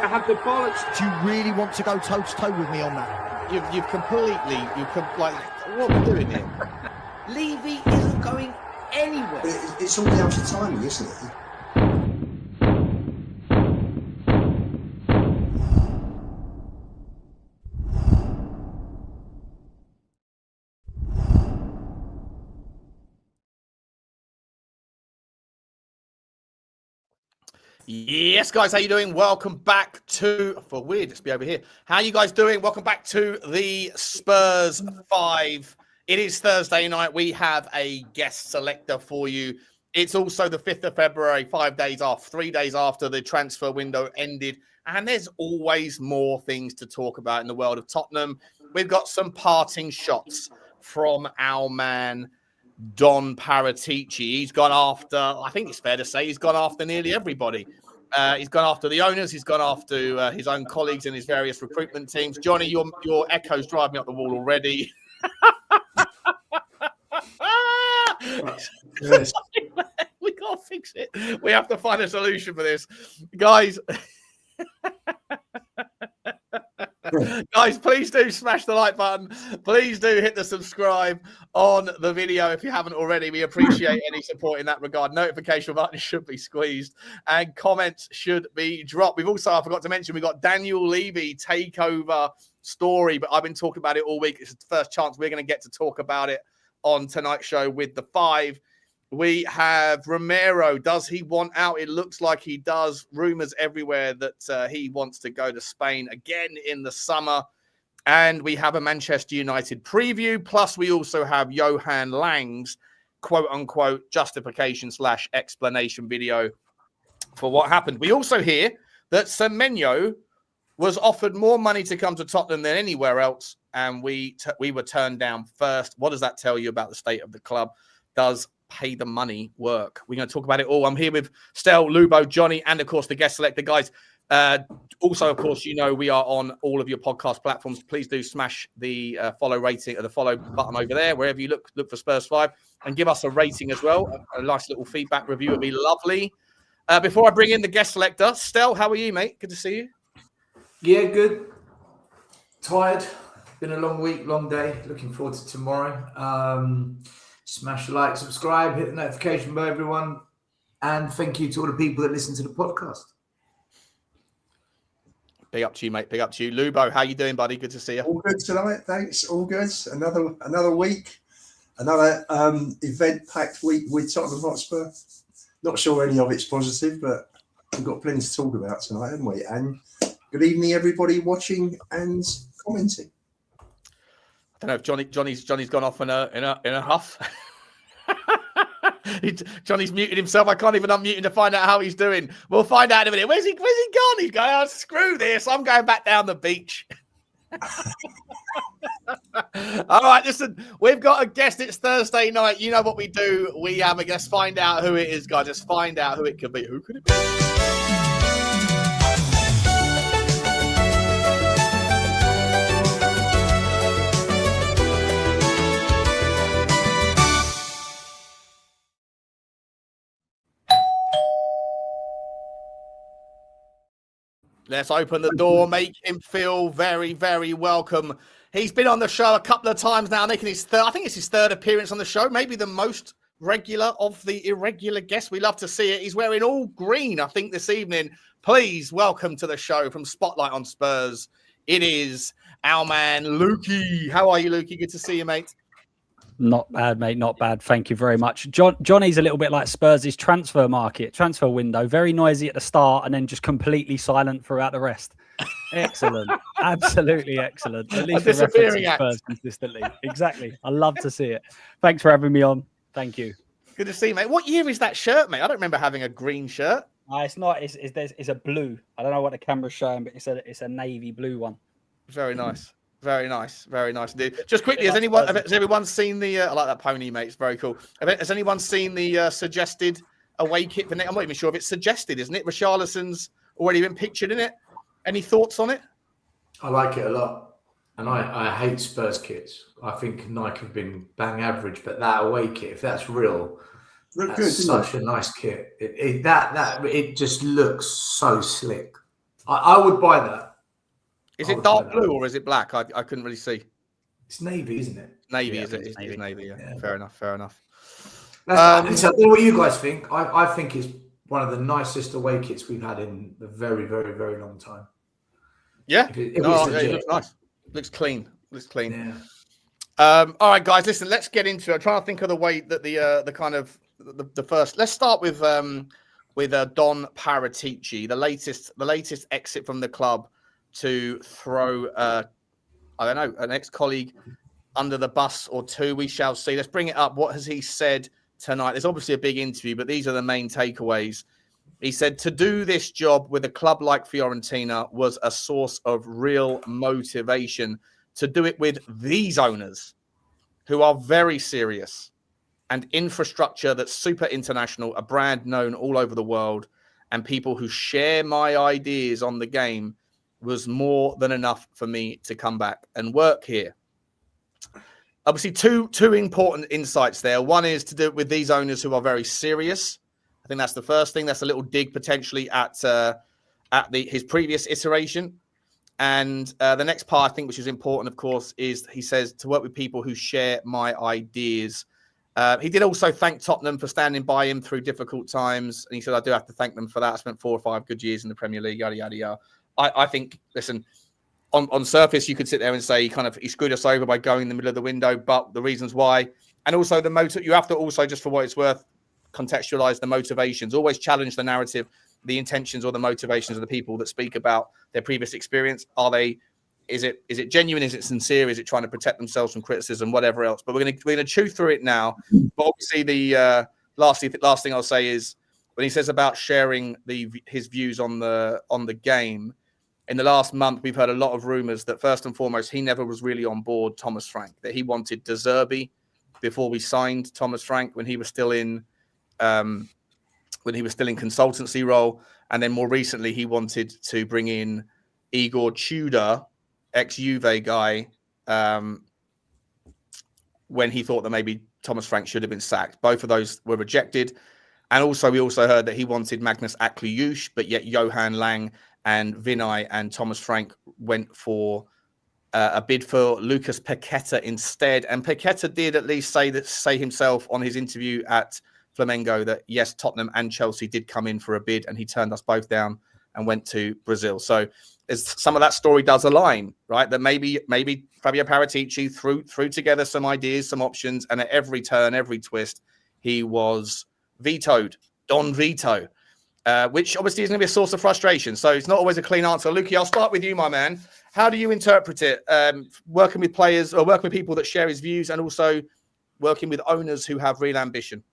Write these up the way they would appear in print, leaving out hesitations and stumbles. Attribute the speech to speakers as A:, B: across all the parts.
A: to have the bollocks.
B: Do you really want to go toe-to-toe with me on that?
C: Like, what are we doing here? Levy isn't going anywhere.
D: It's all down to timing, isn't it?
C: Yes, guys, how you doing? Welcome back to, for weird, let's be over here. How you guys doing? Welcome back to the Spurs Five. It is Thursday night. We have a guest selector for you. It's also the 5th of February, 5 days off, 3 days after the transfer window ended. And there's always more things to talk about in the world of Tottenham. We've got some parting shots from our man, Don Paratici. He's gone after, I think it's fair to say, he's gone after nearly everybody. He's gone after the owners. He's gone after his own colleagues in his various recruitment teams. Johnny, your echo's driving me up the wall already.
D: Yes.
C: We got to fix it. We have to find a solution for this. Guys, please do smash the like button. Please do hit the subscribe on the video if you haven't already. We appreciate any support in that regard. Notification button should be squeezed and comments should be dropped. We've also, I forgot to mention, we got Daniel Levy Takeover story, but I've been talking about it all week. It's the first chance we're going to get to talk about it on tonight's show with the Five. We have Romero. Does he want out? It looks like he does. Rumors everywhere that he wants to go to Spain again in the summer. And we have a Manchester United preview. Plus, we also have Johan Lange's quote-unquote justification/explanation video for what happened. We also hear that Semenyo was offered more money to come to Tottenham than anywhere else, and we were turned down first. What does that tell you about the state of the club? Does pay the money work? We're going to talk about it all. I'm here with Stel, Lubo, Johnny, and of course the guest selector, guys. Also, of course, you know we are on all of your podcast platforms. Please do smash the follow rating or the follow button over there wherever you look for Spurs 5, and give us a rating as well. A nice little feedback review would be lovely. Before I bring in the guest selector, Stel, how are you, mate? Good to see you.
A: Yeah, good. Tired. Been a long week, long day. Looking forward to tomorrow. Smash the like, subscribe, hit the notification bell, everyone. And thank you to all the people that listen to the podcast.
C: Big up to you, mate. Big up to you. Lubo, how you doing, buddy? Good to see you.
D: All good tonight, thanks. All good. Another week, another event-packed week with Tottenham Hotspur. Not sure any of it's positive, but we've got plenty to talk about tonight, haven't we? And good evening, everybody watching and commenting.
C: I don't know if Johnny's gone off in a huff. Johnny's muted himself. I can't even unmute him to find out how he's doing. We'll find out in a minute. Where's he gone? He's going, oh, screw this. I'm going back down the beach. All right, listen, we've got a guest. It's Thursday night. You know what we do. We have a guest. Find out who it is, guys. Just find out who it could be. Who could it be? Let's open the door, make him feel very, very welcome. He's been on the show a couple of times now, making his I think it's his third appearance on the show, maybe the most regular of the irregular guests. We love to see it. He's wearing all green, I think, this evening. Please welcome to the show from Spotlight on Spurs. It is our man, Lukey. How are you, Lukey? Good to see you, mate.
E: Not bad, mate. Not bad. Thank you very much. Johnny's a little bit like Spurs' transfer window. Very noisy at the start and then just completely silent throughout the rest. Excellent. Absolutely excellent. At least
C: disappearing act.
E: Spurs consistently. Exactly. I love to see it. Thanks for having me on. Thank you.
C: Good to see you, mate. What year is that shirt, mate? I don't remember having a green shirt.
E: It's not. It's a blue. I don't know what the camera's showing, but it's a navy blue one.
C: Very nice. Very nice. Very nice indeed. Just quickly, has everyone seen the... I like that pony, mate. It's very cool. Has anyone seen the suggested away kit for next? I'm not even sure if it's suggested, isn't it? Richarlison's already been pictured in it. Any thoughts on it?
A: I like it a lot. And I hate Spurs kits. I think Nike have been bang average, but that away kit, if that's real, that's such a nice kit. It just looks so slick. I would buy that.
C: Is
A: I
C: it
A: would buy
C: dark
A: that.
C: blue or is it black? I couldn't really see.
A: It's navy, isn't it?
C: Navy,
E: Yeah,
C: is it?
E: it's
C: It's
E: navy.
C: navy, yeah.
A: Yeah.
C: Fair enough, fair enough.
A: So I don't know what you guys think. I think it's one of the nicest away kits we've had in a very, very, very long time.
C: Yeah,
A: If it's
C: it
A: legit.
C: looks nice. Looks clean. Looks clean.
A: Yeah.
C: All right, guys, listen, let's get into it. I'm trying to think of the way that the kind of the first. Let's start with Don Paratici, the latest exit from the club to throw I don't know, an ex-colleague under the bus or two. We shall see. Let's bring it up. What has he said tonight? There's obviously a big interview, but these are the main takeaways. He said to do this job with a club like Fiorentina was a source of real motivation. To do it with these owners who are very serious and infrastructure that's super international, a brand known all over the world, and people who share my ideas on the game was more than enough for me to come back and work here. Obviously, two important insights there. One is to do it with these owners who are very serious. I think that's the first thing. That's a little dig potentially at his previous iteration. And the next part, I think, which is important, of course, is he says to work with people who share my ideas. He did also thank Tottenham for standing by him through difficult times. And he said, I do have to thank them for that. I spent 4 or 5 good years in the Premier League, yada, yada, yada. I think, listen, on surface, you could sit there and say he screwed us over by going in the middle of the window, but the reasons why, and also the motive, you have to also, just for what it's worth, contextualize the motivations, always challenge the narrative, the intentions or the motivations of the people that speak about their previous experience. Is it genuine? Is it sincere? Is it trying to protect themselves from criticism, whatever else? But we're gonna chew through it now. But obviously the last thing I'll say is when he says about sharing his views on the game. In the last month, we've heard a lot of rumors that first and foremost, he never was really on board Thomas Frank, that he wanted De Zerbi before we signed Thomas Frank when he was still in consultancy role. And then more recently, he wanted to bring in Igor Tudor, ex-Juve guy, when he thought that maybe Thomas Frank should have been sacked. Both of those were rejected. And also, we also heard that he wanted Magnus Akliush, but yet Johan Lange and Vinay and Thomas Frank went for a bid for Lucas Paqueta instead. And Paqueta did at least say himself on his interview at Flamengo that yes, Tottenham and Chelsea did come in for a bid, and he turned us both down and went to Brazil. So as some of that story does align, right? That maybe Fabio Paratici threw together some ideas, some options, and at every turn, every twist, he was vetoed. Don Veto. Which obviously is going to be a source of frustration. So it's not always a clean answer. Lukey, I'll start with you, my man. How do you interpret it? Working with players or working with people that share his views and also working with owners who have real ambition?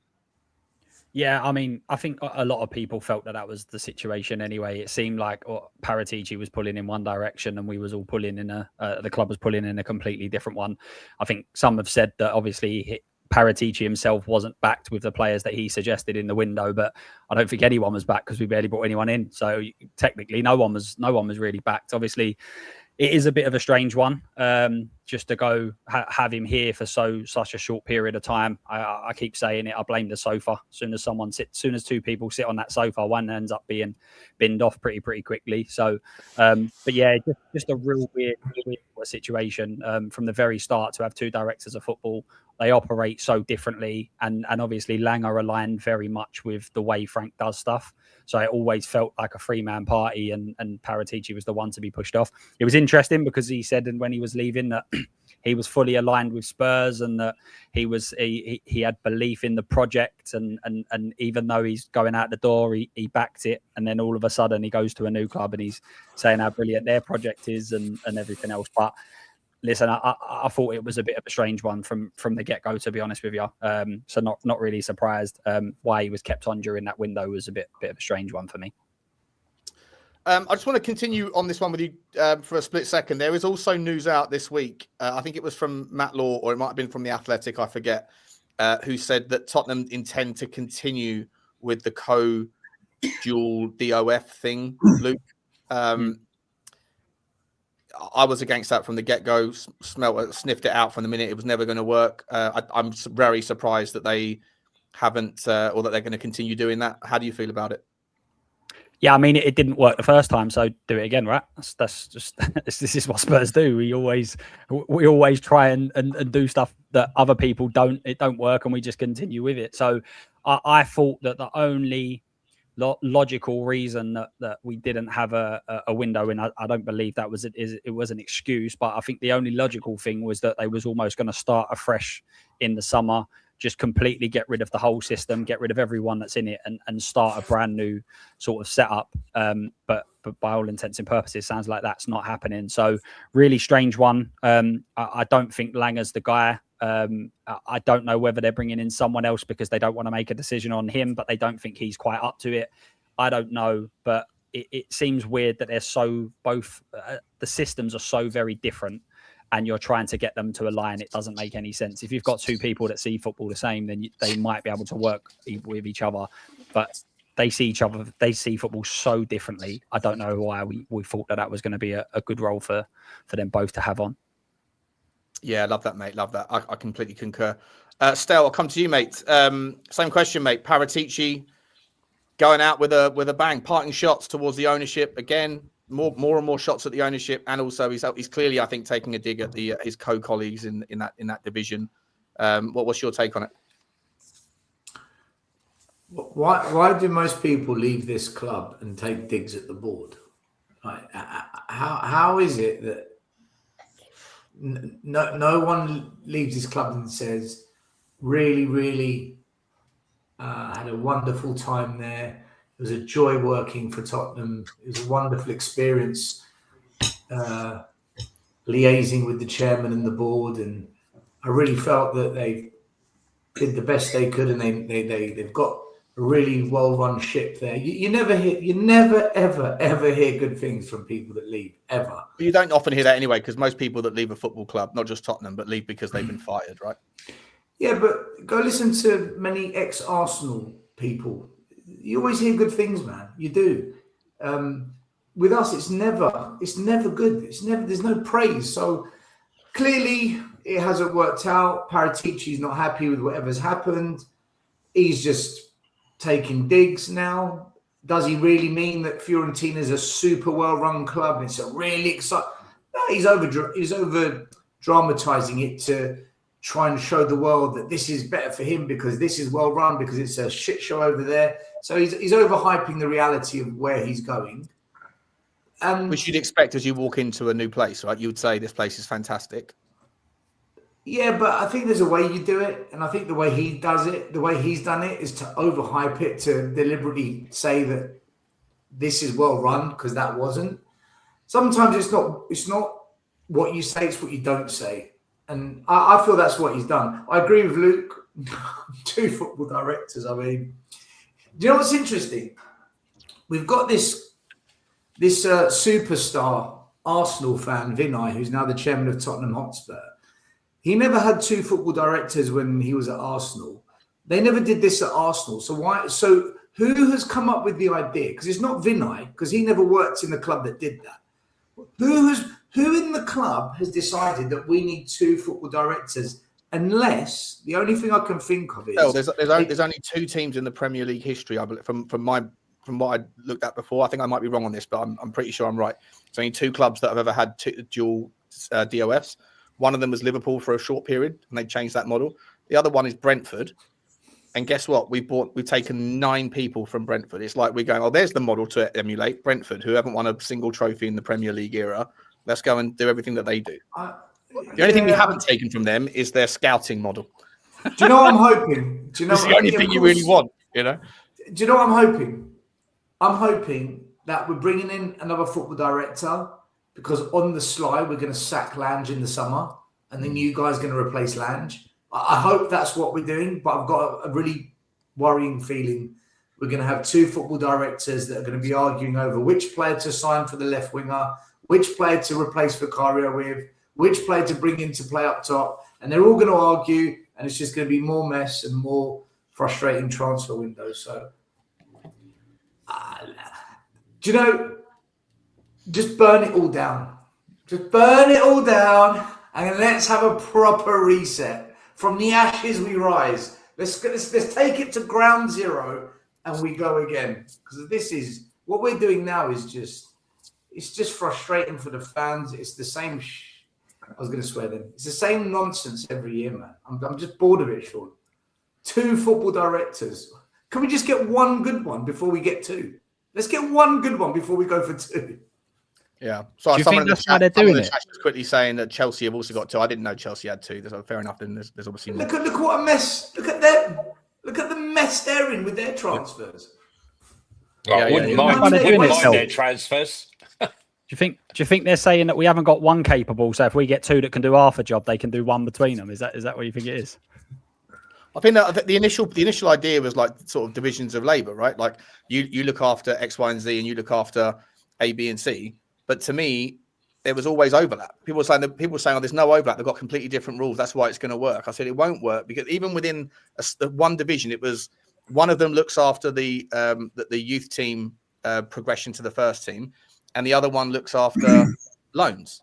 E: Yeah, I mean, I think a lot of people felt that was the situation anyway. It seemed like Paratici was pulling in one direction and we was all pulling in the club was pulling in a completely different one. I think some have said that obviously Paratici himself wasn't backed with the players that he suggested in the window, but I don't think anyone was backed because we barely brought anyone in. So technically, no one was really backed. Obviously, it is a bit of a strange one, just to go have him here for such a short period of time. I keep saying it. I blame the sofa. As soon as 2 people sit on that sofa, one ends up being binned off pretty quickly. So, but yeah, just a real weird situation from the very start to have 2 directors of football. They operate so differently, and obviously Lange are aligned very much with the way Frank does stuff. So it always felt like a 3-man party, and Paratici was the one to be pushed off. It was interesting because he said, and when he was leaving, that he was fully aligned with Spurs and that he had belief in the project, and even though he's going out the door, he backed it. And then all of a sudden he goes to a new club and he's saying how brilliant their project is and everything else. But listen, I thought it was a bit of a strange one from the get-go, to be honest with you. So not really surprised. Why he was kept on during that window was a bit of a strange one for me.
C: I just want to continue on this one with you for a split second. There is also news out this week. I think it was from Matt Law, or it might have been from The Athletic, I forget, who said that Tottenham intend to continue with the co-dual DOF thing, Luke. I was against that from the get-go, sniffed it out from the minute. It was never going to work. I'm very surprised that they haven't, or that they're going to continue doing that. How do you feel about it?
E: Yeah, I mean, it didn't work the first time, so do it again, right? That's just this is what Spurs do. We always try and do stuff that other people don't. It don't work, and we just continue with it. So I thought that the only logical reason that we didn't have a window, and I don't believe that it was an excuse, but I think the only logical thing was that they was almost going to start afresh in the summer, just completely get rid of the whole system, get rid of everyone that's in it, and start a brand new sort of setup. But by all intents and purposes, sounds like that's not happening. So really strange one. I don't think Lange's the guy. I don't know whether they're bringing in someone else because they don't want to make a decision on him, but they don't think he's quite up to it. I don't know, but it seems weird that they're so both the systems are so very different, and you're trying to get them to align. It doesn't make any sense. If you've got two people that see football the same, then they might be able to work with each other, but they see each other. They see football so differently. I don't know why we thought that was going to be a good role for them both to have on.
C: Yeah, love that, mate. Love that. I completely concur. Stel, I'll come to you, mate. Same question, mate. Paratici going out with a bang, parting shots towards the ownership again. More and more shots at the ownership, and also he's clearly, I think, taking a dig at his co-colleagues in that division. What's your take on it?
A: Why do most people leave this club and take digs at the board? Like, how is it that no one leaves this club and says, really had a wonderful time there. It was a joy working for Tottenham. It was a wonderful experience liaising with the chairman and the board, and I really felt that they did the best they could, and they've got a really well-run ship there. You never ever hear good things from people that leave, ever.
C: You don't often hear that anyway, because most people that leave a football club, not just Tottenham, but leave because they've been fired, right? Yeah,
A: but go listen to many ex-Arsenal people. You always hear good things, man. You do. With us, it's never good. There's no praise. So clearly it hasn't worked out. Paratici's not happy with whatever's happened. He's just taking digs now. Does he really mean that Fiorentina's a super well-run club and it's a really exciting? No, he's over dramatizing it to try and show the world that this is better for him because this is well run, because it's a shit show over there. So he's overhyping the reality of where he's going.
C: Which you'd expect as you walk into a new place, right? You would say this place is fantastic.
A: Yeah, but I think there's a way you do it. And I think the way he does it, the way he's done it, is to overhype it, to deliberately say that this is well run, because that wasn't. Sometimes it's not what you say, it's what you don't say. And I feel that's what he's done. I agree with Luke. Two football directors. I mean, do you know what's interesting? We've got this superstar Arsenal fan, Vinay, who's now the chairman of Tottenham Hotspur. He never had two football directors when he was at Arsenal. They never did this at Arsenal. So why? So who has come up with the idea? Because it's not Vinay, because he never worked in the club that did that. Who in the club has decided that we need two football directors? Unless the only thing I can think of is
C: there's only two teams in the Premier League history, I believe, from what I looked at before. I think I might be wrong on this, but I'm pretty sure I'm right. There's only two clubs that have ever had dual DOFs. One of them was Liverpool for a short period, and they changed that model. The other one is Brentford. And guess what? We've taken 9 people from Brentford. It's like we're going, oh, there's the model to emulate. Brentford, who haven't won a single trophy in the Premier League era. Let's go and do everything that they do. The only thing we haven't taken from them is their scouting model.
A: Do you know what I'm hoping? Do you know
C: it's the only thing you really want, you know?
A: Do you know what I'm hoping? I'm hoping that we're bringing in another football director, because on the sly, we're going to sack Lange in the summer, and the new guy's going to replace Lange. I hope that's what we're doing, but I've got a really worrying feeling we're going to have two football directors that are going to be arguing over which player to sign for the left winger, which player to replace Vicario with, which player to bring in to play up top. And they're all going to argue, and it's just going to be more mess and more frustrating transfer windows. So, do you know, just burn it all down. Just burn it all down, and let's have a proper reset. From the ashes we rise. Let's take it to ground zero, and we go again. Because what we're doing now is it's just frustrating for the fans. It's the same. I was going to swear then. It's the same nonsense every year, man. I'm just bored of it, Sean. 2 football directors. Can we just get one good one before we get 2? Let's get one good one before we go for 2.
C: Yeah. So
E: Do you
C: someone
E: think
C: in the
E: that's why
C: chat,
E: they're
C: someone in
E: doing
C: the
E: it?
C: chat was quickly saying that Chelsea have also got 2. I didn't know Chelsea had 2. So fair enough. Then there's obviously more.
A: Look what a mess. Look at them. Look at the mess they're in with their transfers.
F: Well, I wouldn't mind,
E: Why they're doing
F: wouldn't
E: it,
F: mind
E: Phil?
F: their transfers.
E: Do you think they're saying that we haven't got one capable? So if we get 2 that can do half a job, they can do one between them. Is that what you think it is?
C: I think that the initial idea was like sort of divisions of labour, right? Like you look after X, Y, and Z, and you look after A, B, and C. But to me, there was always overlap. People were saying, "Oh, there's no overlap. They've got completely different rules. That's why it's going to work." I said it won't work because even within one division, it was one of them looks after the youth team progression to the first team, and the other one looks after loans.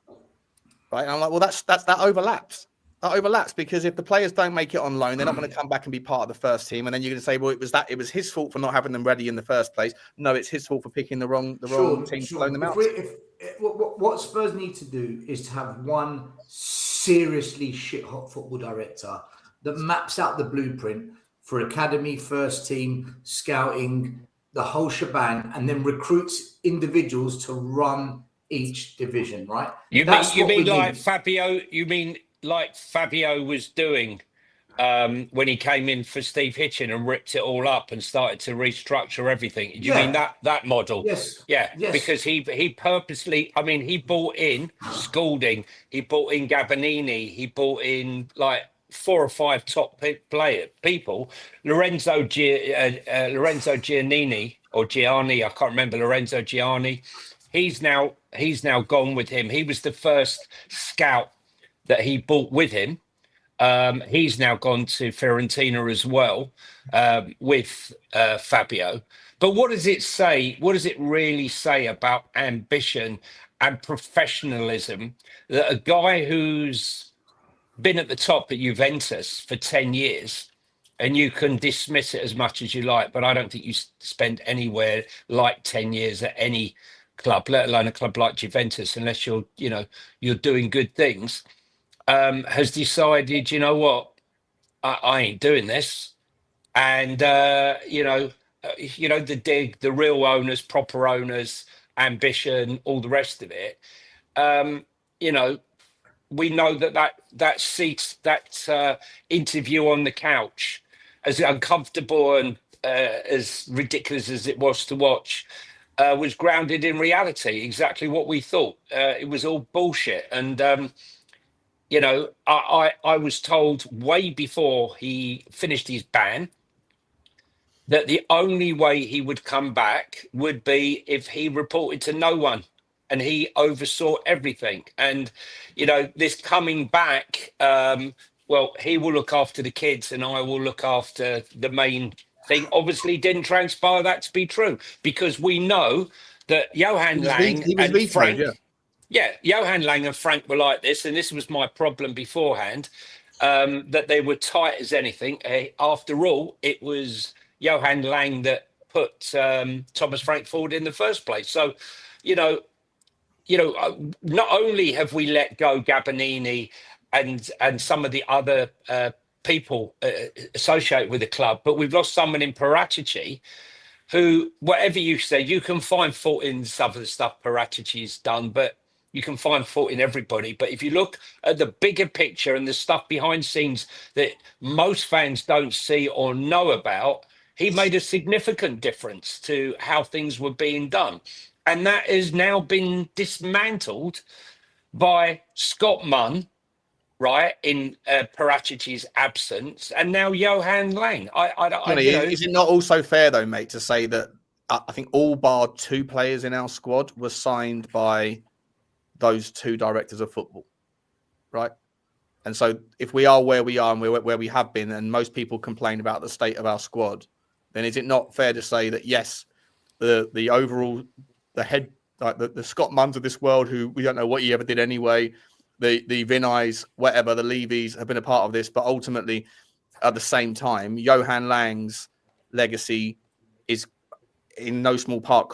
C: Right? And I'm like, well, that overlaps. That overlaps because if the players don't make it on loan, they're not going to come back and be part of the first team. And then you're going to say, well, it was his fault for not having them ready in the first place. No, it's his fault for picking the wrong team to loan them out.
A: What Spurs need to do is to have one seriously shit hot football director that maps out the blueprint for academy, first team, scouting, the whole shebang, and then recruits individuals to run each division. Right?
F: You mean like Fabio? You mean like Fabio was doing when he came in for Steve Hitchin and ripped it all up and started to restructure everything? Do you mean that model?
A: Yes.
F: Yeah,
A: yes.
F: Because he purposely, I mean, he bought in Scalding, he bought in Gabbanini, he bought in like 4 or 5 top people. Lorenzo Giannini or Gianni, I can't remember, Lorenzo Gianni. He's now gone with him. He was the first scout that he bought with him. He's now gone to Fiorentina as well with Fabio. But what does it say? What does it really say about ambition and professionalism that a guy who's been at the top at Juventus for 10 years, and you can dismiss it as much as you like, but I don't think you spend anywhere like 10 years at any club, let alone a club like Juventus, unless you're doing good things. Has decided, you know what, I ain't doing this, and the dig, the real owners, proper owners, ambition, all the rest of it. We know that seat, that interview on the couch, as uncomfortable and as ridiculous as it was to watch, was grounded in reality. Exactly what we thought. It was all bullshit, and. I was told way before he finished his ban that the only way he would come back would be if he reported to no one and he oversaw everything. And, this coming back, he will look after the kids and I will look after the main thing. Obviously didn't transpire that to be true because we know that Johan Lange and Frank... Yeah, Johan Lange and Frank were like this, and this was my problem beforehand, that they were tight as anything. After all, it was Johan Lange that put Thomas Frank forward in the first place. So, not only have we let go Gabbanini and some of the other people associated with the club, but we've lost someone in Paratici who, whatever you say, you can find fault in some of the stuff Paratici's done, but you can find fault in everybody. But if you look at the bigger picture and the stuff behind scenes that most fans don't see or know about, he made a significant difference to how things were being done. And that has now been dismantled by Scott Munn, right, in Paratici's absence, and now Johan Lange.
C: Is it not also fair, though, mate, to say that I think all bar 2 players in our squad were signed by those 2 directors of football, right? And so if we are where we are and we're where we have been, and most people complain about the state of our squad, then is it not fair to say that, yes, the overall, the head, like the Scott Munns of this world, who we don't know what he ever did anyway, the Vinais, whatever, the Levys have been a part of this, but ultimately, at the same time, Johan Lange's legacy is in no small part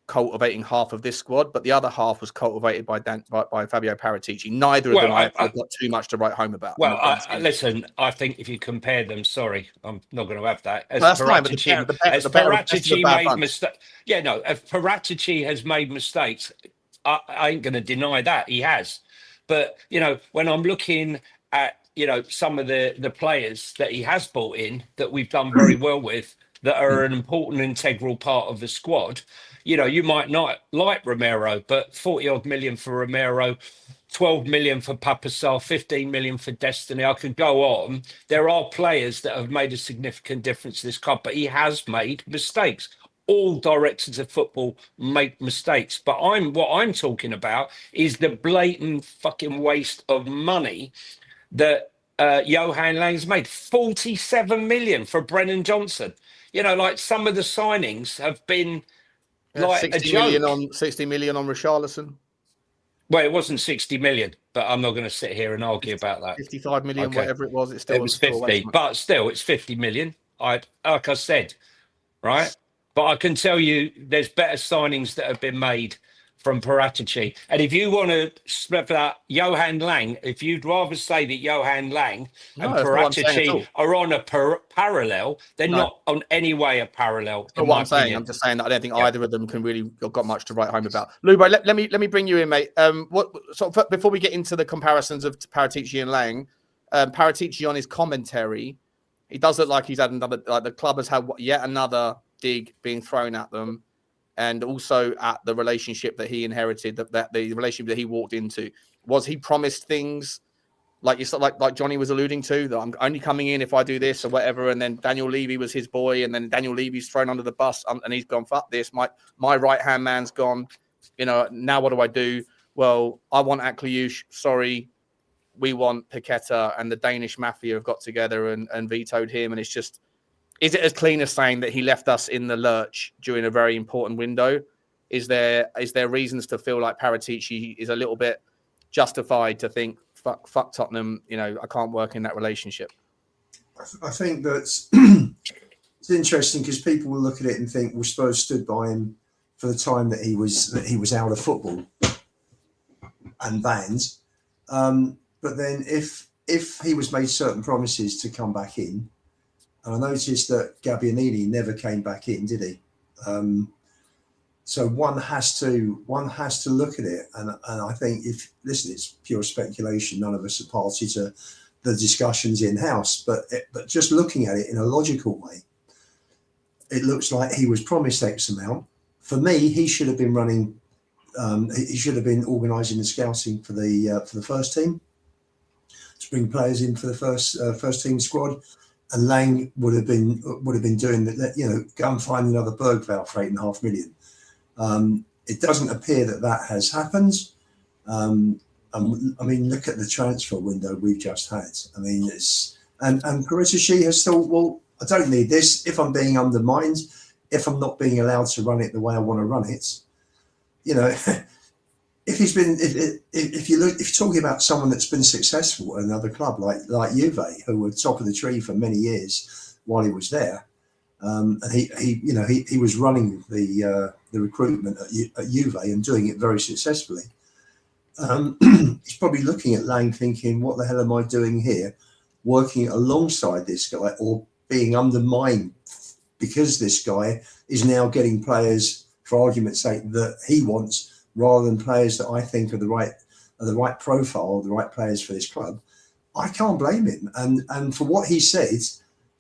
C: cultivating half of this squad, but the other half was cultivated by Fabio Paratici. Neither of them I got too much to write home about.
F: Well, listen, I think if you compare them, sorry, I'm not going to have that. As
C: that's fine, but
F: Paratici made mistakes. Yeah, no, if Paratici has made mistakes, I ain't going to deny that he has. But, you know, when I'm looking at, you know, some of the players that he has brought in that we've done very well with, that are an important integral part of the squad, you know, you might not like Romero, but 40 odd million for Romero, 12 million for Papasar, 15 million for Destiny. I could go on. There are players that have made a significant difference to this club, but he has made mistakes. All directors of football make mistakes. But what I'm talking about is the blatant fucking waste of money that Johan Lange's made. 47 million for Brennan Johnson. You know, like some of the signings have been like a joke.
C: 60 million on Richarlison.
F: Well, it wasn't 60 million, but I'm not going to sit here and argue about that.
C: 55 million, okay. Whatever it was,
F: it was 50, but still, it's 50 million. Like I said, right? But I can tell you, there's better signings that have been made from Paratici. And if you want to split that, Johan Lange, if you'd rather say that Johan Lange and Paratici are on a parallel, they're not on any way a parallel.
C: That's what I'm saying. I'm just saying that I don't think either of them can really got much to write home about. Lubo, let me bring you in, mate. Before we get into the comparisons of Paratici and Lange, Paratici on his commentary, he does look like he's had another. Like the club has had yet another dig being thrown at them. And also at the relationship that he inherited, that the relationship that he walked into. Was he promised things like Johnny was alluding to, that I'm only coming in if I do this or whatever, and then Daniel Levy was his boy, and then Daniel Levy's thrown under the bus, and he's gone, fuck this, my right-hand man's gone, you know, now what do I do? Well, I want Akliush, sorry, we want Paqueta, and the Danish mafia have got together and vetoed him, and it's just... Is it as clean as saying that he left us in the lurch during a very important window? Is there reasons to feel like Paratici is a little bit justified to think, fuck Tottenham, you know, I can't work in that relationship?
D: I think that's it's interesting because people will look at it and think, well, Spurs stood by him for the time that he was out of football and banned. But then if he was made certain promises to come back in, and I noticed that Gabbianini never came back in, did he? So one has to look at it, and I think it's pure speculation. None of us are party to the discussions in house, but just looking at it in a logical way, it looks like he was promised X amount. For me, he should have been running. He should have been organising the scouting for the first team, to bring players in for the first team squad. And Lange would have been doing that, you know, go and find another Bergvall for 8.5 million. It doesn't appear that has happened. I mean, look at the transfer window we've just had. I mean, and Paratici has thought, well, I don't need this. If I'm being undermined, if I'm not being allowed to run it the way I want to run it, you know. If you're talking about someone that's been successful at another club like Juve, who were top of the tree for many years while he was there, and he was running the recruitment at Juve and doing it very successfully. He's probably looking at Lange thinking, what the hell am I doing here, working alongside this guy or being undermined because this guy is now getting players, for argument's sake, that he wants, rather than players that I think are the right profile, the right players for this club. I can't blame him. And for what he said,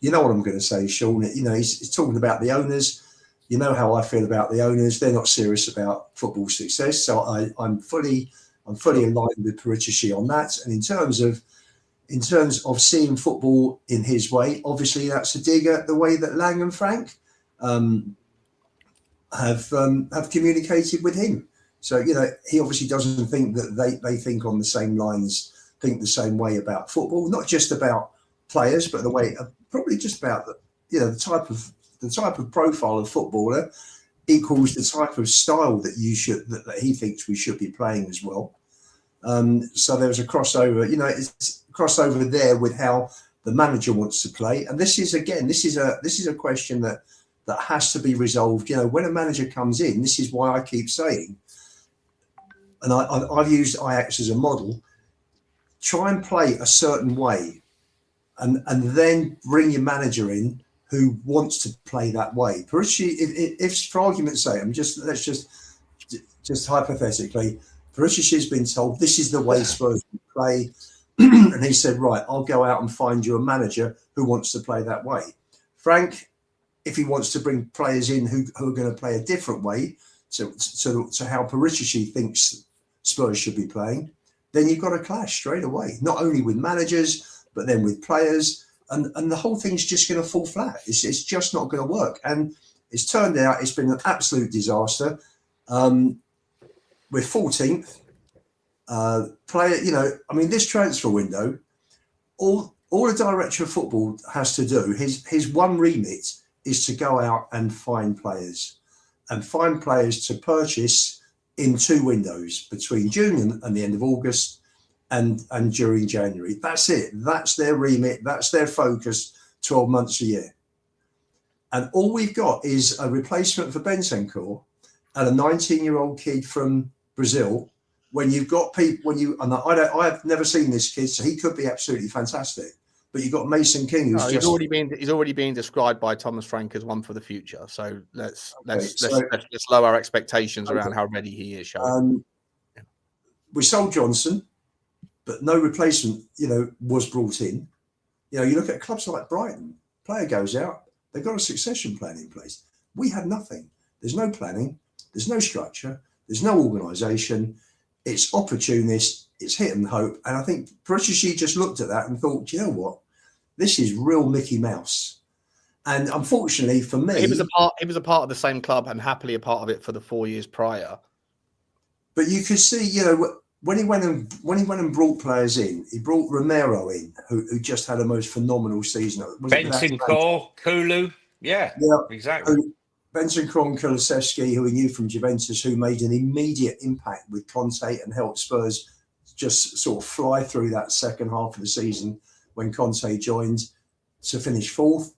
D: you know what I'm going to say, Sean. You know, he's talking about the owners. You know how I feel about the owners. They're not serious about football success. So I'm fully aligned with Paratici on that. And in terms of seeing football in his way, obviously that's a dig at the way that Lange and Frank have communicated with him. So, you know, he obviously doesn't think that they think on the same lines, think the same way about football, not just about players, but the way, probably just about the type of profile of footballer equals the type of style that he thinks we should be playing as well. So there's a crossover, you know, it's a crossover there with how the manager wants to play. And this is a question that that has to be resolved. You know, when a manager comes in, this is why I keep saying, and I've used Ajax as a model, try and play a certain way and then bring your manager in who wants to play that way. Paratici, if for argument's sake, let's just hypothetically, Paratici has been told this is the way Spurs play, and he said, right, I'll go out and find you a manager who wants to play that way. Frank, if he wants to bring players in who are going to play a different way to how Paratici thinks Spurs should be playing, then you've got a clash straight away, not only with managers, but then with players. And the whole thing's just going to fall flat. It's just not going to work. And it's turned out it's been an absolute disaster. We're 14th. This transfer window, all a director of football has to do, his one remit is to go out and find players to purchase in 2 windows between June and the end of August and during January. That's it. That's their remit. That's their focus 12 months a year. And all we've got is a replacement for Bentancur and a 19-year-old kid from Brazil. When you've got people, I've never seen this kid, so he could be absolutely fantastic. But you've got Mason King, who's
C: he's already been described by Thomas Frank as one for the future. So let's lower our expectations around how ready he is.
D: We sold Johnson, but no replacement, was brought in. You look at clubs like Brighton, player goes out, they've got a succession plan in place. We have nothing. There's no planning, there's no structure, there's no organisation. It's opportunist, it's hit and hope. And I think Paratici just looked at that and thought, you know what? This is real Mickey Mouse. And unfortunately for me,
C: he was a part of the same club and happily a part of it for the 4 years prior.
D: But you could see, when he went and brought players in, he brought Romero in, who just had a most phenomenal season.
F: Bentancur, Kulu, yeah, exactly.
D: Bentancur and Kulusevski, who we knew from Juventus, who made an immediate impact with Conte and helped Spurs just sort of fly through that second half of the season when Conte joined to finish 4th.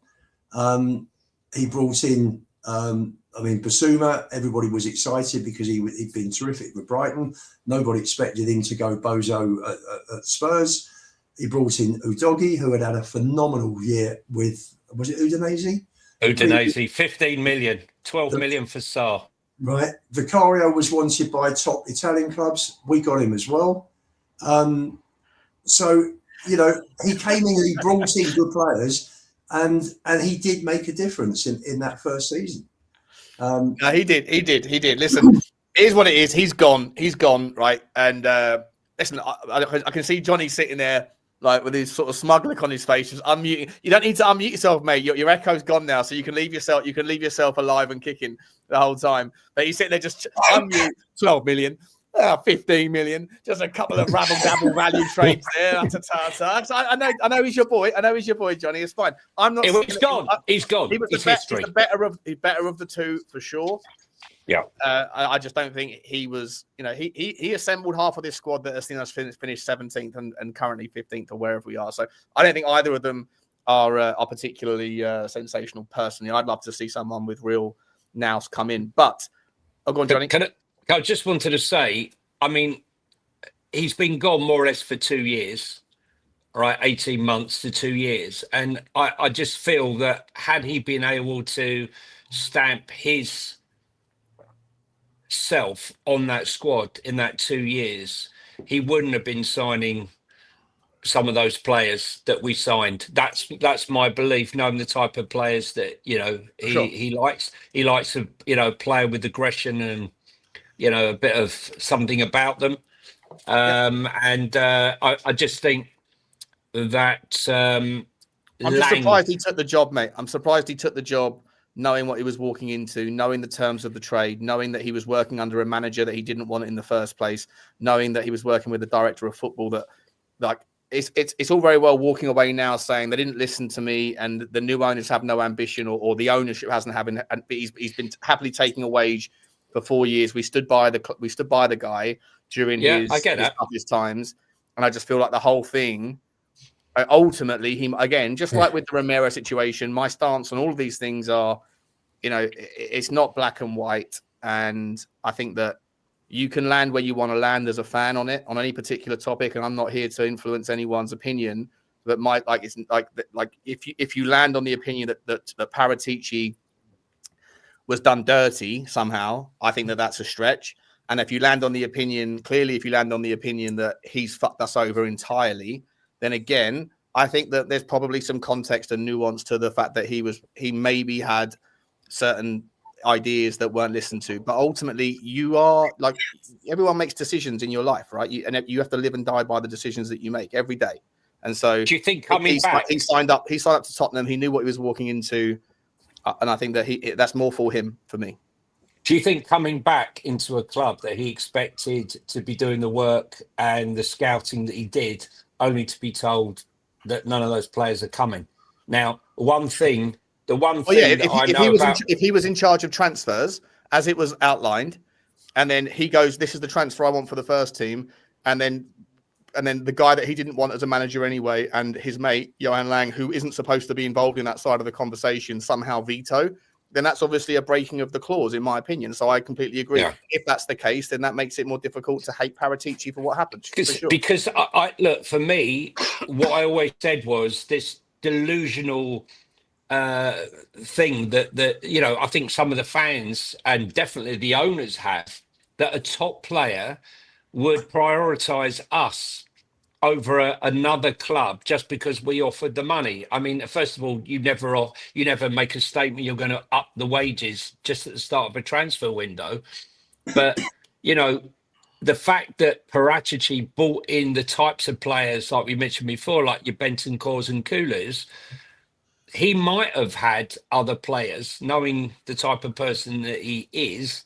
D: He brought in, Basuma. Everybody was excited because he'd been terrific with Brighton. Nobody expected him to go bozo at Spurs. He brought in Udogie, who had a phenomenal year with, was it Udinese?
F: Udinese, 15 million, 12 million for Sarr.
D: Right. Vicario was wanted by top Italian clubs. We got him as well. So, he came in and he brought in good players and he did make a difference in that first season.
C: He did. Listen, here's what it is. He's gone, right? And listen, I can see Johnny sitting there like with his sort of smug look on his face, just unmuting. You don't need to unmute yourself, mate. Your echo's gone now, so you can leave yourself alive and kicking the whole time. But he's sitting there just unmute. 12 million, 15 million, just a couple of rabble dabble value trades there. I know he's your boy. Johnny. It's fine. I'm not.
F: He's gone. He's gone.
C: He's the better of the two for sure.
F: Yeah,
C: I just don't think he was. He assembled half of this squad that has seen us finished 17th and currently 15th or wherever we are. So I don't think either of them are particularly sensational. Personally, I'd love to see someone with real nous come in. But go on, Johnny.
F: I just wanted to say, he's been gone more or less for 2 years, right? 18 months to 2 years, and I just feel that had he been able to stamp his self on that squad in that 2 years, he wouldn't have been signing some of those players that we signed. That's my belief, knowing the type of players that he likes. He likes a player with aggression and a bit of something about them. I just think that
C: I'm just surprised he took the job, mate. I'm surprised he took the job knowing what he was walking into, knowing the terms of the trade, knowing that he was working under a manager that he didn't want in the first place, knowing that he was working with a director of football that, like, it's all very well walking away now saying they didn't listen to me and the new owners have no ambition or the ownership hasn't having. And he's been happily taking a wage for 4 years. We stood by the guy during his toughest times, and I just feel like the whole thing. Ultimately, just like with the Romero situation, my stance on all of these things are it's not black and white. And I think that you can land where you want to land as a fan on any particular topic. And I'm not here to influence anyone's opinion. That might if you land on the opinion that Paratici was done dirty somehow, I think that's a stretch. And if you land on the opinion that he's fucked us over entirely, then again, I think that there's probably some context and nuance to the fact that he maybe had certain ideas that weren't listened to. But ultimately, everyone makes decisions in your life, right? And you have to live and die by the decisions that you make every day. And so,
F: do you think coming back?
C: He signed up to Tottenham. He knew what he was walking into, and I think that that's more for him for me.
F: Do you think coming back into a club that he expected to be doing the work and the scouting that he did, only to be told that none of those players are coming? Now,
C: if he was in charge of transfers as it was outlined, and then he goes, "This is the transfer I want for the first team," and then the guy that he didn't want as a manager anyway, and his mate Johan Lange, who isn't supposed to be involved in that side of the conversation, somehow veto, then that's obviously a breaking of the clause, in my opinion. So I completely agree. Yeah. If that's the case, then that makes it more difficult to hate Paratici for what happened.
F: Because I look, for me, what I always said was this delusional thing that I think some of the fans and definitely the owners have, that a top player would prioritise us over another club just because we offered the money. I mean, first of all, you never make a statement you're going to up the wages just at the start of a transfer window. But the fact that Paratici brought in the types of players like we mentioned before, like your Bentancurs and Coolers, he might have had other players, knowing the type of person that he is.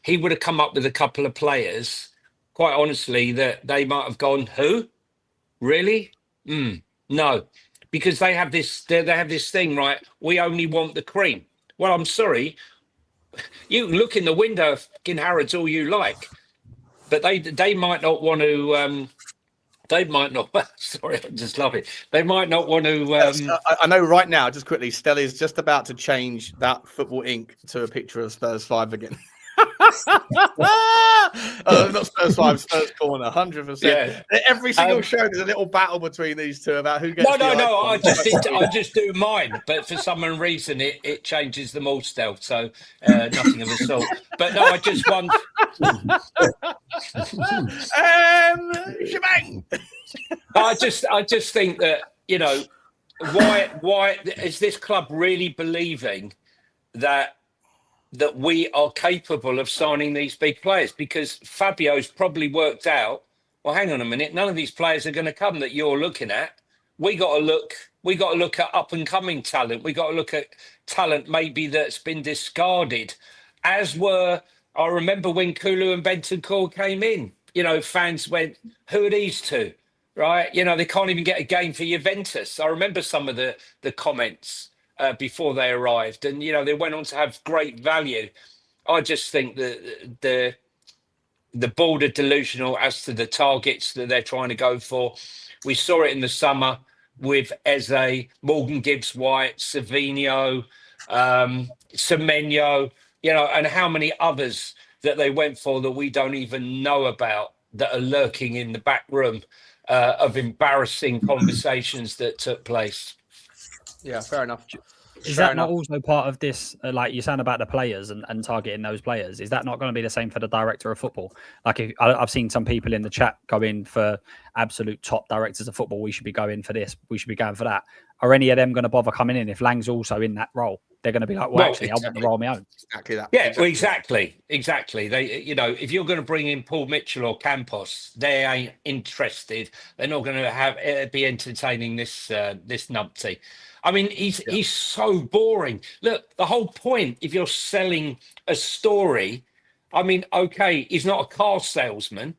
F: He would have come up with a couple of players, quite honestly, that they might have gone, who? Really? No, because they have this thing, right? We only want the cream. Well, I'm sorry. You can look in the window of fucking Harrods all you like, but they might not want to. They might not. Sorry, I just love it. They might not want to.
C: I know right now, just quickly, Stella's just about to change that Football Inc. to a picture of Spurs 5 again. Not Spurs 5, Spurs Corner, 100%. Yeah. Every single show, there's a little battle between these two about who gets.
F: No. I just do mine, but for some reason it changes them all still. So nothing of the sort. But no, I just want.
C: Shebang.
F: I just think that why is this club really believing that we are capable of signing these big players? Because Fabio's probably worked out, well, hang on a minute, none of these players are going to come that you're looking at. We got to look at up and coming talent. We got to look at talent maybe that's been discarded, I remember when Kulu and Bentancur came in, fans went, who are these two? Right? They can't even get a game for Juventus. I remember some of the comments before they arrived, and they went on to have great value. I just think that the board are delusional as to the targets that they're trying to go for. We saw it in the summer with Eze, Morgan Gibbs-White, Savinho, Semenyo, and how many others that they went for that we don't even know about, that are lurking in the back room of embarrassing conversations that took place.
C: Yeah, fair enough.
E: Is that not also part of this, like you're saying about the players and targeting those players? Is that not going to be the same for the director of football? Like I've seen some people in the chat go in for absolute top directors of football. We should be going for this. We should be going for that. Are any of them going to bother coming in if Lang's also in that role? They're going to be like, well, actually, exactly. I want the role on my own.
C: Exactly that.
F: Yeah, exactly. They, if you're going to bring in Paul Mitchell or Campos, they ain't interested. They're not going to be entertaining this numpty. I mean, he's so boring. Look, the whole point, if you're selling a story, I mean, okay, he's not a car salesman,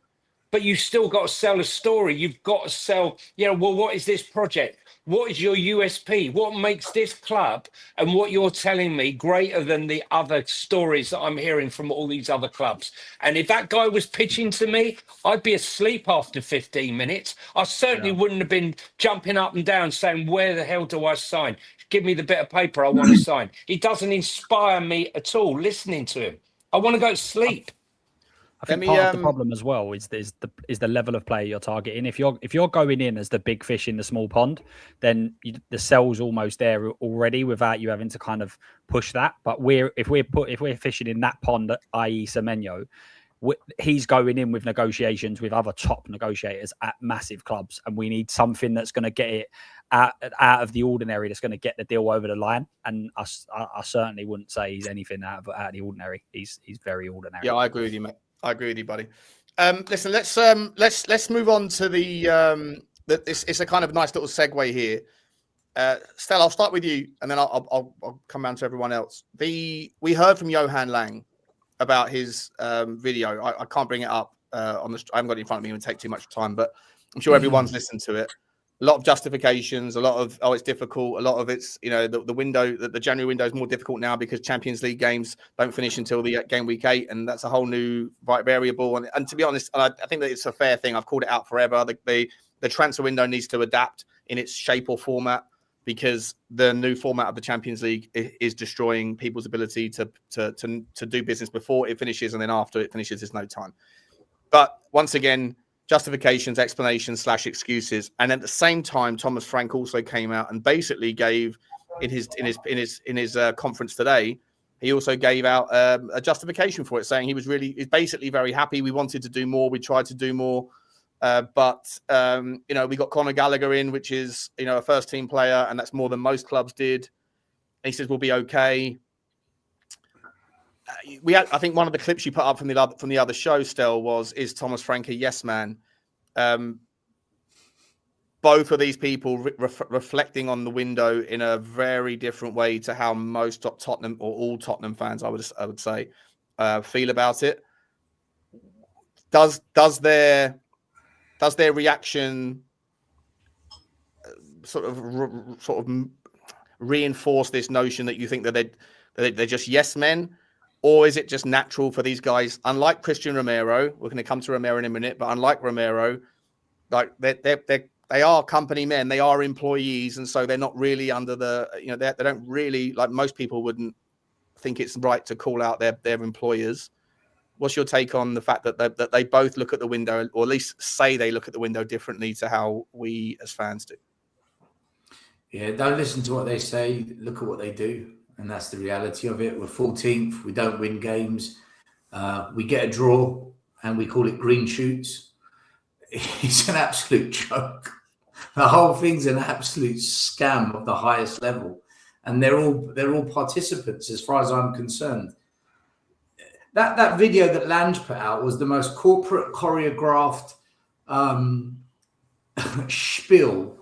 F: but you've still got to sell a story. You've got to sell, well, what is this project? What is your USP? What makes this club and what you're telling me greater than the other stories that I'm hearing from all these other clubs? And if that guy was pitching to me, I'd be asleep after 15 minutes. I certainly wouldn't have been jumping up and down saying, where the hell do I sign? give me the bit of paper I want to sign. He doesn't inspire me at all listening to him. I want to go to sleep.
E: I think part of the problem as well is the level of player you're targeting. If you're going in as the big fish in the small pond, then the cell's almost there already without you having to kind of push that. But if we're fishing in that pond, i.e. Semenyo, he's going in with negotiations with other top negotiators at massive clubs, and we need something that's going to get it out of the ordinary, that's going to get the deal over the line. And I certainly wouldn't say he's anything out of the ordinary. He's very ordinary.
C: Yeah, I agree with you, mate. I agree with you, buddy. Listen, let's move on to the it's a kind of nice little segue here. Stella, I'll start with you, and then I'll come around to everyone else. We heard from Johan Lange about his video. I can't bring it up I haven't got it in front of me. It would take too much time, but I'm sure everyone's listened to it. A lot of justifications, a lot of it's difficult. A lot of it's the window, the January window is more difficult now because Champions League games don't finish until the game week 8, and that's a whole new variable. And to be honest, I think that it's a fair thing. I've called it out forever. The transfer window needs to adapt in its shape or format, because the new format of the Champions League is destroying people's ability to do business before it finishes, and then after it finishes, there's no time. But once again, justifications, explanations / excuses, and at the same time, Thomas Frank also came out and basically gave in his conference today. He also gave out a justification for it, saying he's basically very happy. We wanted to do more. We tried to do more. But we got Conor Gallagher in, which is, a first team player, and that's more than most clubs did. And he says, we'll be okay. I think one of the clips you put up from the other show, Stel, is Thomas Frank a yes man? Both of these people reflecting on the window in a very different way to how most Tottenham, or all Tottenham fans, I would say, feel about it. Does their reaction sort of reinforce this notion that you think that they're just yes men, or is it just natural for these guys? Unlike Christian Romero, we're going to come to Romero in a minute, but unlike Romero, like they are company men, they are employees, and so they're not really under the they don't really, like most people wouldn't think it's right to call out their employers. What's your take on the fact that they both look at the window, or at least say they look at the window differently to how we as fans do?
A: Yeah, don't listen to what they say. Look at what they do. And that's the reality of it. We're 14th. We don't win games. We get a draw, and we call it green shoots. It's an absolute joke. The whole thing's an absolute scam of the highest level. And they're all participants as far as I'm concerned. That video that Lange put out was the most corporate choreographed spiel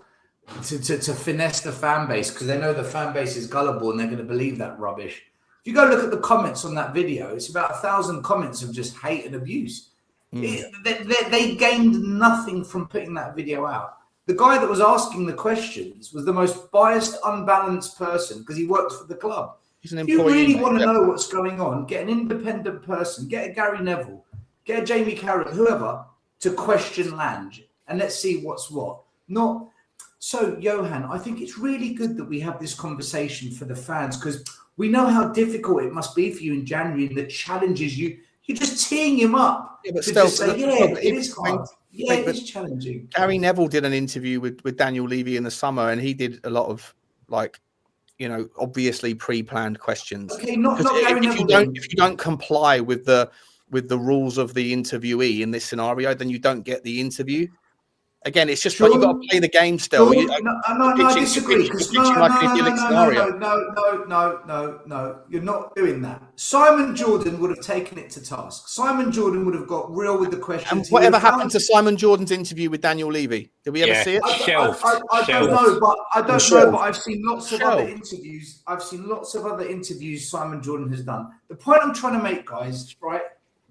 A: to finesse the fan base, because they know the fan base is gullible and they're going to believe that rubbish. If you go look at the comments on that video, it's about 1,000 comments of just hate and abuse. They gained nothing from putting that video out. The guy that was asking the questions was the most biased, unbalanced person, because he works for the club.
C: He's an
A: If
C: employee.
A: you really want to know what's going on, get an independent person, get a Gary Neville, get a Jamie Carragher, whoever, to question Lange, and let's see what's what. Not so, Johan, I think it's really good that we have this conversation for the fans, because we know how difficult it must be for you in January, and the challenges you're just teeing him up.
C: Yeah, but
A: to
C: still,
A: just say, it is hard. Yeah, it is challenging.
C: Gary Neville did an interview with Daniel Levy in the summer, and he did a lot of obviously pre-planned questions.
A: Okay, not Gary Neville.
C: If you don't comply with the rules of the interviewee in this scenario, then you don't get the interview. Again, it's just like you've got to play the game still.
A: No, I disagree. No, you're not doing that. Simon Jordan would have taken it to task. Simon Jordan would have got real with the questions.
C: And whatever happened to Simon Jordan's interview with Daniel Levy? Did we ever see it?
A: I don't know, but I've seen lots of other interviews. I've seen lots of other interviews Simon Jordan has done. The point I'm trying to make, guys, right?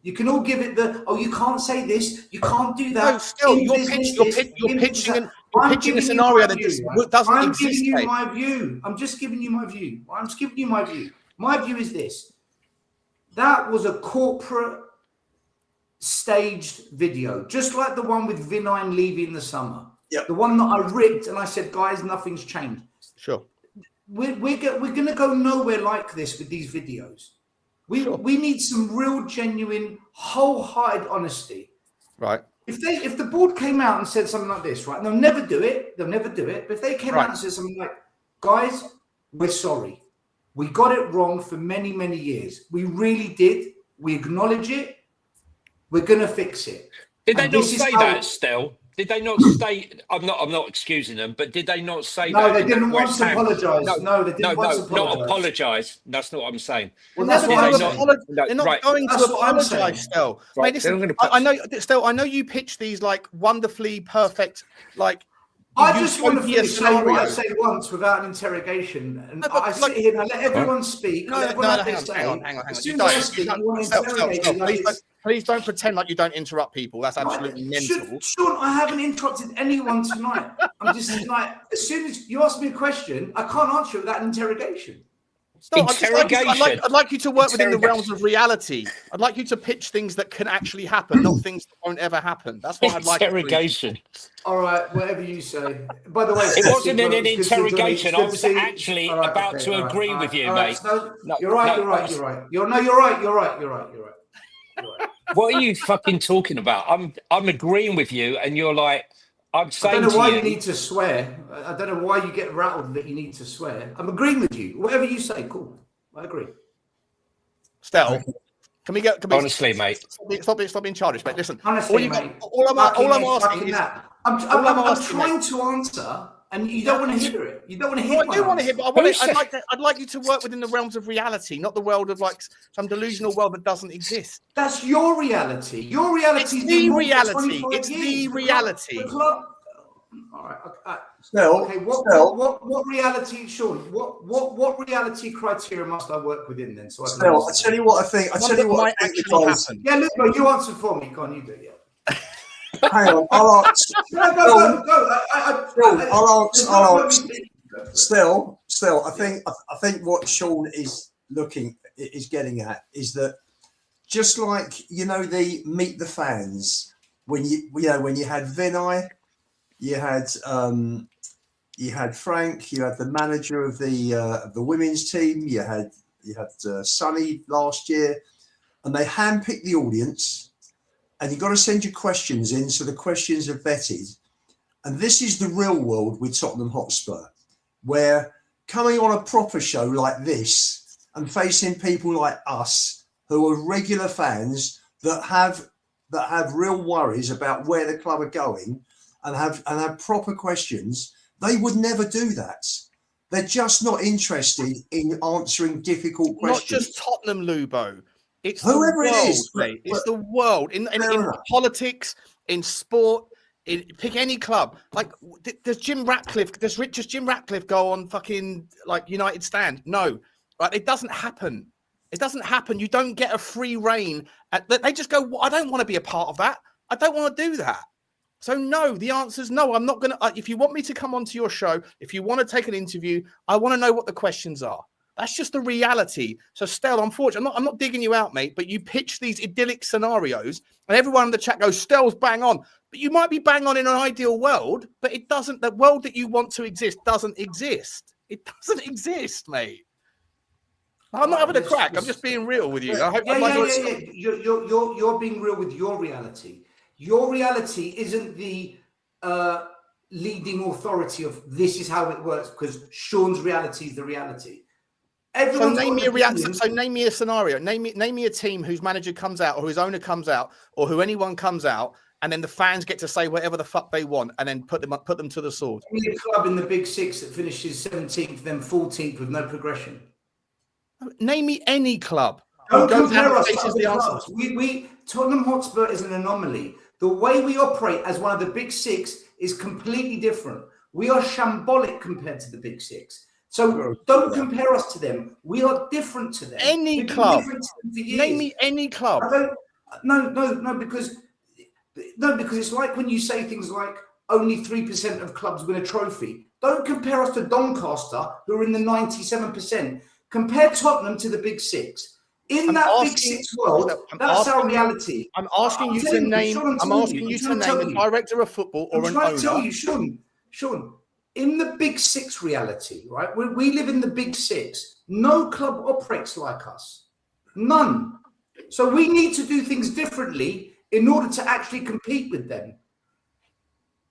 A: You can all give it you can't say this, you can't do that.
C: No, still, you're pitching a scenario that doesn't exist. I'm giving you my view. I'm just giving you my view. I'm just giving you my view. My view is this. That was a corporate staged video, just like the one with Vinay and Levy in the summer.
D: Yep.
A: The one that I ripped and I said, guys, nothing's changed.
C: Sure.
A: we're going to go nowhere like this with these videos. We need some real, genuine, wholehearted honesty.
C: Right.
A: If the board came out and said something like this, right, and they'll never do it. But if they came out and said something like, guys, we're sorry. We got it wrong for many, many years. We really did. We acknowledge it. We're going to fix it.
F: Did they not say that, Stel? Did they not say? I'm not excusing them, but did they not say that?
A: No, they didn't want to apologise. No, they didn't want to apologise.
F: Not apologise. That's not what I'm saying.
C: Well, they're not going to apologise, Stel.
F: Right.
C: Mate, listen, I know, Stel. I know you pitch these like wonderfully perfect, like.
A: I just want to say what I say once without an interrogation, and I sit here and I let everyone speak. Hang on.
C: Please don't pretend like you don't interrupt people. That's absolutely mental.
A: Sean, I haven't interrupted anyone tonight. I'm just like, as soon as you ask me a question, I can't answer it without an interrogation.
C: No, I'd like you to work within the realms of reality. I'd like you to pitch things that can actually happen, not things that won't ever happen. That's what I'd like.
F: Interrogation.
A: All right, whatever you say. By the way,
F: it wasn't an interrogation. I was actually about to agree with you, mate.
A: You're right. You're right.
F: What are you fucking talking about? I'm agreeing with you, and you're like, I'm saying.
A: I don't know why you need to swear. I don't know why you get rattled that you need to swear. I'm agreeing with you. Whatever you say, cool. I agree.
C: Stel, can we
F: honestly, mate?
C: Stop being childish, mate. Listen,
A: honestly, mate.
C: All I'm asking is
A: I'm trying to answer, and you don't want to hear it. You don't want to hear it.
C: I do want to hear, but I'd like you to work within the realms of reality, not the world of like some delusional world that doesn't exist.
A: That's your reality. Your reality is
C: the reality. It's the reality.
A: All right.
D: Stel,
A: okay. What reality, Sean? What reality criteria must I work within then? So
D: Stel, I tell you what I think. I tell you what
C: might actually happen.
A: Yeah, look, you answer for me. Go on, you do it. Yeah.
D: Hang on, I'll answer.
A: Go.
D: I'll answer. Still, I think what Sean is getting at is that just like the Meet the Fans when you had Vinay, you had Frank, you had the manager of the women's team, you had Sonny last year, and they handpicked the audience. And you've got to send your questions in, so the questions are vetted. And this is the real world with Tottenham Hotspur, where coming on a proper show like this and facing people like us who are regular fans that have real worries about where the club are going and have proper questions, they would never do that. They're just not interested in answering difficult questions.
C: Not just Tottenham, Lubo. It's
D: whoever
C: it
D: is,
C: mate. It's the world in politics, in sport. Pick any club. Like, does Jim Ratcliffe go on fucking like United Stand? No, right? It doesn't happen. It doesn't happen. You don't get a free reign. They just go, I don't want to be a part of that. I don't want to do that. So no, the answer is no. I'm not going to. If you want me to come onto your show, if you want to take an interview, I want to know what the questions are. That's just the reality. So, Stel, unfortunately, I'm not digging you out, mate, but you pitch these idyllic scenarios and everyone in the chat goes, Stel's bang on. But you might be bang on in an ideal world, but it doesn't. The world that you want to exist doesn't exist. It doesn't exist, mate. I'm not having a crack. I'm just being real with you.
A: You're being real with your reality. Your reality isn't the leading authority of this is how it works, because Sean's reality is the reality.
C: So name me a reality. So name me a scenario. Name me a team whose manager comes out, or whose owner comes out, or who anyone comes out, and then the fans get to say whatever the fuck they want, and then put them to the sword.
A: Name me a club in the Big Six that finishes 17th, then 14th with no progression.
C: Name me any club.
A: Don't compare us to other clubs. Tottenham Hotspur is an anomaly. The way we operate as one of the Big Six is completely different. We are shambolic compared to the Big Six. So don't compare us to them. We are different to them.
C: Any club. Name me any club.
A: Because it's like when you say things like only 3% of clubs win a trophy. Don't compare us to Doncaster, who are in the 97%. Compare Tottenham to the Big Six. In that Big Six world, that's our reality.
C: I'm asking you to name. I'm asking you to name a director of football or an owner.
A: I'm trying to tell you, Sean. in the Big Six reality, right? We live in the Big Six. No club operates like us. None. So we need to do things differently in order to actually compete with them.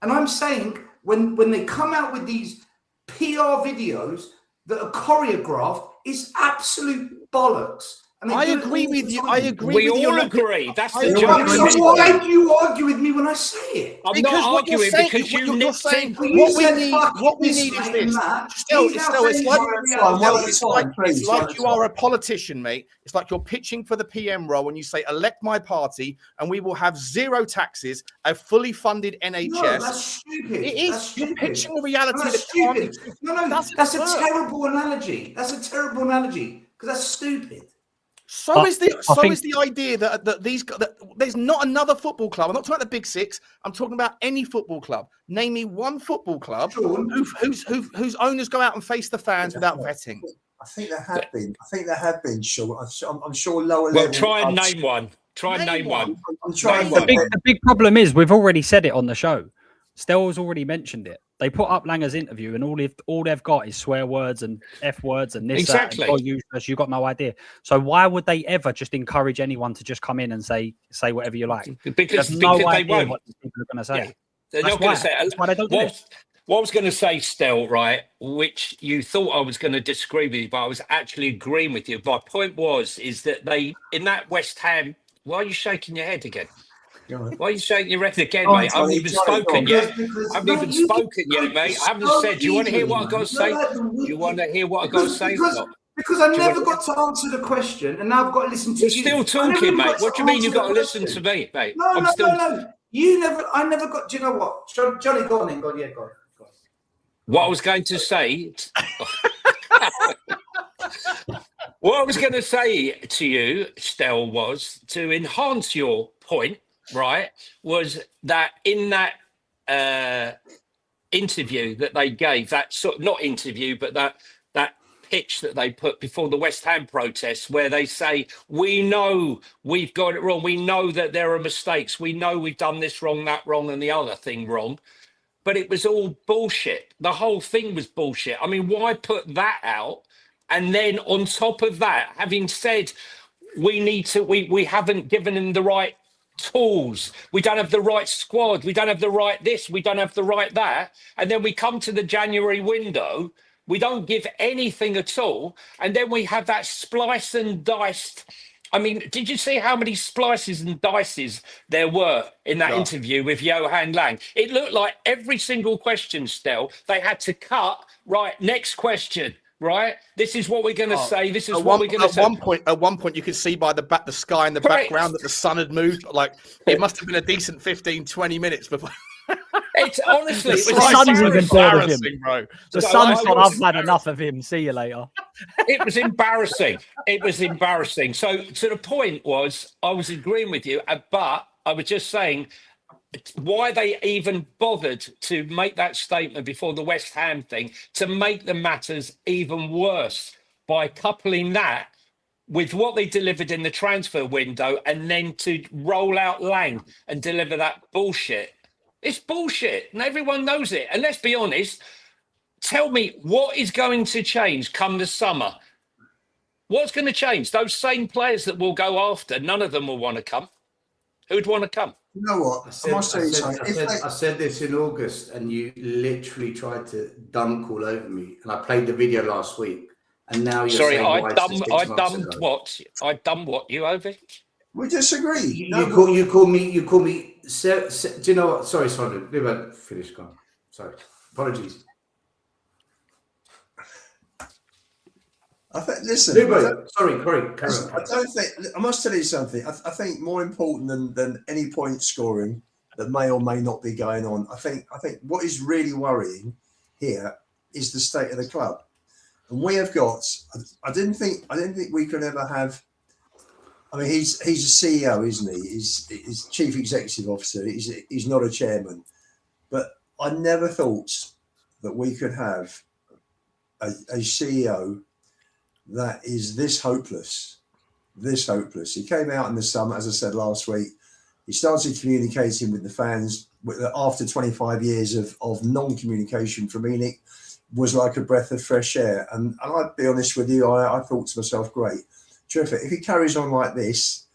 A: And I'm saying when they come out with these PR videos that are choreographed, it's absolute bollocks. And
C: I agree with you. I agree
F: We
C: with you.
F: all agree. That's the
A: So
F: joke.
A: why do you argue with me when I say it?
F: I'm
C: Because
F: not
C: what you're
F: arguing
C: saying,
F: because you
C: you're
F: nipped
C: saying
F: in.
A: You
C: what we
A: said
C: need,
A: fuck
C: what we
A: this,
C: need is
A: mate,
C: this.
A: and that.
C: Still,
A: He's
C: it's
A: now
C: still, it's
A: saying
C: like,
A: it's
C: it's like you are a politician, mate. It's like you're pitching for the PM role and you say, elect my party and we will have zero taxes, a fully funded NHS.
A: No, that's stupid.
C: It is.
A: That's stupid.
C: You're pitching a reality
A: No,
C: that
A: that's
C: can't
A: stupid.
C: exist.
A: No, that's a terrible analogy. That's a terrible analogy because that's stupid.
C: So is the idea that there's not another football club. I'm not talking about the Big Six. I'm talking about any football club. Name me one football club whose owners go out and face the fans without vetting.
D: I think there have been. Sean. I'm sure lower
F: Well,
D: level.
F: try and name one. Try and name one.
D: I'm trying.
E: The big problem is we've already said it on the show. Stell's already mentioned it. They put up Lange's interview, and all they've got is swear words and F words and this.
F: Exactly.
E: That, and useless. You got no idea. So why would they ever just encourage anyone to just come in and say whatever you like?
F: Because
E: they won't.
F: What
E: these people are going to say.
F: Yeah, they're not going to say.
E: That's why they don't do it.
F: What I was going to say, Stell, right, which you thought I was going to disagree with you, but I was actually agreeing with you. My point is that they, in that West Ham, why are you shaking your head again? Why are you shaking your head again, mate? I haven't even spoken yet. I haven't even spoken yet, mate. I haven't said, do you want to hear what I've got to say? Do you want to hear what I've got to say?
A: Because I never got to answer the question, and now I've got to listen to you.
F: You're still talking, mate. What do you mean you've got to listen to me, mate?
A: No. I never got. Do you know what? Johnny, go on in. Go on.
F: What I was going to say. What I was going to say to you, Stell, was to enhance your point. Right, was that in that interview that they gave, that not interview, but that pitch that they put before the West Ham protests, where they say, we know we've got it wrong, we know that there are mistakes, we know we've done this wrong, that wrong, and the other thing wrong, but it was all bullshit. The whole thing was bullshit. I mean, why put that out? And then on top of that, having said we haven't given them the right tools, we don't have the right squad, we don't have the right this, we don't have the right that, and then we come to the January window, we don't give anything at all, and then we have that splice and diced. I mean, did you see how many splices and dices there were in that interview with Johan Lange? It looked like every single question, Stell, they had to cut. Right, next question. Right, this is what we're going to say. This is what we're going to say.
C: At one point, you could see by the sky in the background that the sun had moved. Like it must have been a decent 15, 20 minutes before.
F: It's honestly,
E: the sun's even bored of him,
C: bro.
E: The sun's thought, I've had enough of him. See you later.
F: It was embarrassing. It was embarrassing. So the point was, I was agreeing with you, but I was just saying why they even bothered to make that statement before the West Ham thing, to make the matters even worse by coupling that with what they delivered in the transfer window and then to roll out Lange and deliver that bullshit. It's bullshit and everyone knows it. And let's be honest, tell me what is going to change come the summer? What's going to change? Those same players that will go after, none of them will want to come. Who'd want to come?
D: You know what?
A: I said this in August, and you literally tried to dunk all over me. And I played the video last week, and now you're saying
F: I done what, you Ovi?
D: We disagree.
A: You call me. Do you know what? Sorry, Leave finish. Go on. Sorry, apologies.
D: I think. Listen,
A: sorry.
D: I don't think. I must tell you something. I think more important than any point scoring that may or may not be going on. I think what is really worrying here is the state of the club, and we have got. I didn't think we could ever have. I mean, he's a CEO, isn't he? He's chief executive officer. He's not a chairman, but I never thought that we could have a CEO that is this hopeless. He came out in the summer, as I said last week. He started communicating with the fans after 25 years of non-communication from ENIC was like a breath of fresh air. And I'd be honest with you, I thought to myself, great, terrific. If he carries on like this,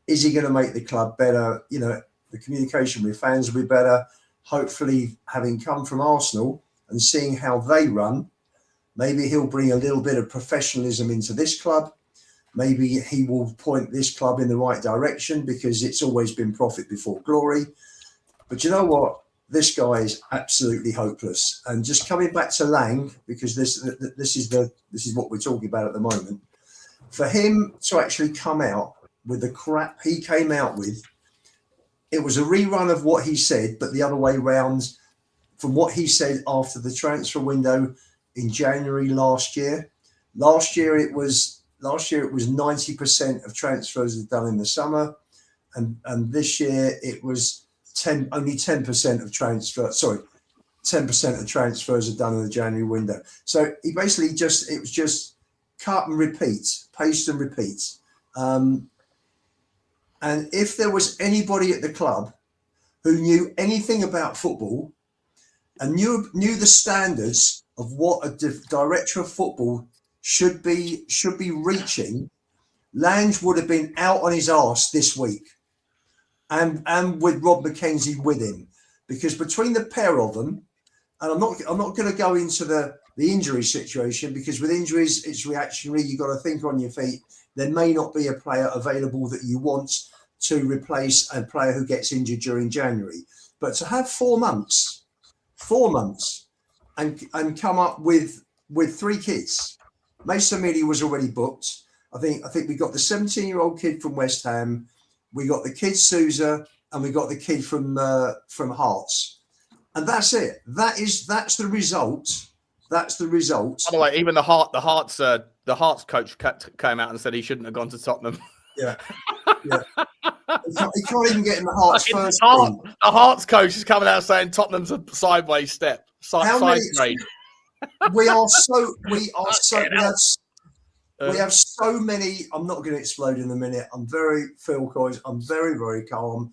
D: is he going to make the club better? You know, the communication with fans will be better. Hopefully, having come from Arsenal and seeing how they run, maybe he'll bring a little bit of professionalism into this club. Maybe he will point this club in the right direction, because it's always been profit before glory. But you know what? This guy is absolutely hopeless. And just coming back to Lange, because this is what we're talking about at the moment. For him to actually come out with the crap he came out with, it was a rerun of what he said, but the other way round from what he said after the transfer window in January last year. Last year it was 90% of transfers were done in the summer, and this year it was only 10% of transfers. Sorry, 10% of transfers are done in the January window. So he basically it was just cut and repeat, paste and repeat. And if there was anybody at the club who knew anything about football and knew the standards of what a director of football should be reaching, Lange would have been out on his arse this week, and with Rob McKenzie with him, because between the pair of them, and I'm not going to go into the injury situation, because with injuries it's reactionary. You've got to think on your feet. There may not be a player available that you want to replace a player who gets injured during January. But to have 4 months, and come up with 3 kids. Mason Mealy was already booked. I think we got the 17-year-old kid from West Ham, we got the kid Sousa, and we got the kid from Hearts, and that's it. That's the result. That's the result.
C: By the way, even the Hearts coach came out and said he shouldn't have gone to Tottenham.
D: Yeah. He can't even get in the Hearts first.
C: The Hearts coach is coming out saying Tottenham's a sideways step. Grade.
D: We have so many. I'm not going to explode in a minute. I'm very Phil Coyes. I'm very, very calm.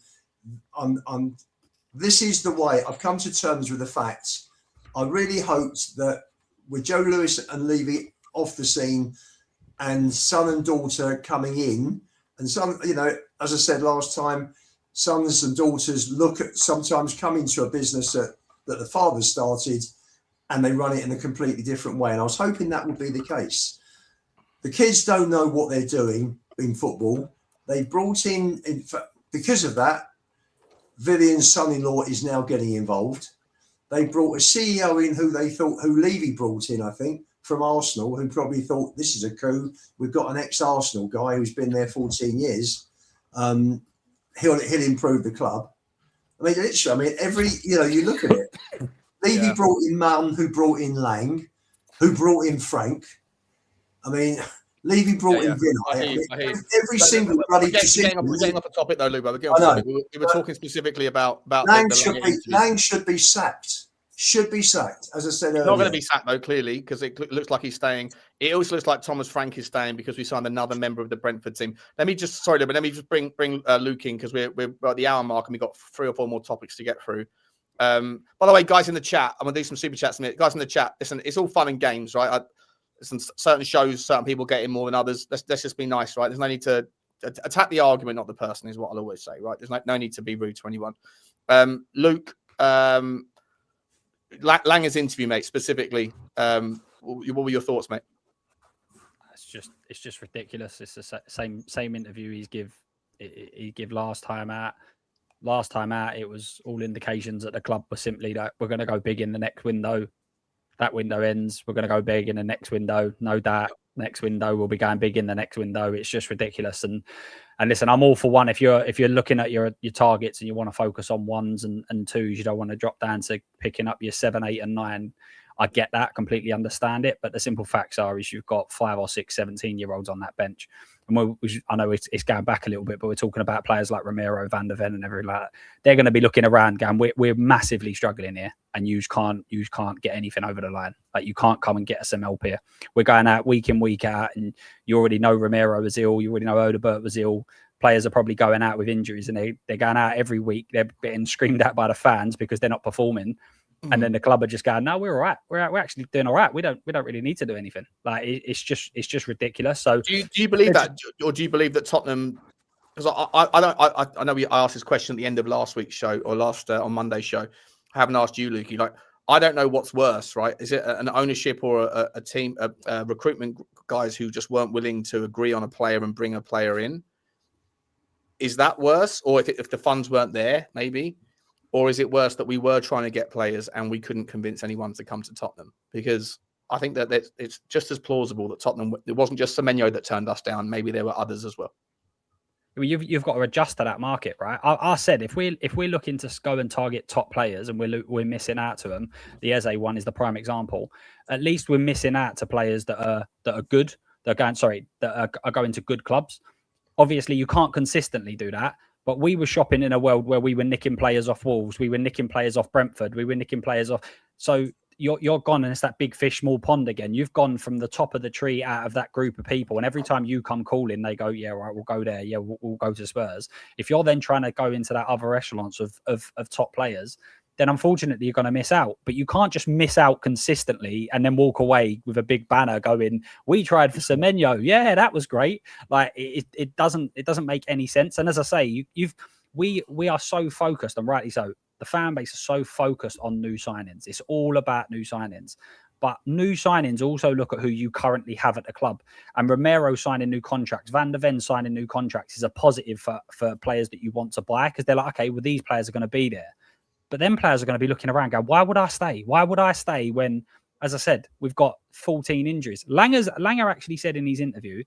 D: This is the way I've come to terms with the facts. I really hoped that with Joe Lewis and Levy off the scene, and son and daughter coming in, and some, as I said last time, sons and daughters sometimes come into a business that the father started, and they run it in a completely different way. And I was hoping that would be the case. The kids don't know what they're doing in football. They brought in because of that, Vivian's son-in-law is now getting involved. They brought a CEO in who Levy brought in, I think, from Arsenal, who probably thought, this is a coup. We've got an ex-Arsenal guy who's been there 14 years. He'll improve the club. I mean, literally, you look at it. Levy brought in Mountain, who brought in Lange, who brought in Frank. I mean, Levy brought in Vinay. Every single bloody decision.
C: We're getting off the topic though, Lou. We were talking specifically about
D: Lange should be sacked. Should be sacked, as I said earlier.
C: He's not going to be sacked though, clearly, because it looks like he's staying. It also looks like Thomas Frank is staying because we signed another member of the Brentford team. Let me just bring Luke in, because we're at the hour mark and we've got 3 or 4 more topics to get through. By the way, guys in the chat, I'm going to do some super chats in a minute. Guys in the chat, listen, it's all fun and games, right? Certain shows, certain people get in more than others. Let's just be nice, right? There's no need to attack the argument, not the person, is what I'll always say, right? There's no need to be rude to anyone. Luke, Lange's interview, mate, specifically. What were your thoughts, mate?
E: It's just ridiculous. It's the same interview he give last time out. Last time out, it was all indications that the club were simply that we're going to go big in the next window. That window ends. We're going to go big in the next window. No doubt. Next window, we'll be going big in the next window. It's just ridiculous. And listen, I'm all for one. If you're looking at your targets and you want to focus on 1s and 2s, you don't want to drop down to picking up your 7, 8, and 9. I get that, completely understand it. But the simple facts is you've got 5 or 6 17-year-olds on that bench. And I know it's going back a little bit, but we're talking about players like Romero, Van der Ven, and everything like that. They're going to be looking around going, we're massively struggling here, and you can't get anything over the line. Like, you can't come and get us some help here. We're going out week in, week out, and you already know Romero was ill. You already know Odebert was ill. players are probably going out with injuries, and they're going out every week. They're getting screamed at by the fans because they're not performing. And then the club are just going, no, we're all right. We're actually doing all right. We don't really need to do anything. Like it's just ridiculous. So
C: do you believe that, or do you believe that Tottenham? Because I know I asked this question at the end of last week's show or last on Monday's show. I haven't asked you, Lukey. Like, I don't know what's worse, right? Is it an ownership or a team, recruitment guys who just weren't willing to agree on a player and bring a player in? Is that worse, or if the funds weren't there, maybe? Or is it worse that we were trying to get players and we couldn't convince anyone to come to Tottenham? Because I think that it's just as plausible that Tottenham, it wasn't just Semenyo that turned us down. Maybe there were others as well.
E: You've got to adjust to that market, right? I said if we're looking to go and target top players and we're missing out to them, the Eze one is the prime example. At least we're missing out to players that are good. That are going to good clubs. Obviously, you can't consistently do that. But we were shopping in a world where we were nicking players off Wolves, we were nicking players off Brentford, we were nicking players off. So you're gone, and it's that big fish, small pond again. You've gone from the top of the tree out of that group of people, and every time you come calling, they go, "Yeah, right, we'll go there. Yeah, we'll go to Spurs." If you're then trying to go into that other echelons of top players, then unfortunately you're going to miss out. But you can't just miss out consistently and then walk away with a big banner going, "We tried for Semenyo. Yeah, that was great." Like it doesn't make any sense. And as I say, we are so focused, and rightly so. The fan base is so focused on new signings. It's all about new signings. But new signings also look at who you currently have at the club. And Romero signing new contracts, Van der Ven signing new contracts is a positive for players that you want to buy, because they're like, okay, well, these players are going to be there. But then players are going to be looking around going, why would I stay? Why would I stay when, as I said, we've got 14 injuries? Lange actually said in his interview,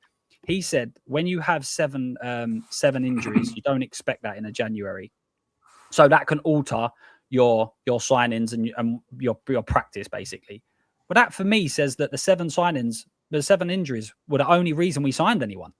E: he said, when you have seven injuries, you don't expect that in a January. So that can alter your signings and your practice, basically. But that, for me, says that the 7 injuries were the only reason we signed anyone.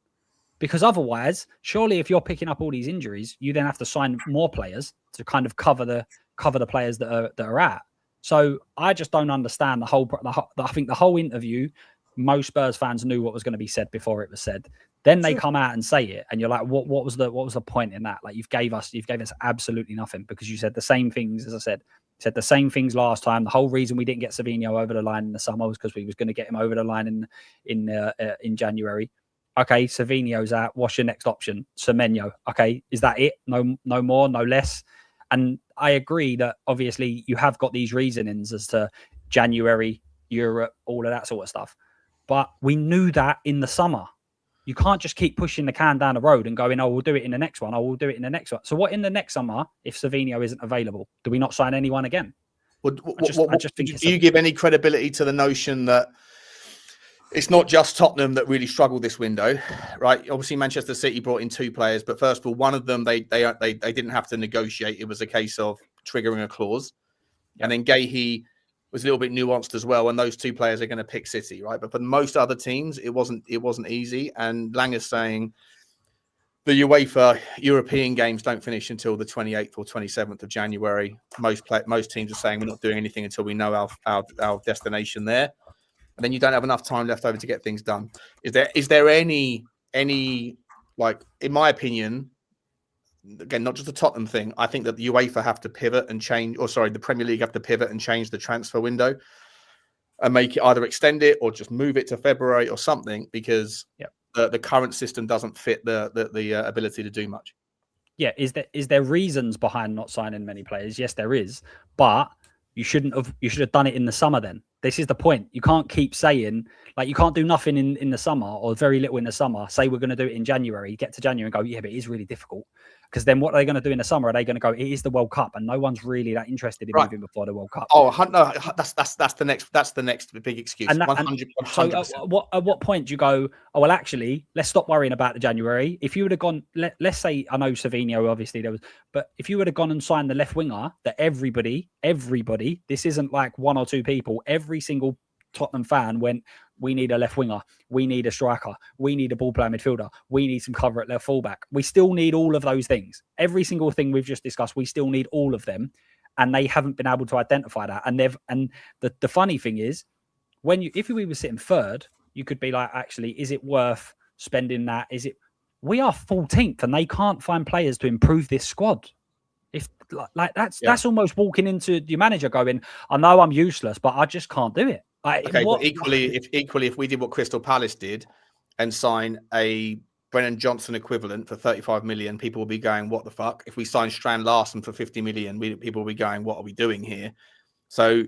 E: Because otherwise, surely if you're picking up all these injuries, you then have to sign more players to kind of cover the players that are out. So I just don't understand I think the whole interview, most Spurs fans knew what was going to be said before it was said. Then they come out and say it, and you're like, what was the point in that? Like, you've gave us absolutely nothing, because you said the same things. As I said, you said the same things last time. The whole reason we didn't get Savinho over the line in the summer was because we was going to get him over the line in January. Okay, Savinho's out. What's your next option? Semenyo. Okay, is that it? No more, no less. And I agree that obviously you have got these reasonings as to January, Europe, all of that sort of stuff. But we knew that in the summer. You can't just keep pushing the can down the road and going, "Oh, we'll do it in the next one. Oh, we'll do it in the next one." So what in the next summer if Savinho isn't available? Do we not sign anyone again?
C: Do you give any credibility to the notion that it's not just Tottenham that really struggled this window, right? Obviously, Manchester City brought in 2 players, but first of all, one of them they didn't have to negotiate. It was a case of triggering a clause, and then Gahey was a little bit nuanced as well. And those 2 players are going to pick City, right? But for most other teams, it wasn't easy. And Lange is saying the UEFA European games don't finish until the 28th or 27th of January. Most teams are saying we're not doing anything until we know our destination there. And then you don't have enough time left over to get things done. Is there any like, in my opinion, again, not just a Tottenham thing, I think that the UEFA have to pivot and change, the Premier League have to pivot and change the transfer window and make it either extend it or just move it to February or something, because the current system doesn't fit the ability to do much.
E: Yeah, is there reasons behind not signing many players? Yes, there is, but you should have done it in the summer then. This is the point. You can't keep saying, like, you can't do nothing in the summer or very little in the summer. Say we're going to do it in January, get to January and go, yeah, but it is really difficult. Because then what are they going to do in the summer? Are they going to go, it is the World Cup, and no one's really that interested in moving before the World Cup?
C: Oh, no, that's the next big excuse. 100%.
E: So at what point do you go, oh, well, actually, let's stop worrying about the January. If you would have gone, let's say, I know Savinho, obviously there was, but if you would have gone and signed the left winger, that everybody, this isn't like 1 or 2 people, every single Tottenham fan went, we need a left winger, we need a striker, we need a ball playing midfielder, we need some cover at left fullback. We still need all of those things. Every single thing we've just discussed, we still need all of them, and they haven't been able to identify that. And the funny thing is, if we were sitting third, you could be like, actually, is it worth spending that? we are 14th and they can't find players to improve this squad. If that's almost walking into your manager going, I know I'm useless, but I just can't do it.
C: Okay, but equally, if we did what Crystal Palace did and sign a Brennan Johnson equivalent for 35 million, people will be going, what the fuck? If we sign Strand Larsen for 50 million, people will be going, what are we doing here? So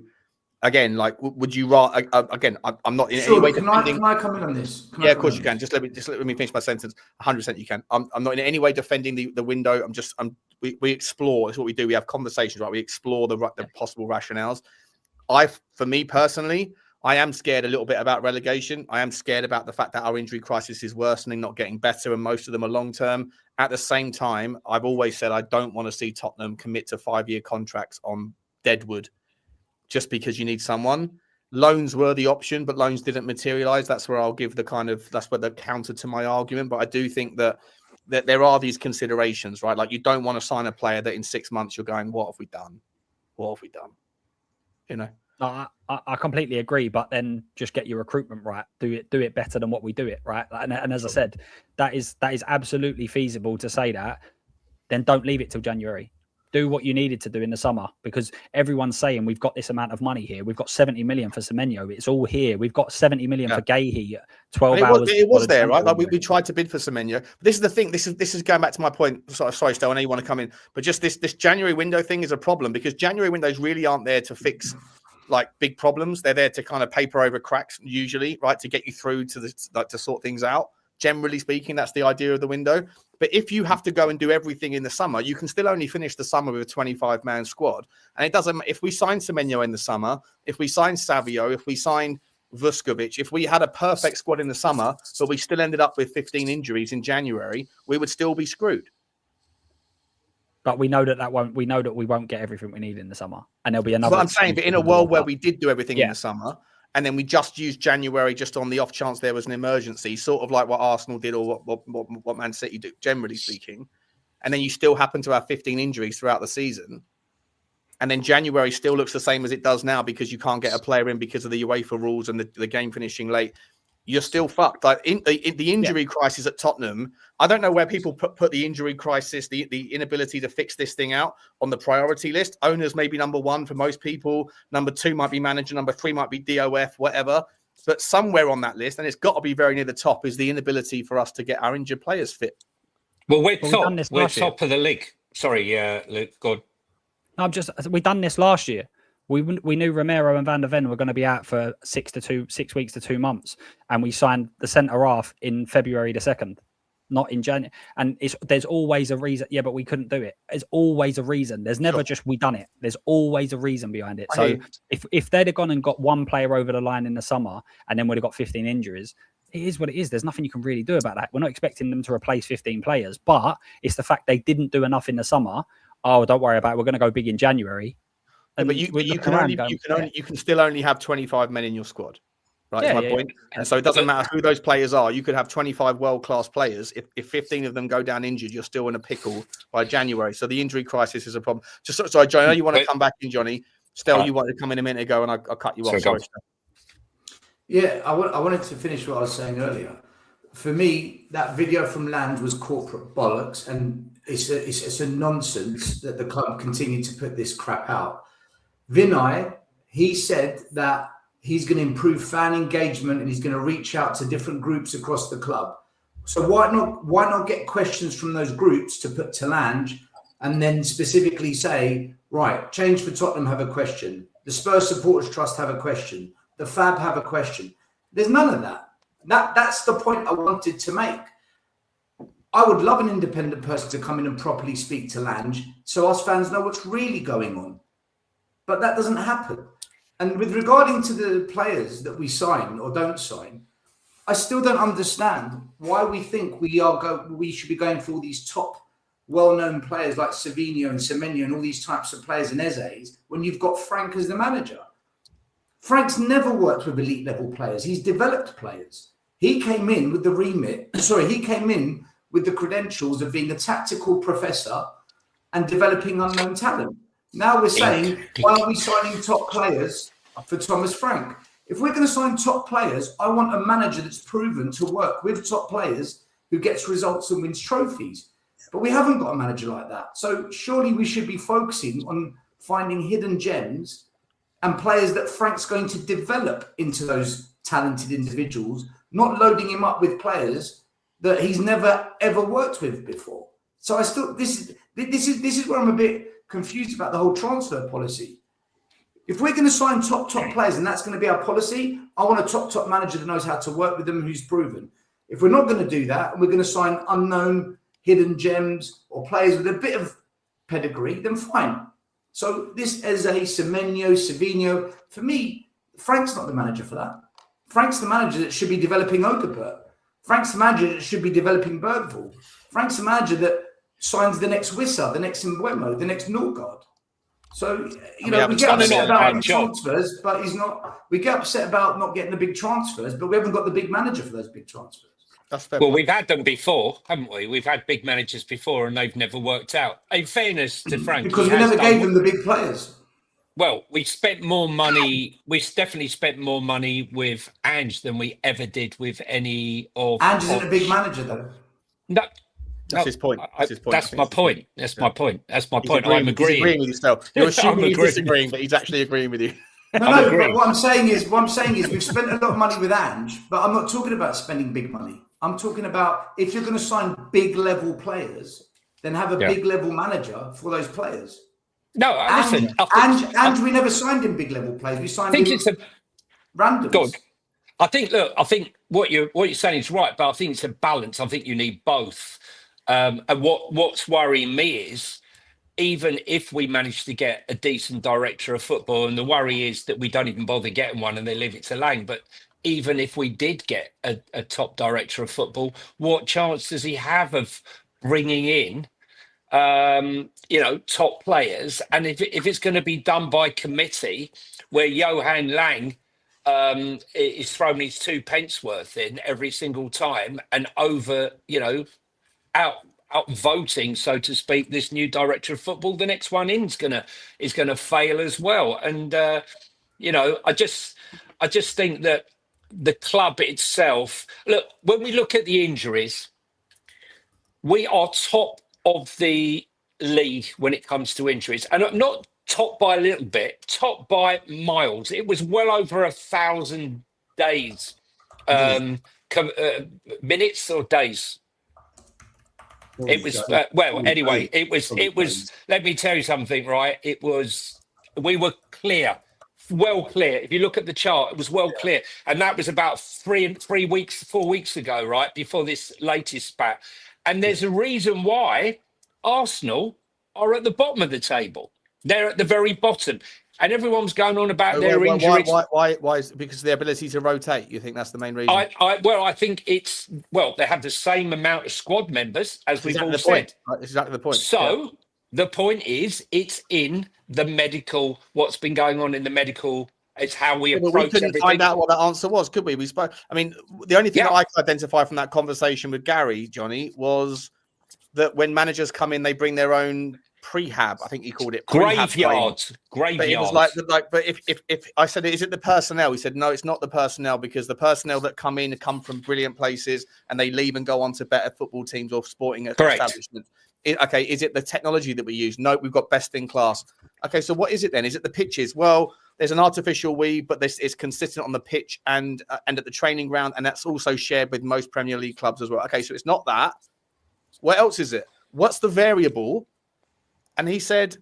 C: again, like, would you rather? Again, I'm not in any way defending.
A: Can I come in on this?
C: Yeah, of course you can. Just let me finish my sentence. 100% you can. I'm not in any way defending the window. We explore. It's what we do. We have conversations, right? We explore the possible rationales. For me personally, I am scared a little bit about relegation. I am scared about the fact that our injury crisis is worsening, not getting better, and most of them are long term. At the same time, I've always said I don't want to see Tottenham commit to 5-year contracts on Deadwood just because you need someone. Loans were the option, but loans didn't materialize. That's where I'll give that's where the counter to my argument. But I do think that there are these considerations, right? Like, you don't want to sign a player that in 6 months you're going, what have we done? What have we done? You know?
E: I completely agree, but then just get your recruitment right. Do it better than what we do it, right? And as I said, that is absolutely feasible to say that. Then don't leave it till January. Do what you needed to do in the summer, because everyone's saying we've got this amount of money here. We've got 70 million for Semenyo. It's all here. We've got 70 million for Gahey. 12 hours.
C: It was there, right? Like we tried to bid for Semenyo. But this is the thing. This is going back to my point. Sorry, Stel, I know you want to come in, but just this January window thing is a problem, because January windows really aren't there to fix like big problems. They're there to kind of paper over cracks, usually, right? To get you through to sort things out. Generally speaking, that's the idea of the window. But if you have to go and do everything in the summer, you can still only finish the summer with a 25-man squad. And it doesn't, if we sign Semenyo in the summer, if we sign Savio, if we signed Vuskovic, if we had a perfect squad in the summer, but we still ended up with 15 injuries in January, we would still be screwed.
E: But we know we won't get everything we need in the summer. And there'll be another.
C: But I'm saying, but in a world where we did do everything in the summer, and then we just used January just on the off chance there was an emergency, sort of like what Arsenal did or what Man City do, generally speaking. And then you still happen to have 15 injuries throughout the season. And then January still looks the same as it does now because you can't get a player in because of the UEFA rules and the game finishing late. You're still fucked. Like in the injury crisis at Tottenham, I don't know where people put the injury crisis, the inability to fix this thing out on the priority list. Owners may be number 1 for most people. Number 2 might be manager. Number 3 might be DOF, whatever. But somewhere on that list, and it's got to be very near the top, is the inability for us to get our injured players fit.
F: Well, we're top. We're top of the league. Sorry, Luke, go on.
E: We've done this last year. We knew Romero and Van der Ven were going to be out for 6 weeks to 2 months, and we signed the centre half in February the 2nd, not in January. And there's always a reason. Yeah, but we couldn't do it. There's always a reason. There's never just we done it. There's always a reason behind it. So if they'd have gone and got one player over the line in the summer and then would have got 15 injuries, it is what it is. There's nothing you can really do about that. We're not expecting them to replace 15 players, but it's the fact they didn't do enough in the summer. Oh, don't worry about it. We're going to go big in January.
C: But you can still only have 25 men in your squad, right? That's my point. And so it doesn't matter who those players are. You could have 25 world-class players. If 15 of them go down injured, you're still in a pickle by January. So the injury crisis is a problem. Sorry, Johnny, I know you want to come back in, Johnny. Stel, you wanted to come in a minute ago, and I'll cut you off. Sorry.
A: Yeah, I wanted to finish what I was saying earlier. For me, that video from Lange was corporate bollocks, and it's a nonsense that the club continue to put this crap out. Vinay, he said that he's going to improve fan engagement and he's going to reach out to different groups across the club. So why not get questions from those groups to put to Lange and then specifically say, right, Change for Tottenham have a question. The Spurs Supporters Trust have a question. The Fab have a question. There's none of that. That's the point I wanted to make. I would love an independent person to come in and properly speak to Lange so us fans know what's really going on. But that doesn't happen. And with regarding to the players that we sign or don't sign, I still don't understand why we think we should be going for all these top well-known players like Savinho and Semenyo and all these types of players and Eze's when you've got Frank as the manager. Frank's never worked with elite level players. He's developed players. He came in with the remit. He came in with the credentials of being a tactical professor and developing unknown talent. Now we're saying, why are we signing top players for Thomas Frank? If we're going to sign top players, I want a manager that's proven to work with top players who gets results and wins trophies. But we haven't got a manager like that. So surely we should be focusing on finding hidden gems and players that Frank's going to develop into those talented individuals, not loading him up with players that he's never ever worked with before. So I still this is where I'm a bit confused about the whole transfer policy. If we're going to sign top players and that's going to be our policy, I want a top manager that knows how to work with them, who's proven. If we're not going to do that and we're going to sign unknown hidden gems or players with a bit of pedigree, then fine. So this as a Semenyo, Savino, for me, Frank's not the manager for that. Frank's the manager that should be developing Okafor. Frank's the manager that should be developing Bergvall. Frank's the manager that signs the next Wissa, the next Mbeumo, the next Norgard. So, we get upset about transfers, but he's not. We get upset about not getting the big transfers, but we haven't got the big manager for those big transfers.
C: That's fair.
F: Well, we've had them before, haven't we? We've had big managers before, and they've never worked out. In fairness to Frank,
A: because we never gave them the big players.
F: Well, we spent more money. We definitely spent more money with Ange than we ever did with any of.
A: Ange isn't a big manager, though.
F: No.
C: That's his point.
F: That's my point. That's my point. I'm agreeing.
C: He's agreeing with yourself. You're assuming he's disagreeing, but he's actually agreeing with you.
A: No. But what I'm saying is, we've spent a lot of money with Ange, but I'm not talking about spending big money. I'm talking about if you're going to sign big level players, then have a big level manager for those players.
F: No, listen.
A: Ange, we never signed in big level players. We signed randoms.
F: Good. I think what you're saying is right, but I think it's a balance. I think you need both. And what's worrying me is, even if we manage to get a decent director of football, and the worry is that we don't even bother getting one and they leave it to Lange, but even if we did get a top director of football, what chance does he have of bringing in, top players? And if it's going to be done by committee, where Johan Lange is throwing his 2 pence worth in every single time and out voting, so to speak, this new director of football, the next one in is gonna fail as well. And I just think that the club itself, look, when we look at the injuries, we are top of the league when it comes to injuries, and not top by a little bit, top by miles. It was well over 1,000 days, minutes or days. It was anyway. It was. Let me tell you something, right? We were clear, well clear. If you look at the chart, it was well clear, and that was about 4 weeks ago, right before this latest spat. And there's a reason why Arsenal are at the bottom of the table. They're at the very bottom, and everyone's going on about their injuries.
C: Why is it? Because of their ability to rotate? You think that's the main reason?
F: I think they have the same amount of squad members as we've all said.
C: That's exactly the point.
F: So the point is, it's in the medical. What's been going on in the medical? It's how we approach
C: we couldn't
F: everything.
C: find out what that answer was, could we? We spoke. I mean, the only thing that I could identify from that conversation with Gary, Johnny, was that when managers come in, they bring their own prehab. I think he called it
F: graveyards.
C: But it was but if I said, is it the personnel? He said, no, it's not the personnel, because the personnel that come in come from brilliant places and they leave and go on to better football teams or sporting establishments. Is it the technology that we use? No, we've got best in class. Okay, so what is it then? Is it the pitches? Well, there's an artificial weave, but this is consistent on the pitch and at the training ground, and that's also shared with most Premier League clubs as well. Okay, so it's not that. What else is it? What's the variable? And he said,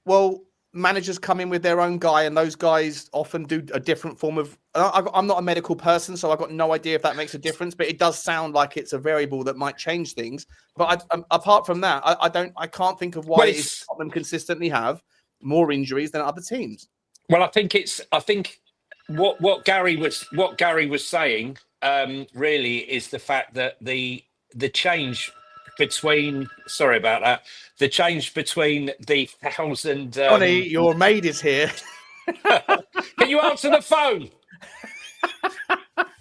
C: well, managers come in with their own guy, and those guys often do a different form of... I'm not a medical person, so I've got no idea if that makes a difference, but it does sound like it's a variable that might change things. But apart from that, I can't think of why Tottenham consistently have more injuries than other teams.
F: Well, I think what Gary was saying really is the fact that the change between the change between the 1,000
C: Johnny, your maid is here.
F: Can you answer the phone?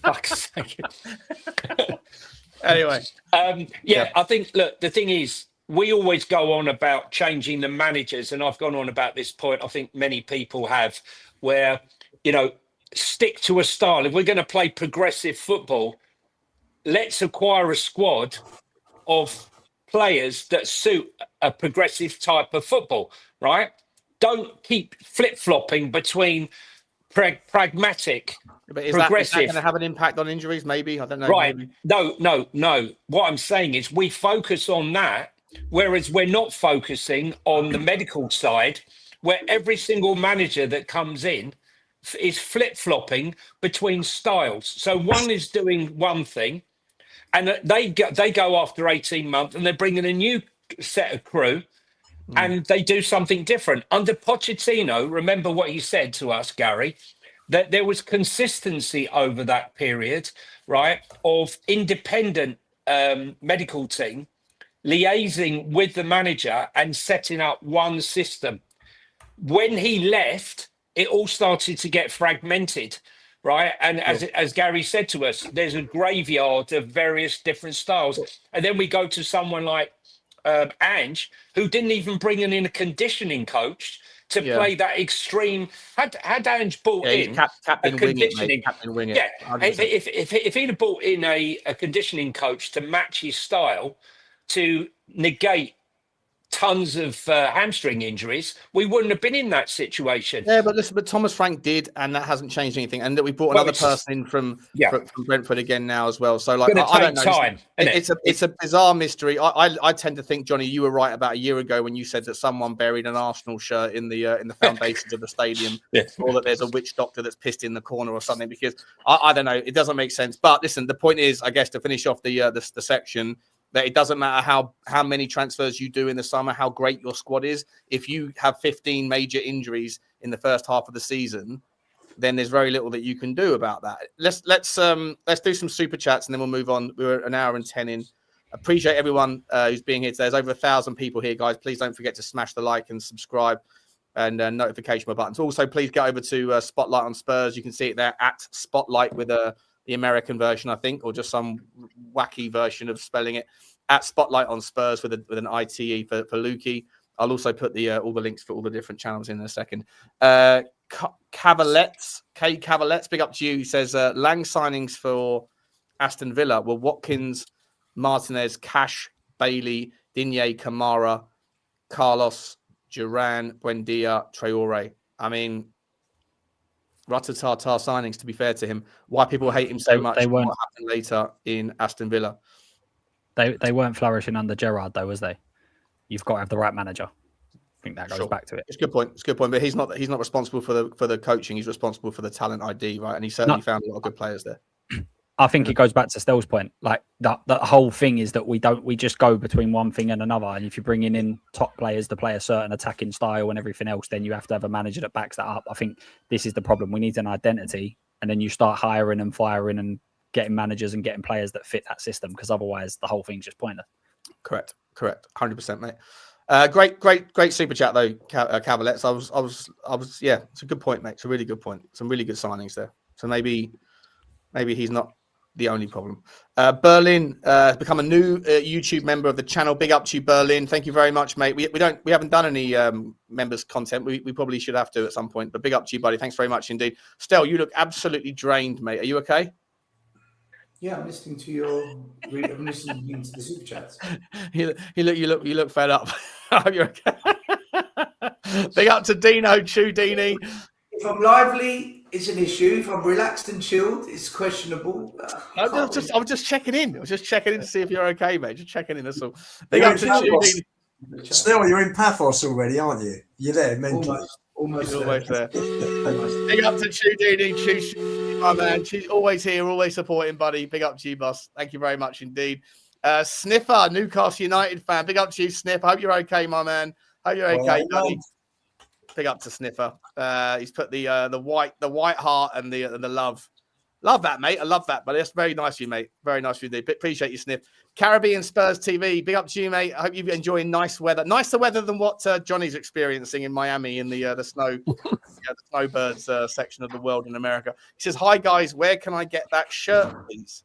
F: Fuck's sake.
C: Anyway,
F: I think, look, the thing is, we always go on about changing the managers, and I've gone on about this point. I think many people have, where stick to a style. If we're going to play progressive football, let's acquire a squad of players that suit a progressive type of football, right? Don't keep flip-flopping between pragmatic,
C: But is that going
F: progressive.
C: to have an impact on injuries? Maybe, I don't know.
F: Right.
C: Maybe.
F: No. What I'm saying is we focus on that, whereas we're not focusing on the medical side, where every single manager that comes in is flip-flopping between styles. So one is doing one thing, and they go after 18 months, and they're bringing a new set of crew, and they do something different. Under Pochettino, remember what he said to us, Gary, that there was consistency over that period, right, of independent medical team liaising with the manager and setting up one system. When he left, it all started to get fragmented, right? And as Gary said to us, there's a graveyard of various different styles. And then we go to someone like Ange, who didn't even bring in a conditioning coach to play that extreme. Had Ange brought in
C: captain
F: a conditioning,
C: wing it, captain wing it.
F: yeah.
C: 100%.
F: If he'd have brought in a conditioning coach to match his style to negate tons of hamstring injuries, we wouldn't have been in that situation.
C: Yeah, but listen, but Thomas Frank did, and that hasn't changed anything. And that we brought another person in from Brentford again now as well. So like, I don't know.
F: Time,
C: it's a bizarre mystery. I tend to think, Johnny, you were right about a year ago when you said that someone buried an Arsenal shirt in the foundations of the stadium, or that there's a witch doctor that's pissed in the corner or something. Because I don't know, it doesn't make sense. But listen, the point is, I guess, to finish off the section, that it doesn't matter how many transfers you do in the summer, how great your squad is. If you have 15 major injuries in the first half of the season, then there's very little that you can do about that. Let's do some super chats and then we'll move on. We're an hour and 10 in. Appreciate everyone who's being here today. There's over 1,000 people here, guys. Please don't forget to smash the like and subscribe and notification buttons. Also, please get over to Spotlight on Spurs. You can see it there at Spotlight with the American version, I think, or just some wacky version of spelling it, at Spotlight on Spurs with an ITE for Lukey. I'll also put all the links for all the different channels in a second. Cavalets, big up to you. He says, Lange signings for Aston Villa were Watkins, Martinez, Cash, Bailey, Digne, Kamara, Carlos, Duran, Buendia, Traore. I mean, Ratatata signings, to be fair to him. Why people hate him so much, what happened later in Aston Villa.
E: They weren't flourishing under Gerrard, though, was they? You've got to have the right manager. I think that goes back to it.
C: It's a good point. But he's not responsible for the coaching. He's responsible for the talent ID, right? And he certainly found a lot of good players there.
E: I think it goes back to Stell's point. Like the whole thing is that we just go between one thing and another. And if you're bringing in top players to play a certain attacking style and everything else, then you have to have a manager that backs that up. I think this is the problem. We need an identity, and then you start hiring and firing and getting managers and getting players that fit that system, because otherwise the whole thing's just pointless.
C: Correct. 100%, mate. Great super chat though, Cavalets. I was yeah, it's a good point, mate. It's a really good point. Some really good signings there. So maybe he's not the only problem. Berlin has become a new YouTube member of the channel. Big up to you, Berlin. Thank you very much, mate. We haven't done any members content. We probably should have to at some point. But big up to you, buddy. Thanks very much indeed. Stel, you look absolutely drained, mate. Are you okay?
A: Yeah, I'm listening to I'm listening to the super chats.
C: You look fed up. I hope you're okay. Big up to Dino, Dini.
A: If I'm lively, it's an issue. If I'm relaxed and chilled, it's questionable.
C: I was just checking in. I was just checking in to see if you're okay, mate. Just checking in. That's all. Big up to Dini.
D: Still, you're in Paphos already, aren't you? You're there mentally.
C: Almost there. Big up to Dini, my man. She's always here, always supporting, buddy. Big up to you, boss. Thank you very much indeed. Sniffer, Newcastle United fan. Big up to you, Sniffer. Hope you're okay, my man. Hope you're okay, buddy. Big up to Sniffer. He's put the white heart and the love. Love that, mate. I love that, but that's very nice of you, mate. Very nice of you, indeed. Appreciate you, Sniff. Caribbean Spurs TV. Big up to you, mate. I hope you're enjoying nice weather. Nicer weather than what Johnny's experiencing in Miami in the snow, the snowbirds section of the world in America. He says, "Hi guys, where can I get that shirt, please?"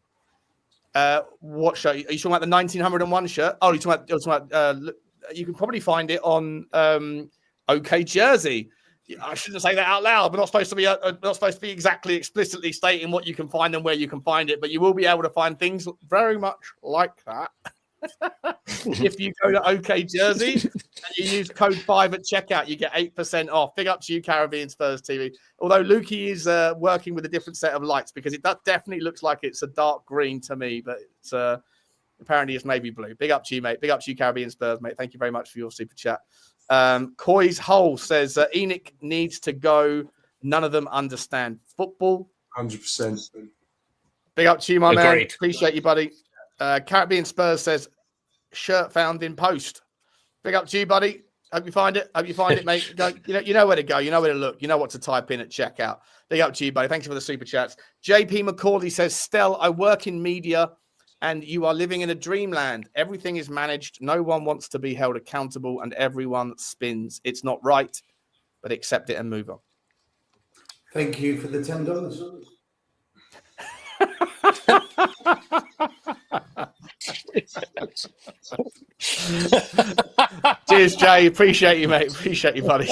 C: What shirt? Are you talking about the 1901 shirt? Oh, you're talking about you can probably find it on OK Jersey. I shouldn't say that out loud. We're not supposed to be not supposed to be exactly explicitly stating what you can find and where you can find it, but you will be able to find things very much like that. If you go to OK Jersey and you use code 5 at checkout, you get 8% off. Big up to you, Caribbean Spurs TV. Although Lukey is working with a different set of lights because it definitely looks like it's a dark green to me, but it's apparently it's navy blue. Big up to you, mate. Big up to you, Caribbean Spurs, mate. Thank you very much for your super chat. Coy's Hole says Enoch needs to go. None of them understand football.
D: 100%.
C: Big up to you, my man.
F: Agreed.
C: Appreciate you, buddy. Caribbean Spurs says shirt found in post. Big up to you, buddy. Hope you find it. Hope you find it, mate. Go, you know where to go. You know where to look. You know what to type in at checkout. Big up to you, buddy. Thank you for the super chats. JP McCauley says, Stell, I work in media and you are living in a dreamland. Everything is managed. No one wants to be held accountable and everyone spins. It's not right, but accept it and move on.
A: Thank you for the $10.
C: Cheers, Jay. Appreciate you, mate. Appreciate you, buddy.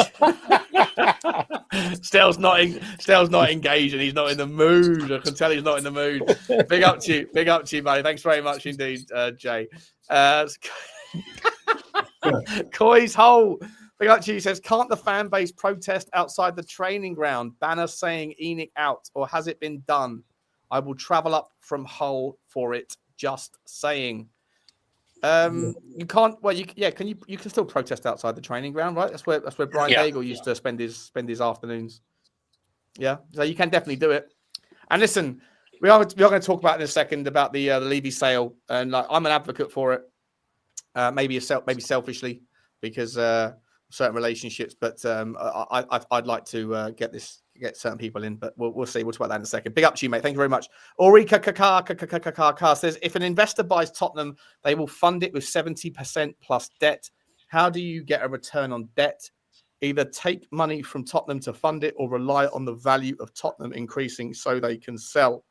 C: Stell's not engaged and he's not in the mood. I can tell he's not in the mood. Big up to you. Big up to you, buddy. Thanks very much indeed, Jay. Coy's Hole. Big up to you. He says, can't the fan base protest outside the training ground? Banner saying Enoch out, or has it been done? I will travel up from Hull for it. Just saying. You can't. Well, you can still protest outside the training ground, right? That's where Brian Daigle used to spend his afternoons. Yeah, so you can definitely do it. And listen, we are going to talk about in a second about the Levy sale, and I'm an advocate for it. Maybe selfishly because certain relationships, but I'd like to get certain people in, but we'll see. We'll talk about that in a second. Big up to you, mate. Thank you very much. Ulrika Kakar says, if an investor buys Tottenham, they will fund it with 70% plus debt. How do you get a return on debt? Either take money from Tottenham to fund it or rely on the value of Tottenham increasing so they can sell.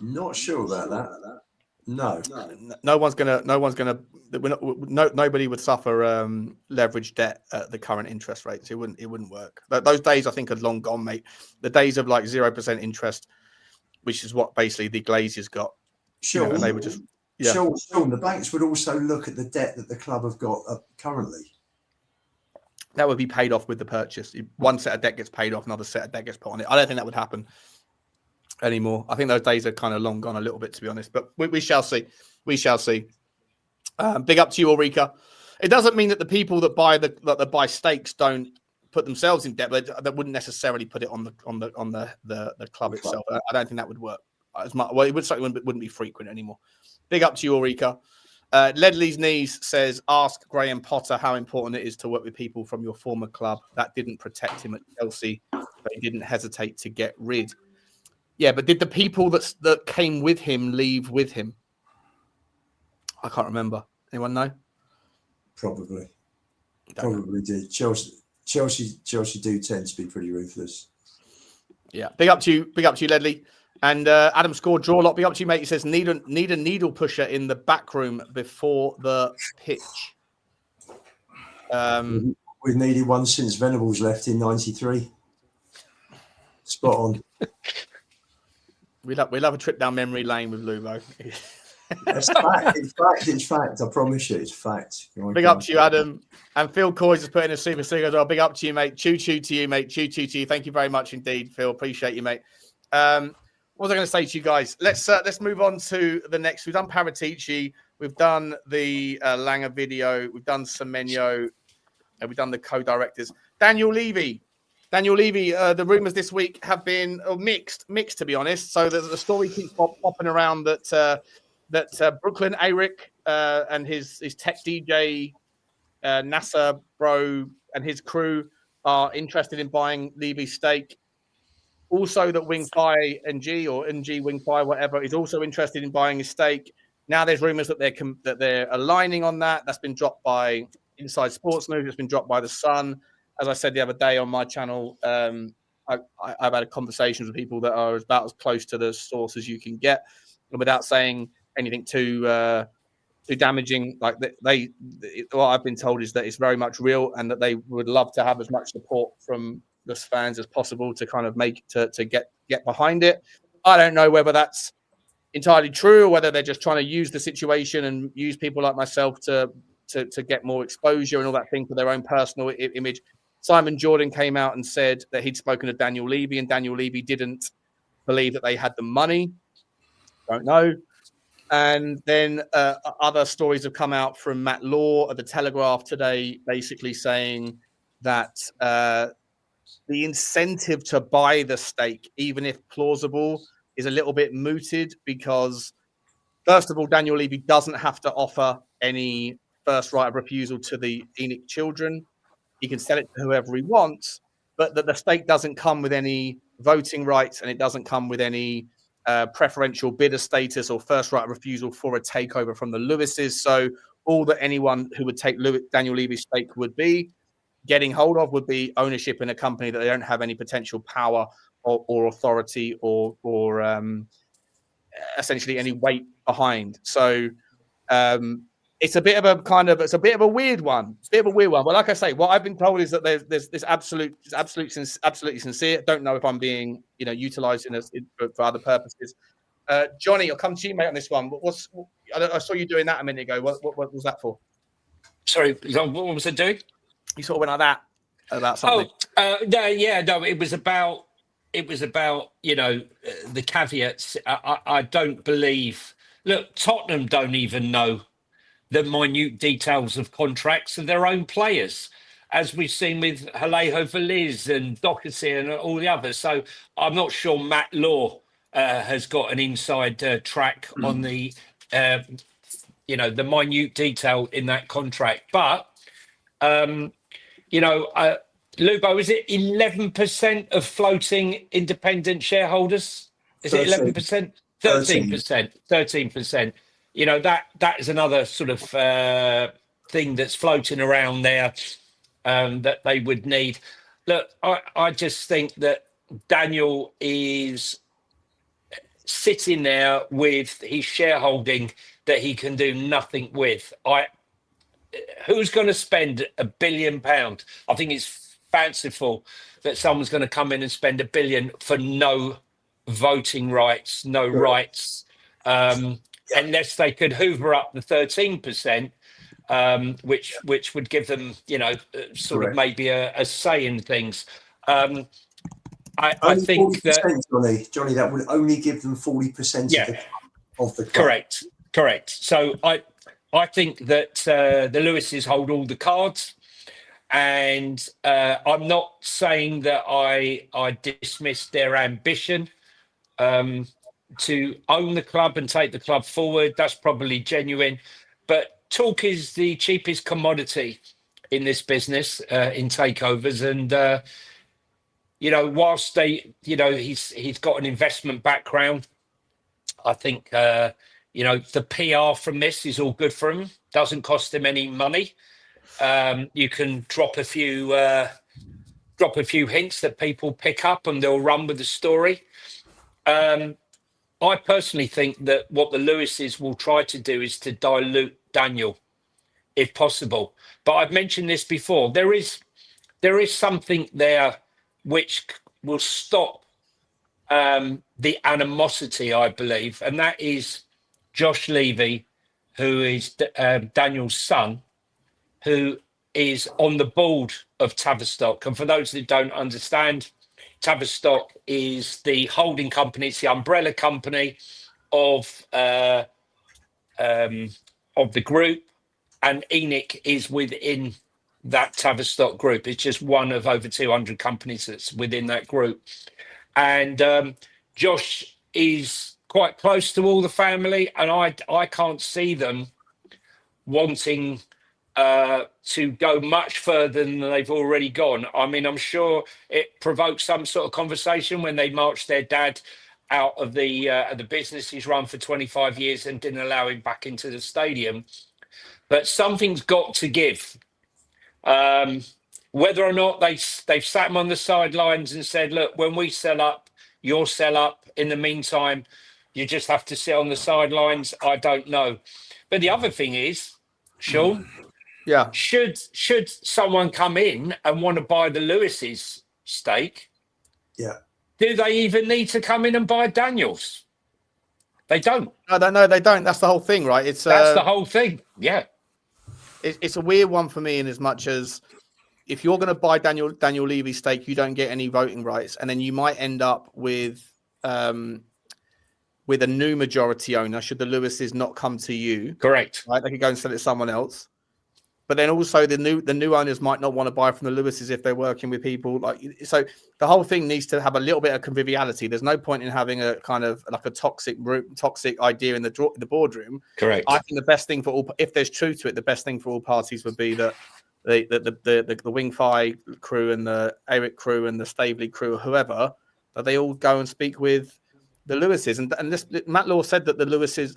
D: Not sure about that. No.
C: Nobody would suffer leverage debt at the current interest rates. It wouldn't work. Those days I think are long gone, mate. The days of like 0% interest, which is what basically the Glazers got.
D: Sure.
C: They were just
D: Sure. The banks would also look at the debt that the club have got currently.
C: That would be paid off with the purchase. One set of debt gets paid off, another set of debt gets put on it. I don't think that would happen anymore. I think those days are kind of long gone a little bit, to be honest. But we shall see. We shall see. Big up to you, Ulrika. It doesn't mean that the people that buy stakes don't put themselves in debt, but that wouldn't necessarily put it on the club itself. I don't think that would work as much. Well, it wouldn't be frequent anymore. Big up to you, Ulrika. Ledley's Knees says, ask Graham Potter how important it is to work with people from your former club. That didn't protect him at Chelsea, but he didn't hesitate to get rid. Yeah, but did the people that came with him leave with him? I can't remember. Anyone know?
D: Probably did. Chelsea do tend to be pretty ruthless.
C: Yeah. Big up to you, Ledley. And Adam scored draw lot. Big up to you, mate. He says need a needle pusher in the back room before the pitch.
D: We've needed one since Venables left in '93. Spot on.
C: We'll have a trip down memory lane with Lubo.
D: It's fact. It's fact. I promise you, it's fact.
C: Big up to you, Adam. And Phil Coys is putting a super sticker as well. Big up to you, mate. Choo choo to you, mate. Choo choo to you. Thank you very much indeed, Phil. Appreciate you, mate. What was I going to say to you guys? Let's move on to the next. We've done Paratici. We've done the Lange video. We've done Semenyo. And we've done the co-directors. Daniel Levy. The rumours this week have been mixed, to be honest. So the story keeps popping around that Brooklyn Eric and his tech DJ NASA bro and his crew are interested in buying Levy's stake. Also, that Wing Fi NG or NG Wing Fi, whatever, is also interested in buying his stake. Now there's rumours that they're aligning on that. That's been dropped by Inside Sports News. It's been dropped by The Sun. As I said the other day on my channel, I've had conversations with people that are about as close to the source as you can get, and without saying anything too too damaging. Like what I've been told is that it's very much real, and that they would love to have as much support from the fans as possible to kind of get behind it. I don't know whether that's entirely true or whether they're just trying to use the situation and use people like myself to get more exposure and all that thing for their own personal image. Simon Jordan came out and said that he'd spoken to Daniel Levy, and Daniel Levy didn't believe that they had the money. Don't know. And then other stories have come out from Matt Law at the Telegraph today, basically saying that the incentive to buy the stake, even if plausible, is a little bit mooted because, first of all, Daniel Levy doesn't have to offer any first right of refusal to the ENIC children. He can sell it to whoever he wants, but that the stake doesn't come with any voting rights, and it doesn't come with any preferential bidder status or first right of refusal for a takeover from the Lewises. So all that anyone who would take Daniel Levy's stake would be getting hold of would be ownership in a company that they don't have any potential power or authority or essentially any weight behind. So it's a bit of a weird one. But like I say, what I've been told is that there's this absolutely sincere. Don't know if I'm being utilized for other purposes. Johnny, I'll come to you, mate, on this one. I saw you doing that a minute ago. What was that for?
F: Sorry, what was I doing?
C: You sort of went like that about something.
F: No, it was about the caveats. I don't believe. Look, Tottenham don't even know the minute details of contracts of their own players, as we've seen with Halejo Veliz and Doherty and all the others. So I'm not sure Matt Law has got an inside track on the the minute detail in that contract. But Lubo, is it 11% of floating independent shareholders? Is it 11%? 13%. 13%. That is another sort of thing that's floating around there that they would need. Look, I just think that Daniel is sitting there with his shareholding that he can do nothing with. Who's going to spend £1 billion? I think it's fanciful that someone's going to come in and spend £1 billion for no voting rights, no rights, unless they could hoover up the 13%, which would give them, sort of maybe a say in things. I think that
D: Johnny, that would only give them 40% of the club.
F: Correct. So I think that the Lewises hold all the cards, and I'm not saying that I dismiss their ambition to own the club and take the club forward. That's probably genuine, but talk is the cheapest commodity in this business, in takeovers, and whilst he's got an investment background, I think the PR from this is all good for him. Doesn't cost him any money. You can drop a few hints that people pick up and they'll run with the story. I personally think that what the Lewises will try to do is to dilute Daniel, if possible. But I've mentioned this before. There is something there which will stop the animosity, I believe, and that is Josh Levy, who is Daniel's son, who is on the board of Tavistock. And for those that don't understand, Tavistock is the holding company, it's the umbrella company of the group, and ENIC is within that Tavistock group. It's just one of over 200 companies that's within that group. And Josh is quite close to all the family, and I can't see them wanting to go much further than they've already gone. I mean, I'm sure it provoked some sort of conversation when they marched their dad out of the business he's run for 25 years and didn't allow him back into the stadium. But something's got to give. Whether or not they've sat him on the sidelines and said, look, when we sell up, you'll sell up. In the meantime, you just have to sit on the sidelines. I don't know. But the other thing is, Sean,
C: Yeah.
F: should someone come in and want to buy the Lewis's stake?
D: Yeah.
F: Do they even need to come in and buy Daniel's? They don't.
C: No, they don't. That's the whole thing, right? It's
F: That's the whole thing. Yeah.
C: It's a weird one for me in as much as if you're going to buy Daniel Levy's stake, you don't get any voting rights, and then you might end up with a new majority owner should the Lewises not come to you.
F: Correct.
C: Right? They could go and sell it to someone else. But then also the new owners might not want to buy from the Lewises if they're working with people like so. The whole thing needs to have a little bit of conviviality. There's no point in having a kind of like a toxic idea in the boardroom.
F: Correct.
C: I think the best thing for all, if there's truth to it, the best thing for all parties would be that the Wing Fi crew and the Eric crew and the Staveley crew or whoever, that they all go and speak with the Lewises. And this, Matt Law said that the Lewises,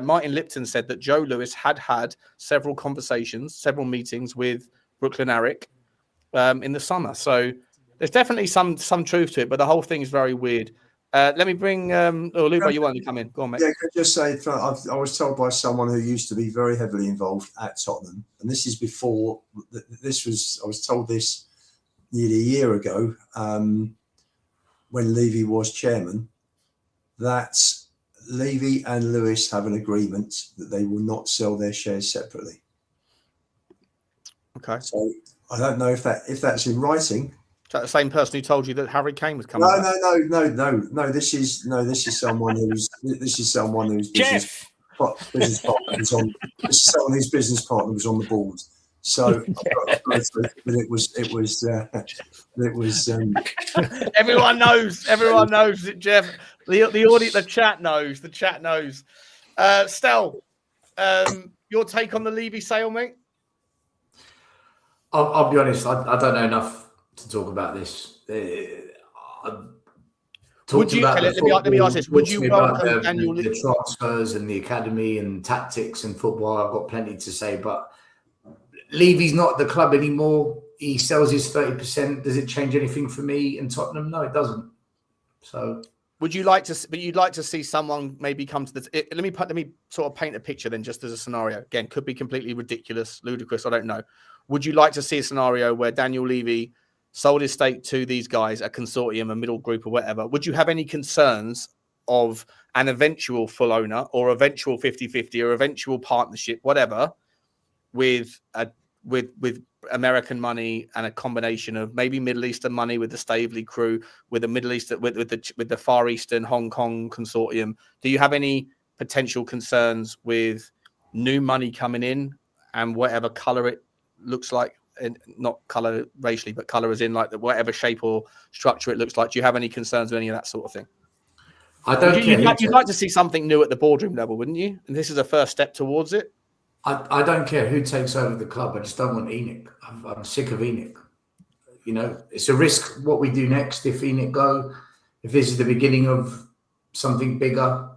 C: Martin Lipton said that Joe Lewis had several conversations, several meetings with Brooklyn Eric in the summer. So there's definitely some truth to it, but the whole thing is very weird. Let me bring Luba, you want to come in? Go on, mate.
D: Yeah, can I just say, I was told by someone who used to be very heavily involved at Tottenham, and this is before, I was told this nearly a year ago, when Levy was chairman, that Levy and Lewis have an agreement that they will not sell their shares separately.
C: Okay.
D: So I don't know if that's in writing.
C: Is that the same person who told you that Harry Kane was coming?
D: No. This is someone whose business partner was on. This is someone whose business partner was on the board. So it was.
C: Everyone knows. Everyone knows it, Jeff. The audience, the chat knows. The chat knows. Stel, your take on the Levy sale, mate?
A: I'll be honest. I don't know enough to talk about this.
C: Would you? Let me ask this: would you welcome Daniel
A: the transfers and the academy and tactics and football? I've got plenty to say, but Levy's not at the club anymore. He sells his 30%. Does it change anything for me in Tottenham? No, it doesn't. So,
C: would you like to? But you'd like to see someone maybe come to the. Let me sort of paint a picture then, just as a scenario. Again, could be completely ridiculous, ludicrous. I don't know. Would you like to see a scenario where Daniel Levy sold his stake to these guys, a consortium, a middle group, or whatever? Would you have any concerns of an eventual full owner or eventual 50-50 or eventual partnership, whatever, with American money and a combination of maybe Middle Eastern money with the Staveley crew, with the Middle East, with the Far Eastern Hong Kong consortium? Do you have any potential concerns with new money coming in and whatever color it looks like? And not color racially, but color as in like whatever shape or structure it looks like. Do you have any concerns with any of that sort of thing?
A: I don't.
C: You'd like to see something new at the boardroom level, wouldn't you? And this is a first step towards it.
A: I don't care who takes over the club. I just don't want Enoch. I'm sick of Enoch. You know, it's a risk what we do next if Enoch go. If this is the beginning of something bigger,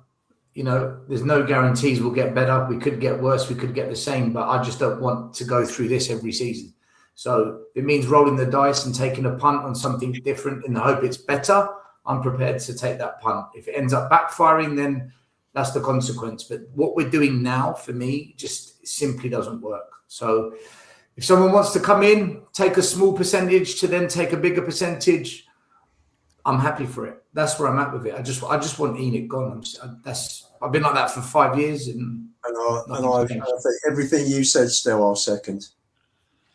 A: you know, there's no guarantees we'll get better. We could get worse. We could get the same. But I just don't want to go through this every season. So it means rolling the dice and taking a punt on something different in the hope it's better. I'm prepared to take that punt. If it ends up backfiring, then that's the consequence. But what we're doing now, for me, just simply doesn't work. So if someone wants to come in, take a small percentage to then take a bigger percentage, I'm happy for it. That's where I'm at with it. I just want Enoch gone. I've been like that for 5 years, and
D: I think everything you said, still I'll second.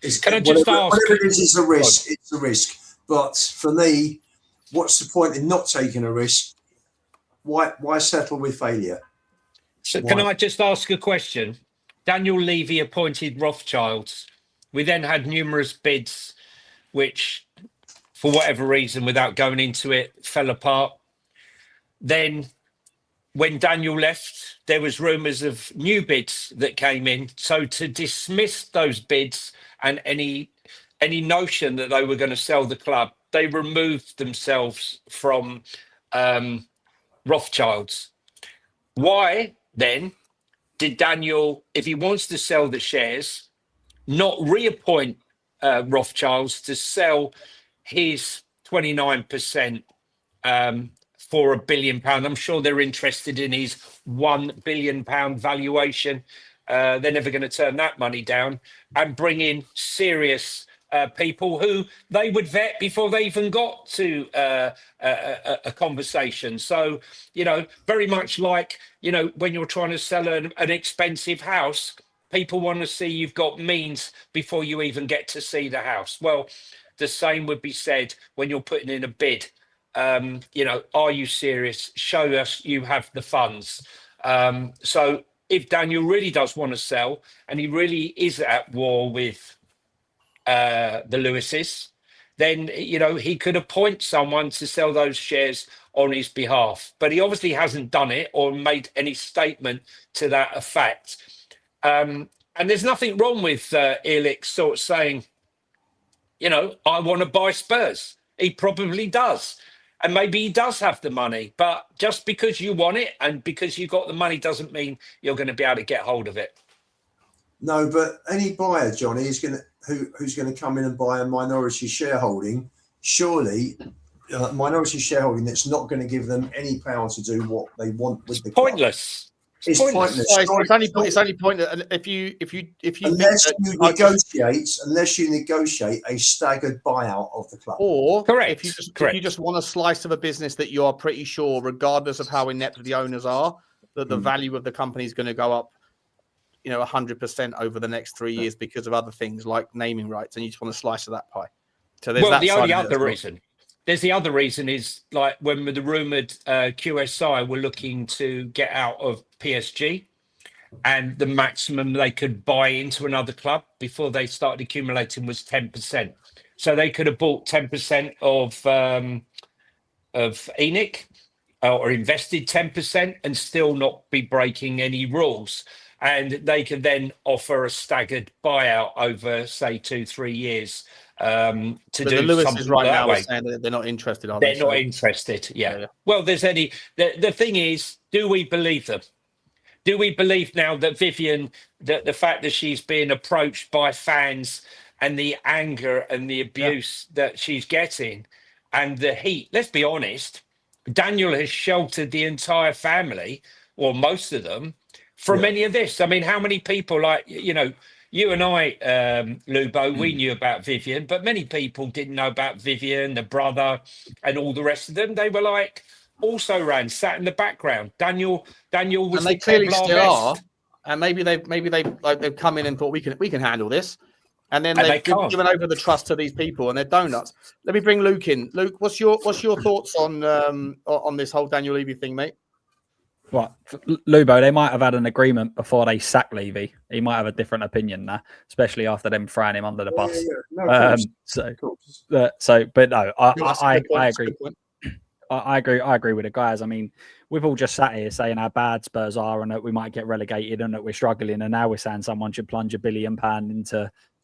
F: Can I just ask?
D: Whatever it is, it's a risk. It's a risk. But for me, what's the point in not taking a risk? Why settle with failure?
F: So can I just ask a question? Daniel Levy appointed Rothschilds. We then had numerous bids, which, for whatever reason, without going into it, fell apart. Then, when Daniel left, there was rumours of new bids that came in. So to dismiss those bids and any notion that they were going to sell the club, they removed themselves from Rothschilds. Why then did Daniel, if he wants to sell the shares, not reappoint Rothschilds to sell his 29% for £1 billion. I'm sure they're interested in his £1 billion valuation. They're never going to turn that money down, and bring in serious people who they would vet before they even got to a conversation. So, very much like, when you're trying to sell an expensive house, people want to see you've got means before you even get to see the house. Well, the same would be said when you're putting in a bid. Are you serious? Show us you have the funds. So if Daniel really does want to sell, and he really is at war with the Lewises, then, he could appoint someone to sell those shares on his behalf. But he obviously hasn't done it or made any statement to that effect. And there's nothing wrong with Elix sort of saying, I want to buy Spurs. He probably does. And maybe he does have the money. But just because you want it and because you got the money doesn't mean you're going to be able to get hold of it.
D: No, but any buyer, Johnny, who's going to come in and buy a minority shareholding, surely minority shareholding that's not going to give them any power to do what they want with the
F: pointless.
D: It's pointless.
C: It's only pointless if you
D: unless you negotiate a staggered buyout of the club.
C: Or
F: correct.
C: If you just want a slice of a business that you are pretty sure, regardless of how inept the owners are, that the value of the company is going to go up, 100% over the next 3 years because of other things like naming rights, and you just want a slice of that pie. So there's that. The only other
F: reason. There's the other reason is like when the rumored QSI were looking to get out of PSG, and the maximum they could buy into another club before they started accumulating was 10%. So they could have bought 10% of ENIC or invested 10% and still not be breaking any rules. And they could then offer a staggered buyout over, say, 2-3 years. To do
C: the Lewis
F: something
C: is right
F: that
C: now
F: way.
C: saying that they're not interested, are
F: They're
C: they?
F: not interested. Yeah. Well, the thing is, do we believe them? Do we believe now that Vivian, that the fact that she's being approached by fans and the anger and the abuse that she's getting and the heat? Let's be honest. Daniel has sheltered the entire family, or most of them, from any of this. I mean, how many people, like, you and I, Lubo, we knew about Vivian, but many people didn't know about Vivian, the brother, and all the rest of them. They were like also sat in the background. Daniel was, and
C: they clearly still are. And maybe they've come in and thought we can handle this, and then they've given over the trust to these people, and they're donuts. Let me bring Luke in. Luke, what's your thoughts on this whole Daniel Levy thing, mate?
E: What, Lubo, they might have had an agreement before they sacked Levy. He might have a different opinion now, especially after them throwing him under the bus. But no, I agree. I agree with the guys. I mean, we've all just sat here saying how bad Spurs are and that we might get relegated and that we're struggling, and now we're saying someone should plunge £1 billion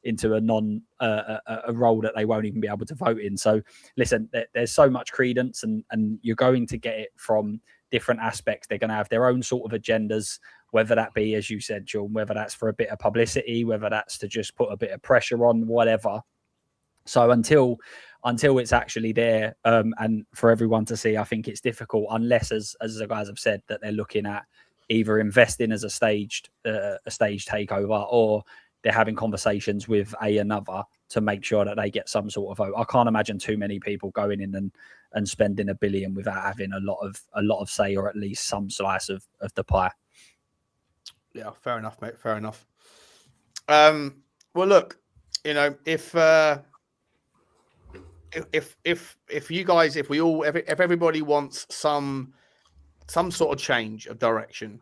E: into a role that they won't even be able to vote in. So listen, there's so much credence, and you're going to get it from different aspects. They're going to have their own sort of agendas, whether that be, as you said, John, whether that's for a bit of publicity, whether that's to just put a bit of pressure on, whatever. So until it's actually there, and for everyone to see, I think it's difficult, unless, as the guys have said, that they're looking at either investing as a staged takeover, or they're having conversations with another to make sure that they get some sort of vote. I can't imagine too many people going in and spending $1 billion without having a lot of say, or at least some slice of the pie.
C: Yeah, fair enough, mate. Fair enough. Well, look, if you guys, if everybody wants some sort of change of direction,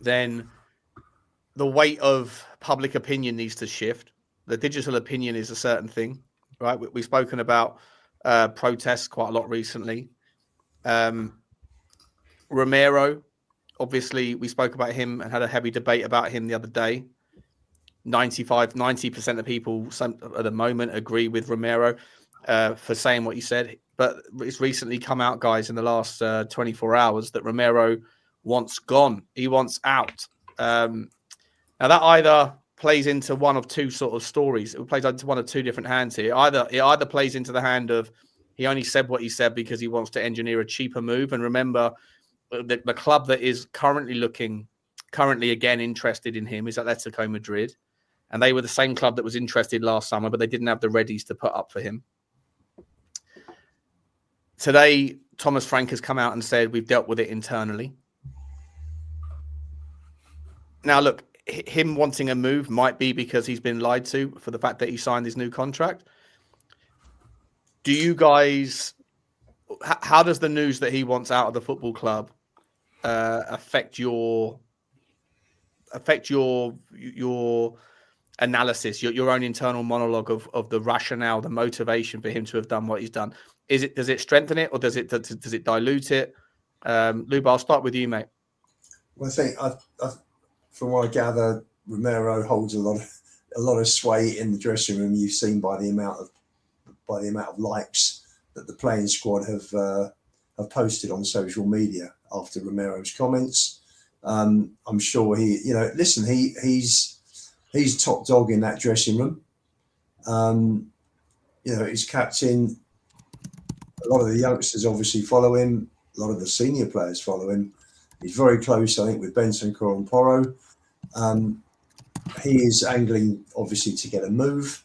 C: then the weight of public opinion needs to shift. The digital opinion is a certain thing, right? We've spoken about protests quite a lot recently. Romero, obviously, we spoke about him and had a heavy debate about him the other day. 90% of people at the moment agree with Romero for saying what he said. But it's recently come out, guys, in the last 24 hours that Romero wants gone. He wants out. Now, that either plays into one of two sort of stories. It plays into one of two different hands here. It either plays into the hand of He only said what he said because he wants to engineer a cheaper move. And remember, the club that is currently again interested in him is Atletico Madrid. And they were the same club that was interested last summer, but they didn't have the readies to put up for him. Today, Thomas Frank has come out and said, we've dealt with it internally. Now, look, him wanting a move might be because he's been lied to for the fact that he signed his new contract. Do you guys, how does the news that he wants out of the football club affect your analysis, your own internal monologue of the rationale, the motivation for him to have done what he's done? Does it strengthen it, or does it dilute it? Luba, I'll start with you, mate.
D: Well, I think from what I gather, Romero holds a lot of sway in the dressing room. You've seen by the amount of likes that the playing squad have posted on social media after Romero's comments. I'm sure he's top dog in that dressing room. He's captain. A lot of the youngsters obviously follow him. A lot of the senior players follow him. He's very close, I think, with Bentancur and Porro. He is angling, obviously, to get a move.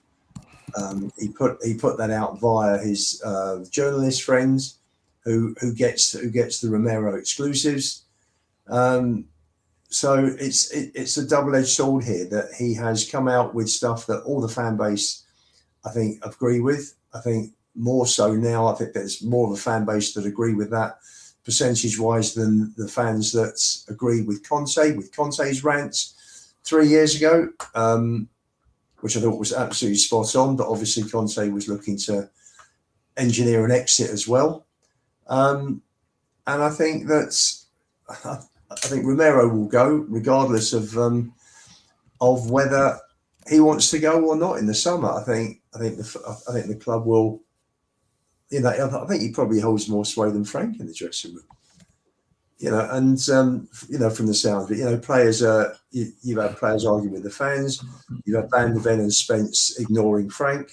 D: He put that out via his journalist friends, who gets the Romero exclusives. So it's a double-edged sword here that he has come out with stuff that all the fan base, I think, agree with. I think more so now. I think there's more of a fan base that agree with that percentage-wise than the fans that agree with Conte's rants 3 years ago, which I thought was absolutely spot on. But obviously Conte was looking to engineer an exit as well. And I think Romero will go regardless of whether he wants to go or not in the summer. I think the club will. I think he probably holds more sway than Frank in the dressing room. And from the sound of it, players you've had players arguing with the fans. You've had Van de Ven and Spence ignoring Frank.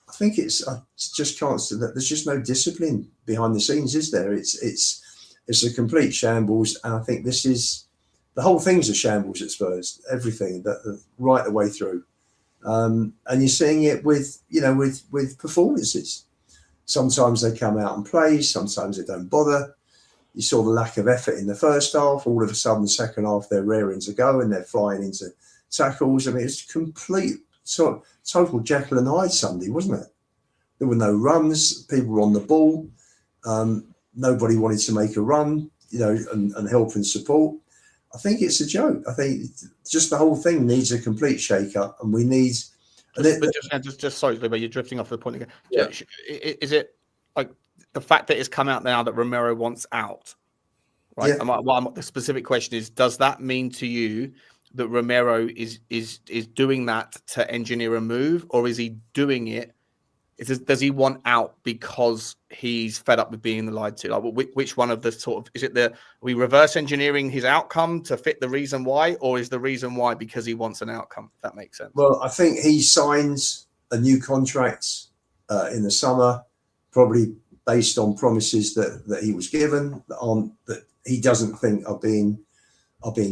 D: I think it's just constant that there's just no discipline behind the scenes, is there? It's a complete shambles, and I think the whole thing's a shambles at Spurs. Everything that right the way through, and you're seeing it with performances. Sometimes they come out and play, sometimes they don't bother. You saw the lack of effort in the first half. All of a sudden, the second half, they're raring to go and they're flying into tackles. I mean, it's complete total Jekyll and Hyde Sunday, wasn't it? There were no runs. People were on the ball. Nobody wanted to make a run, and help and support. I think it's a joke. I think just the whole thing needs a complete shake-up, and we need.
C: Just sorry, but you're drifting off the point again.
D: Yeah.
C: Is it like the fact that it's come out now that Romero wants out? Right. Yeah. The specific question is: does that mean to you that Romero is doing that to engineer a move, or is he doing it? Does he want out because he's fed up with being lied to? Like, which one of the sort of is it? Are we reverse engineering his outcome to fit the reason why, or is the reason why because he wants an outcome? If that makes sense.
D: Well, I think he signs a new contract in the summer, probably based on promises that he was given that he doesn't think are being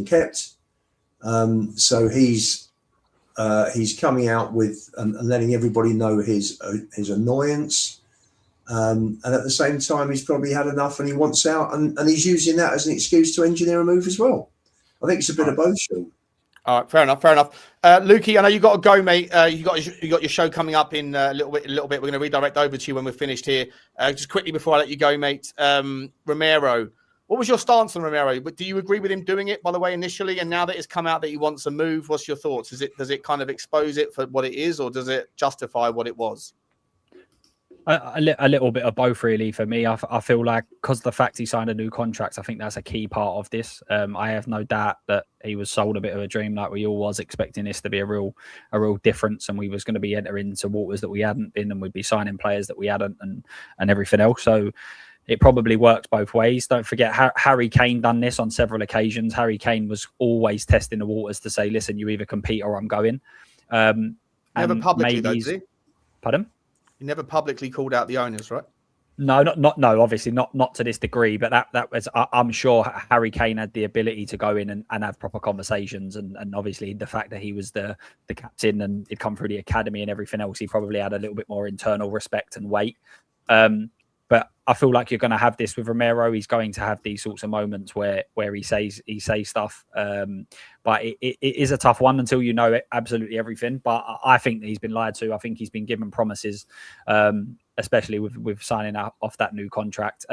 D: kept. So he's coming out with and letting everybody know his annoyance, and at the same time he's probably had enough and he wants out, and he's using that as an excuse to engineer a move as well. I think it's a bit of both, Sean.
C: All right, fair enough. Lukey, I know you got to go, mate. You got your show coming up in a little bit. We're going to redirect over to you when we're finished here. Just quickly before I let you go, mate. Romero. What was your stance on Romero? But do you agree with him doing it, by the way, initially? And now that it's come out that he wants a move, what's your thoughts? Does it kind of expose it for what it is, or does it justify what it was?
E: A little bit of both, really, for me. I feel like because the fact he signed a new contract, I think that's a key part of this. I have no doubt that he was sold a bit of a dream, like we all was expecting this to be a real difference, and we was going to be entering into waters that we hadn't been, and we'd be signing players that we hadn't, and everything else. So it probably worked both ways. Don't forget, Harry Kane done this on several occasions. Harry Kane was always testing the waters to say, listen, you either compete or I'm going.
C: Never publicly, though, did he?
E: Pardon?
C: He never publicly called out the owners, right?
E: No, no. Obviously, not to this degree. But that was, I'm sure Harry Kane had the ability to go in and have proper conversations, and obviously the fact that he was the captain and he'd come through the academy and everything else, he probably had a little bit more internal respect and weight. But I feel like you're going to have this with Romero. He's going to have these sorts of moments where he says stuff. But it is a tough one until you know absolutely everything. But I think that he's been lied to. I think he's been given promises, especially with signing off that new contract.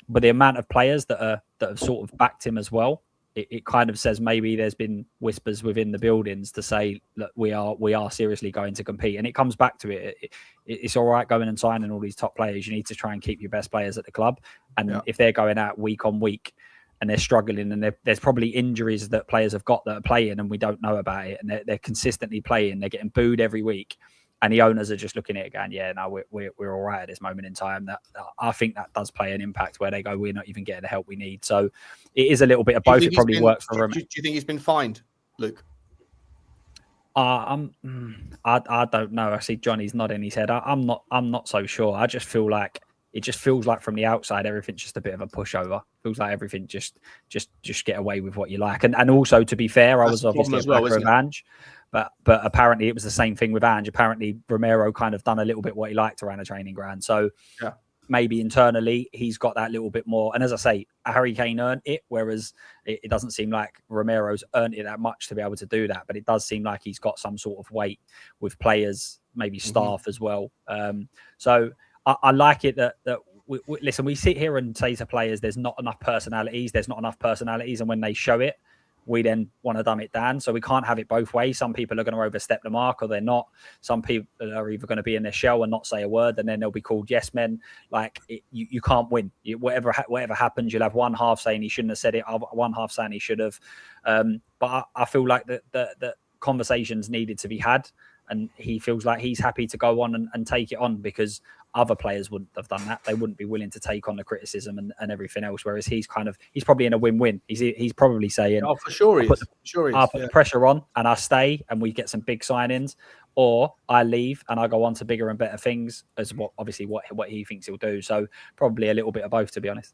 E: But the amount of players that have sort of backed him as well, it kind of says maybe there's been whispers within the buildings to say that we are seriously going to compete. And it comes back to it's all right going and signing all these top players. You need to try and keep your best players at the club. And if they're going out week on week and they're struggling, and there's probably injuries that players have got that are playing and we don't know about it, and they're consistently playing, they're getting booed every week, and the owners are just looking at it going, yeah, no, we're all right at this moment in time. That I think that does play an impact where they go, we're not even getting the help we need. So it is a little bit of both. It probably works for him.
C: Do you think he's been fined, Luke?
E: I don't know. I see Johnny's nodding his head. I'm not so sure. I just feel like it just feels like from the outside everything's just a bit of a pushover. Feels like everything just get away with what you like. And also, to be fair, I was obviously a backer of Lange. But apparently it was the same thing with Lange. Apparently Romero kind of done a little bit what he liked around a training ground. So maybe internally he's got that little bit more. And as I say, Harry Kane earned it, whereas it doesn't seem like Romero's earned it that much to be able to do that. But it does seem like he's got some sort of weight with players, maybe staff as well. So I like it that listen, we sit here and say to players, there's not enough personalities. And when they show it, we then want to dumb it down. So we can't have it both ways. Some people are going to overstep the mark or they're not. Some people are either going to be in their shell and not say a word, and then they'll be called yes men. Like you can't win. Whatever happens, you'll have one half saying he shouldn't have said it, one half saying he should have. But I feel like the conversations needed to be had, and he feels like he's happy to go on and take it on, because other players wouldn't have done that. They wouldn't be willing to take on the criticism and everything else. Whereas he's probably in a win-win. He's probably saying,
C: "Oh, for sure,
E: I'll put the pressure on and I stay and we get some big signings, or I leave and I go on to bigger and better things." As what he thinks he'll do. So probably a little bit of both, to be honest.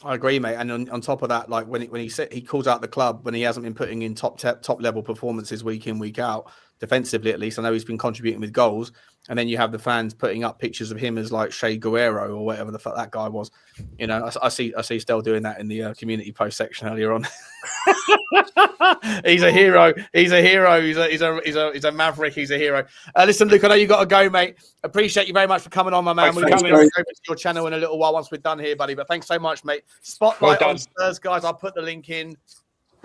C: I agree, mate. And on top of that, like when he calls out the club when he hasn't been putting in top level performances week in, week out, defensively at least. I know he's been contributing with goals, and then you have the fans putting up pictures of him as like Che Guerrero or whatever the fuck that guy was. You know, I see Stell doing that in the community post section earlier on. He's a hero. He's a maverick. He's a hero. Listen, Luke, I know you got to go, mate. Appreciate you very much for coming on, my man. We'll be coming over to your channel in a little while once we're done here, buddy. But thanks so much, mate. Spotlight on Spurs, guys. I'll put the link in.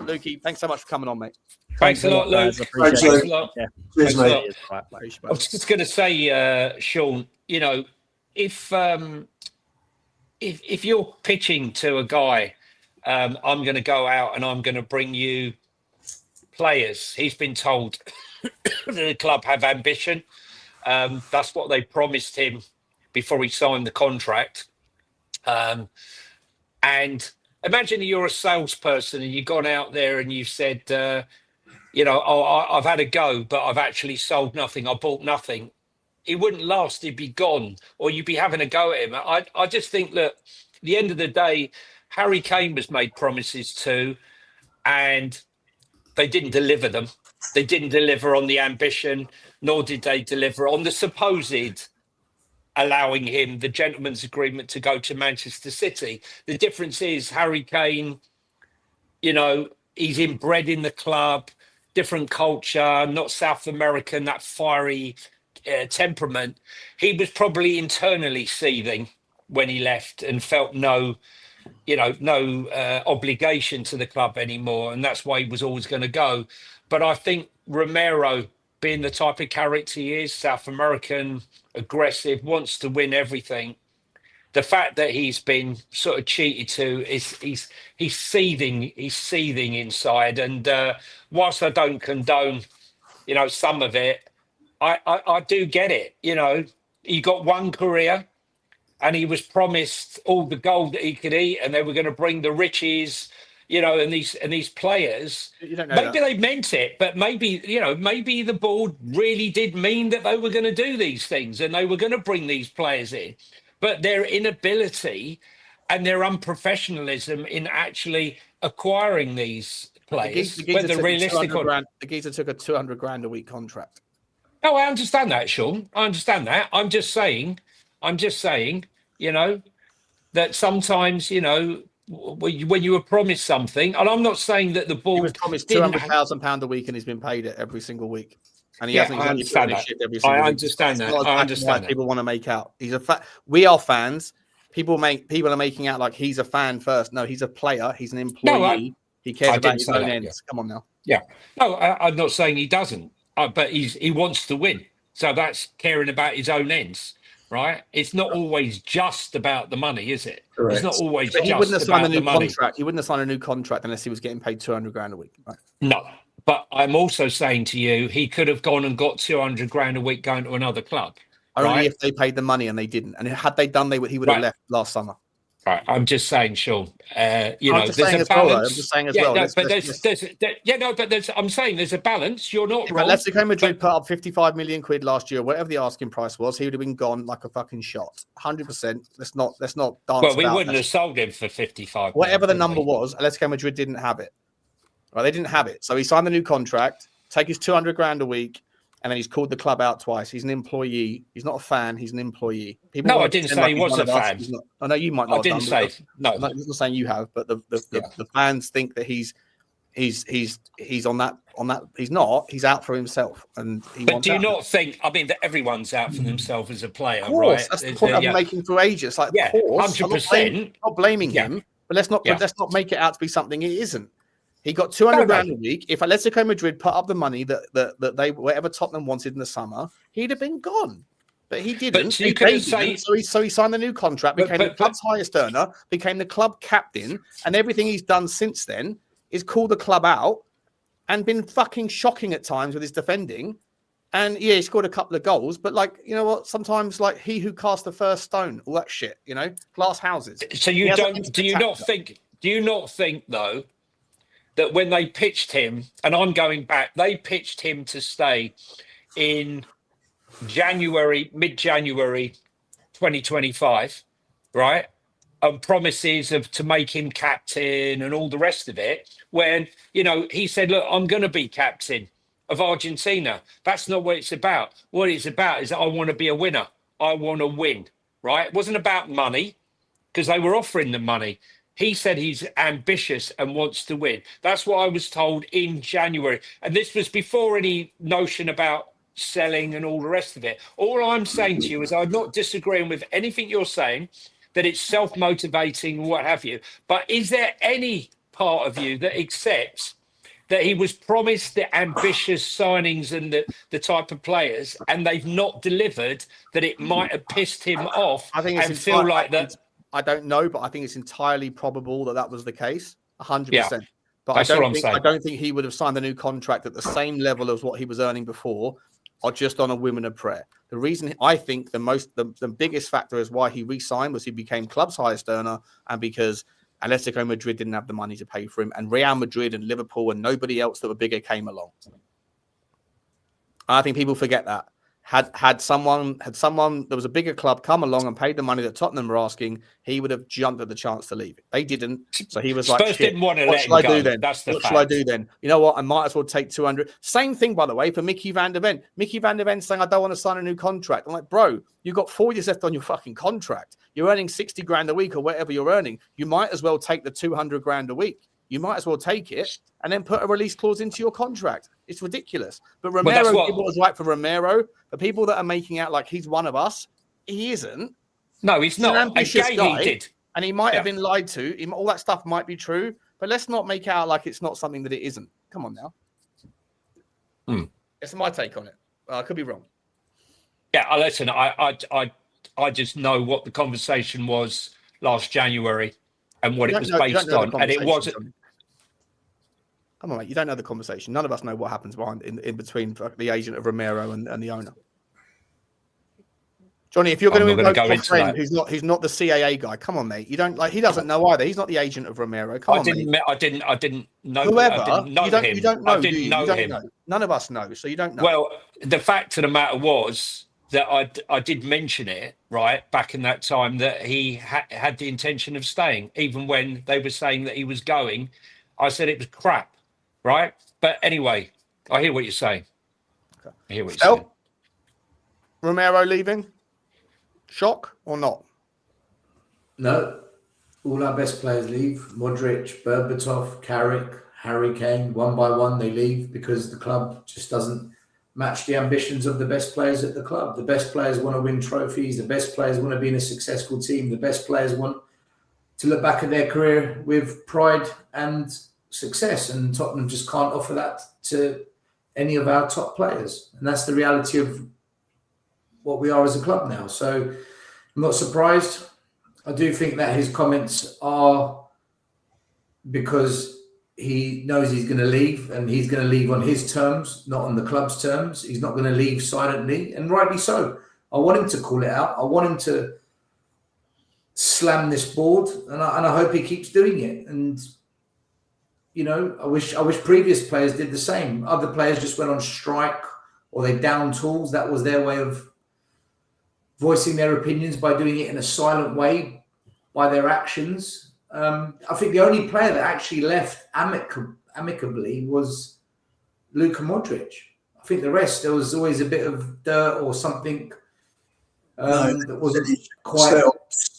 C: Lukey, thanks so much for coming on, mate.
F: Thanks a lot, Luke.
D: Thanks a lot.
E: Yeah.
D: Cheers, mate.
F: I was just going to say, Sean, you know, if you're pitching to a guy, I'm going to go out and I'm going to bring you players. He's been told the club have ambition. That's what they promised him before he signed the contract. And imagine you're a salesperson and you've gone out there and you've said, you know, I've had a go, but I've actually sold nothing. I bought nothing. It wouldn't last. He'd be gone, or you'd be having a go at him. I just think that at the end of the day, Harry Kane was made promises to, and they didn't deliver them. They didn't deliver on the ambition, nor did they deliver on the supposed allowing him the gentleman's agreement to go to Manchester City. The difference is Harry Kane, you know, he's inbred in the club, different culture, not South American, that fiery temperament. He was probably internally seething when he left and felt no obligation to the club anymore. And that's why he was always going to go. But I think Romero, being the type of character he is, South American, aggressive, wants to win everything. The fact that he's been sort of cheated to is he's seething inside. And whilst I don't condone, you know, some of it, I do get it. You know, he got one career and he was promised all the gold that he could eat, and they were going to bring the riches, and these players,
C: You don't know
F: maybe
C: that.
F: they meant it, but maybe the board really did mean that they were going to do these things and they were going to bring these players in, but their inability and their unprofessionalism in actually acquiring these players,
C: The geezer
F: whether
C: took
F: realistic or...
C: the geezer took a 200 grand a week contract.
F: No, I understand that, Sean. I understand that. I'm just saying, that sometimes, when you were promised something, and I'm not saying that the board
C: He was promised
F: didn't...
C: £200,000 a week, and he's been paid it every single week. And he
F: Yeah,
C: hasn't.
F: I understand that.
C: Every single
F: I
C: week.
F: understand that.
C: It's not as
F: I
C: black and
F: understand
C: white as
F: that.
C: people want to make out. We are fans. People are making out like he's a fan first. No, he's a player. He's an employee. He cares about his own ends. Come on now.
F: Yeah. No, I'm not saying he doesn't, but he wants to win. So that's caring about his own ends, right? It's not always just about the money, is it?
D: Correct.
F: It's not always
C: But he
F: just
C: wouldn't have signed
F: about
C: a
F: the
C: new
F: money.
C: contract. He wouldn't have signed a new contract unless he was getting paid 200 grand a week. Right?
F: No, but I'm also saying to you, he could have gone and got 200 grand a week going to another club.
C: Only if they paid the money, and they didn't. And had they done, he would have left last summer.
F: Right, I'm just saying, Sean.
C: I'm
F: There's a balance.
C: I'm just saying as
F: well.
C: well.
F: I'm saying there's a balance. You're not wrong.
C: Atletico Madrid put up 55 million quid last year, whatever the asking price was. He would have been gone like a fucking shot. 100%. Let's not dance.
F: Well, we wouldn't have sold him for 55.
C: Whatever the number was, Atletico Madrid didn't have it. Right, they didn't have it. So he signed the new contract, take his 200 grand a week, and then he's called the club out twice. He's an employee. He's not a fan. He's an employee.
F: I didn't say he was a fan.
C: I know you might not.
F: I didn't say no.
C: I'm not saying you have, but the fans think that he's on that. He's not. He's out for himself, and he.
F: But do you not think? I mean, that everyone's out for themselves as a player,
C: of course,
F: right?
C: That's the point I've been making for ages. Like, of course,
F: 100%.
C: Not blaming him, but let's not make it out to be something it isn't. He got 200 grand a week. If Atletico Madrid put up the money that they whatever Tottenham wanted in the summer, he'd have been gone. But he didn't.
F: But you could say
C: so he signed the new contract, became the club's highest earner, became the club captain, and everything he's done since then is call the club out and been fucking shocking at times with his defending. And yeah, he scored a couple of goals, but like, you know what? Sometimes like he who cast the first stone, all that shit, glass houses.
F: So do you not think though, that when they pitched him, and I'm going back, they pitched him to stay in mid-January 2025, right? And promises to make him captain and all the rest of it. When, he said, look, I'm going to be captain of Argentina. That's not what it's about. What it's about is I want to be a winner. I want to win, right? It wasn't about money because they were offering them money. He said he's ambitious and wants to win. That's what I was told in January. And this was before any notion about selling and all the rest of it. All I'm saying to you is I'm not disagreeing with anything you're saying, that it's self-motivating, what have you. But is there any part of you that accepts that he was promised the ambitious signings and the type of players, and they've not delivered, that it might have pissed him off and feel like that?
C: I don't know, but I think it's entirely probable that was the case, 100%.
F: Yeah,
C: but I don't think he would have signed the new contract at the same level as what he was earning before, or just on a whim and a prayer. The reason I think the biggest factor is why he re-signed was he became club's highest earner, and because Atletico Madrid didn't have the money to pay for him, and Real Madrid and Liverpool and nobody else that were bigger came along. I think people forget that. Had someone there was a bigger club come along and paid the money that Tottenham were asking, he would have jumped at the chance to leave it. They didn't, so he was like,
F: Spurs didn't want to let him
C: what
F: go.
C: shall I do then? You know what? I might as well take 200. Same thing, by the way, for Mickey van der Ven. Mickey van der Ven saying, I don't want to sign a new contract. I'm like, bro, you got 4 years left on your fucking contract. You're earning 60 grand a week or whatever you're earning. You might as well take the 200 grand a week. You might as well take it and then put a release clause into your contract. It's ridiculous. But Romero, people was right for Romero. The people that are making out like he's one of us, he isn't.
F: No, he's not.
C: An ambitious guy,
F: he did.
C: And he might have been lied to. All that stuff might be true. But let's not make out like it's not something that it isn't. Come on now. It's my take on it. I could be wrong.
F: Yeah, listen, I just know what the conversation was last January and what it was based on. And it wasn't.
C: Come on, mate. You don't know the conversation. None of us know what happens behind in between the agent of Romero and the owner. Johnny, if you're
F: I'm
C: going to
F: not gonna
C: invoke
F: go
C: your
F: into
C: friend
F: that.
C: who's not the CAA guy, come on, mate. You don't like. He doesn't know either. He's not the agent of Romero. Come on, mate.
F: I didn't know.
C: Whoever,
F: I didn't know him.
C: you don't know,
F: I didn't
C: do you?
F: know
C: You don't
F: him.
C: know. None of us know, so you don't know.
F: Well, the fact of the matter was that I did mention it right back in that time that he had the intention of staying, even when they were saying that he was going. I said it was crap, right? But anyway, I hear what you're saying.
C: Okay.
F: I hear what you're saying.
C: Romero leaving? Shock or not?
A: No. All our best players leave. Modric, Berbatov, Carrick, Harry Kane, one by one they leave because the club just doesn't match the ambitions of the best players at the club. The best players want to win trophies. The best players want to be in a successful team. The best players want to look back at their career with pride and success. And Tottenham just can't offer that to any of our top players. And that's the reality of what we are as a club now. So I'm not surprised. I do think that his comments are because he knows he's going to leave, and he's going to leave on his terms, not on the club's terms. He's not going to leave silently, and rightly so. I want him to call it out. I want him to slam this board, and I hope he keeps doing it. And you know, I wish previous players did the same. Other players just went on strike or they down tools. That was their way of voicing their opinions by doing it in a silent way by their actions. I think the only player that actually left amicably was Luka Modric. I think the rest, there was always a bit of dirt or something that wasn't quite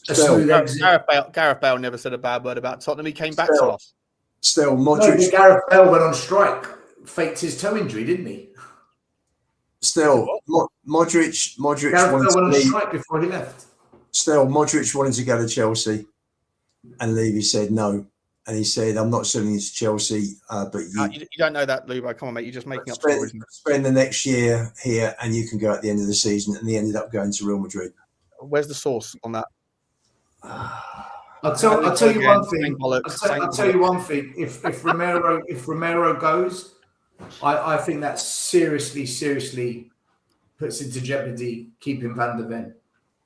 A: a smooth exit.
C: Gareth Bale never said a bad word about Tottenham. He came back to us.
D: Still, Modric.
A: No, Gareth Bale went on strike, faked his toe injury, didn't he?
D: Still, Modric
A: Gareth
D: wanted
A: Bale
D: to
A: went on
D: leave.
A: strike before he left.
D: Still, Modric wanted to go to Chelsea, and Levy said no. And he said, "I'm not selling you to Chelsea, but
C: You don't know that, Lou. Come on, mate. You're just making up
D: spend,
C: stories.
D: spend the next year here, and you can go at the end of the season." And he ended up going to Real Madrid.
C: Where's the source on that?
A: I'll tell you one thing. I'll tell you one thing. If Romero goes, I think that seriously puts into jeopardy keeping Van der Ven,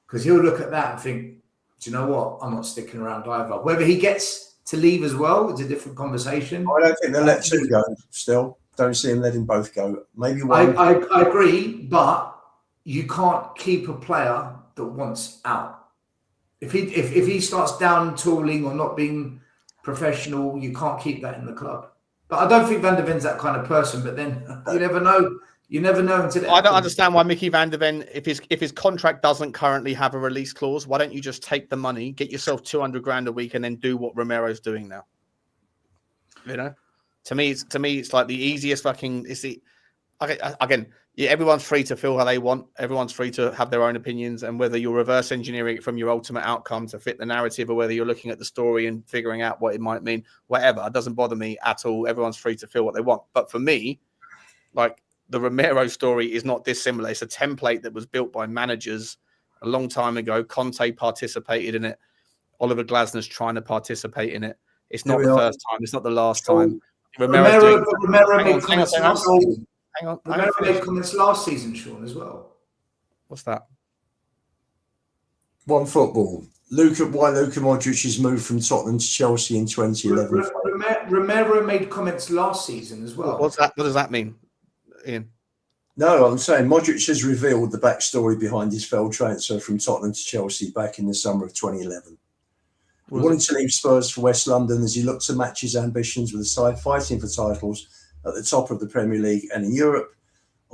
A: because he'll look at that and think, do you know what? I'm not sticking around either. Whether he gets to leave as well is a different conversation.
D: I don't think they'll let two go. Still, don't see him letting both go. Maybe one.
A: I agree, but you can't keep a player that wants out. If he starts down tooling or not being professional, you can't keep that in the club. But I don't think Van der Ven's that kind of person. But then you never know. You never know until.
C: I don't understand why Mickey Van der Ven, if his contract doesn't currently have a release clause, why don't you just take the money, get yourself 200 grand a week, and then do what Romero's doing now? You know, to me, it's like the easiest fucking. Again, yeah, everyone's free to feel how they want. Everyone's free to have their own opinions, and whether you're reverse engineering it from your ultimate outcome to fit the narrative, or whether you're looking at the story and figuring out what it might mean, whatever, it doesn't bother me at all. Everyone's free to feel what they want. But for me, like, the Romero story is not dissimilar. It's a template that was built by managers a long time ago. Conte participated in it. Oliver Glasner's trying to participate in it. It's not the first time. It's not the last time.
A: Romero made comments last season.
C: Hang on.
A: Romero made comments last season, Sean, as well.
C: What's that?
D: One football. Why Luka Modric has moved from Tottenham to Chelsea in 2011.
A: Romero made comments last season as well.
C: What's that? What does that mean, Ian?
D: No, I'm saying Modric has revealed the backstory behind his failed transfer from Tottenham to Chelsea back in the summer of 2011. He wanted to leave Spurs for West London as he looked to match his ambitions with a side fighting for titles at the top of the Premier League and in Europe.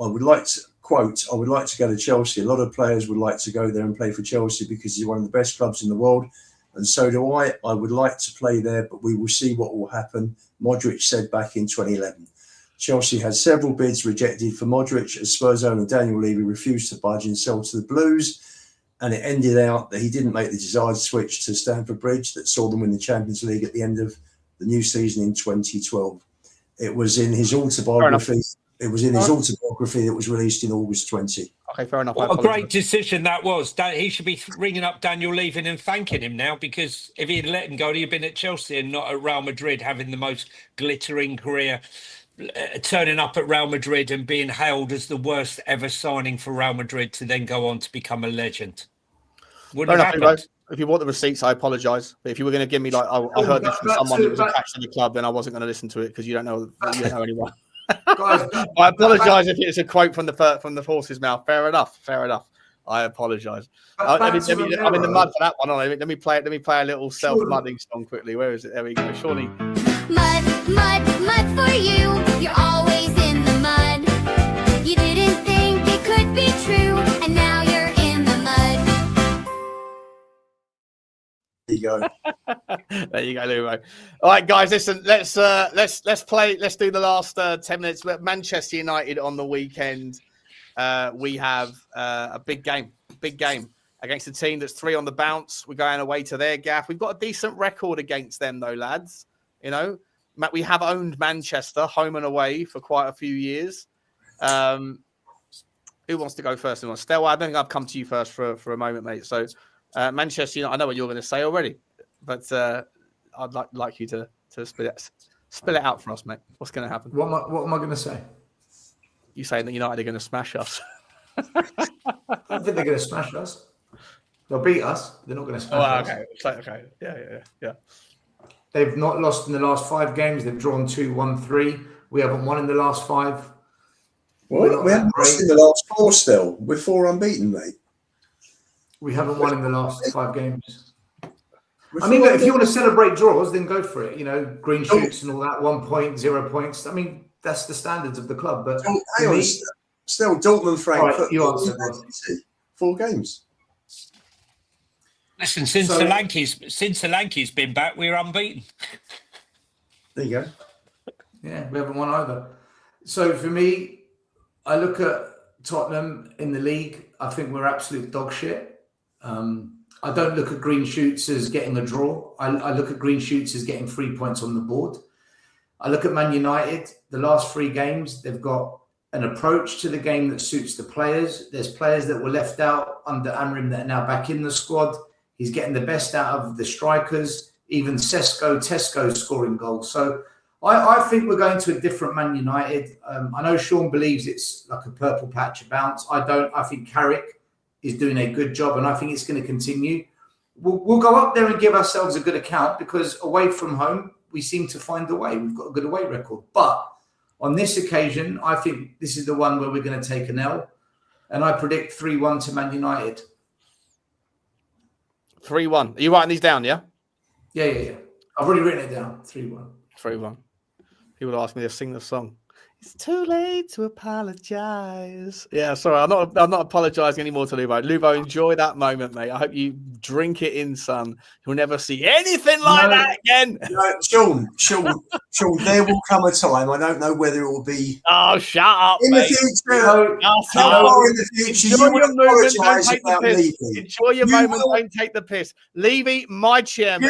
D: I would like to go to Chelsea. A lot of players would like to go there and play for Chelsea because he's one of the best clubs in the world. And so do I. I would like to play there, but we will see what will happen, Modric said back in 2011. Chelsea had several bids rejected for Modric as Spurs owner Daniel Levy refused to budge and sell to the Blues. And it ended out that he didn't make the desired switch to Stamford Bridge that saw them win the Champions League at the end of the new season in 2012. It was in his autobiography. It was in his autobiography that was released in August 20.
C: Okay, fair enough.
F: What a great decision that was. He should be ringing up Daniel Levy and thanking him now, because if he had let him go, he'd have been at Chelsea and not at Real Madrid, having the most glittering career turning up at Real Madrid and being hailed as the worst ever signing for Real Madrid to then go on to become a legend. Wouldn't have happened.
C: If you want the receipts, I apologise. But if you were going to give me like, I heard this from someone who was attached to the club, then I wasn't going to listen to it because you don't know anyone.
A: Guys,
C: I apologise if it's a quote from the horse's mouth. Fair enough. I apologise. I'm in the mud for that one. Let me play a little self-mudding song quickly. Where is it? There we go. Surely.
G: Mud, mud, mud for you. You're always in the mud. You didn't think it could be true, and now you're in the mud.
D: There you go.
C: There you go, Lumo. All right, guys, listen. Let's play. Let's do the last 10 minutes. Manchester United on the weekend. We have a big game against a team that's 3 on the bounce. We're going away to their gaff. We've got a decent record against them, though, lads. You know, we have owned Manchester home and away for quite a few years. Who wants to go first? Stella, I don't think I've come to you first for a moment, mate. So, Manchester United, I know what you're going to say already, but I'd like you to spill it out for us, mate. What's going to happen?
A: What am I going to say?
C: You saying that United are going to smash us?
A: I don't think they're going to smash us. They'll beat us. They're not going to smash us.
C: Okay. Yeah.
A: They've not lost in the last 5 games. They've drawn 2, won 3. We haven't won in the last 5.
D: Well, we haven't lost in the last 4 still. We're 4 unbeaten, mate.
A: We haven't won in the last 5 games. I mean, look, if you want to celebrate draws, then go for it. You know, green shoots and all that, 1 point, 0 points. I mean, that's the standards of the club. But
D: still, Dortmund, Frankfurt,
A: right,
D: 4 games.
F: Listen, since Solanke's been back, we're unbeaten.
D: There you go.
A: Yeah, we haven't won either. So for me, I look at Tottenham in the league. I think we're absolute dog shit. I don't look at green shoots as getting a draw. I look at green shoots as getting 3 points on the board. I look at Man United, the last 3 games, they've got an approach to the game that suits the players. There's players that were left out under Amrim that are now back in the squad. He's getting the best out of the strikers, even Tesco scoring goals. So I think we're going to a different Man United. I know Sean believes it's like a purple patch of bounce. I don't. I think Carrick is doing a good job, and I think it's going to continue. We'll go up there and give ourselves a good account because away from home, we seem to find a way. We've got a good away record. But on this occasion, I think this is the one where we're going to take an L. And I predict 3-1 to Man United.
C: 3-1. Are you writing these down, yeah?
A: Yeah. I've already written it down. 3-1.
C: 3-1. People ask me to sing the song. It's too late to apologise. Yeah, sorry, I'm not apologising anymore to Luvo. Luvo, enjoy that moment, mate. I hope you drink it in, son. You'll never see anything like that again.
D: No, Sean, there will come a time. I don't know whether it will be.
C: Oh, shut up,
D: in
C: mate.
D: the future. In the future,
C: enjoy
D: you
C: your
D: will
C: moment. Don't
D: apologise
C: take the
D: about
C: piss.
D: Levy.
C: Enjoy your moment. Don't take the piss. Levy, my chairman.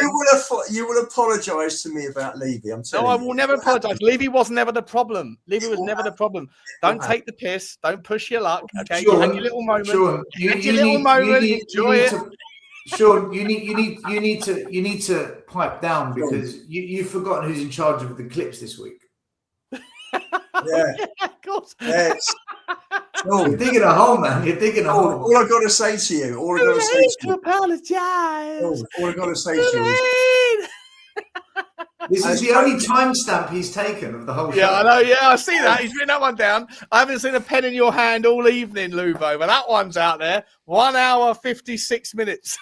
D: You will apologise to me about Levy. I'm telling you.
C: No, I will never apologise. Levy was never the problem. Levy was never the problem. Don't take the piss. Don't push your luck. Okay,
A: Sean,
C: you had your little moment.
A: Sean,
C: Enjoy it.
A: Sean, you need to pipe down because you've forgotten who's in charge of the clips this week.
D: Yeah,
C: of course.
D: Yes.
A: You're digging a hole, man. You're digging a hole.
D: All I've got to say to you. All I've got to say to you.
A: This is the only timestamp he's taken of the whole show.
C: Yeah, I know. Yeah, I see that. He's written that one down. I haven't seen a pen in your hand all evening, Luvo, but that one's out there. 1 hour, 56 minutes.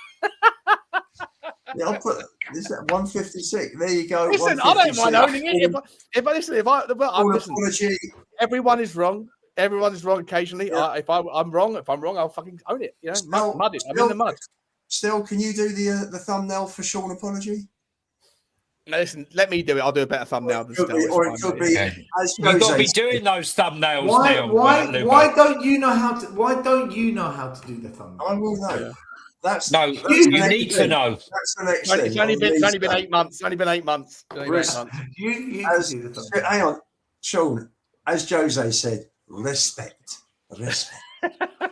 D: Yeah, I'll put this at 156. There you go.
C: Listen, I don't mind owning it. Listen, everyone is wrong. Everyone is wrong occasionally.
D: Yeah.
C: If I'm wrong, I'll fucking own it. You know, mud it. I'm in the mud.
D: Still, can you do the thumbnail for Sean apology?
C: No, listen, let me do it. I'll do a better thumbnail than Stella.
D: Or it could be.
F: Okay. You've got to be doing those thumbnails now.
A: Why don't you know how to? Why don't you know how to do the thumbnail?
D: I will know.
F: You need to know.
D: That's the next thing.
C: It's only been 8 months. It's only been 8 months.
A: You do the thumbnail.
D: Hang on, Sean. As Jose said, respect.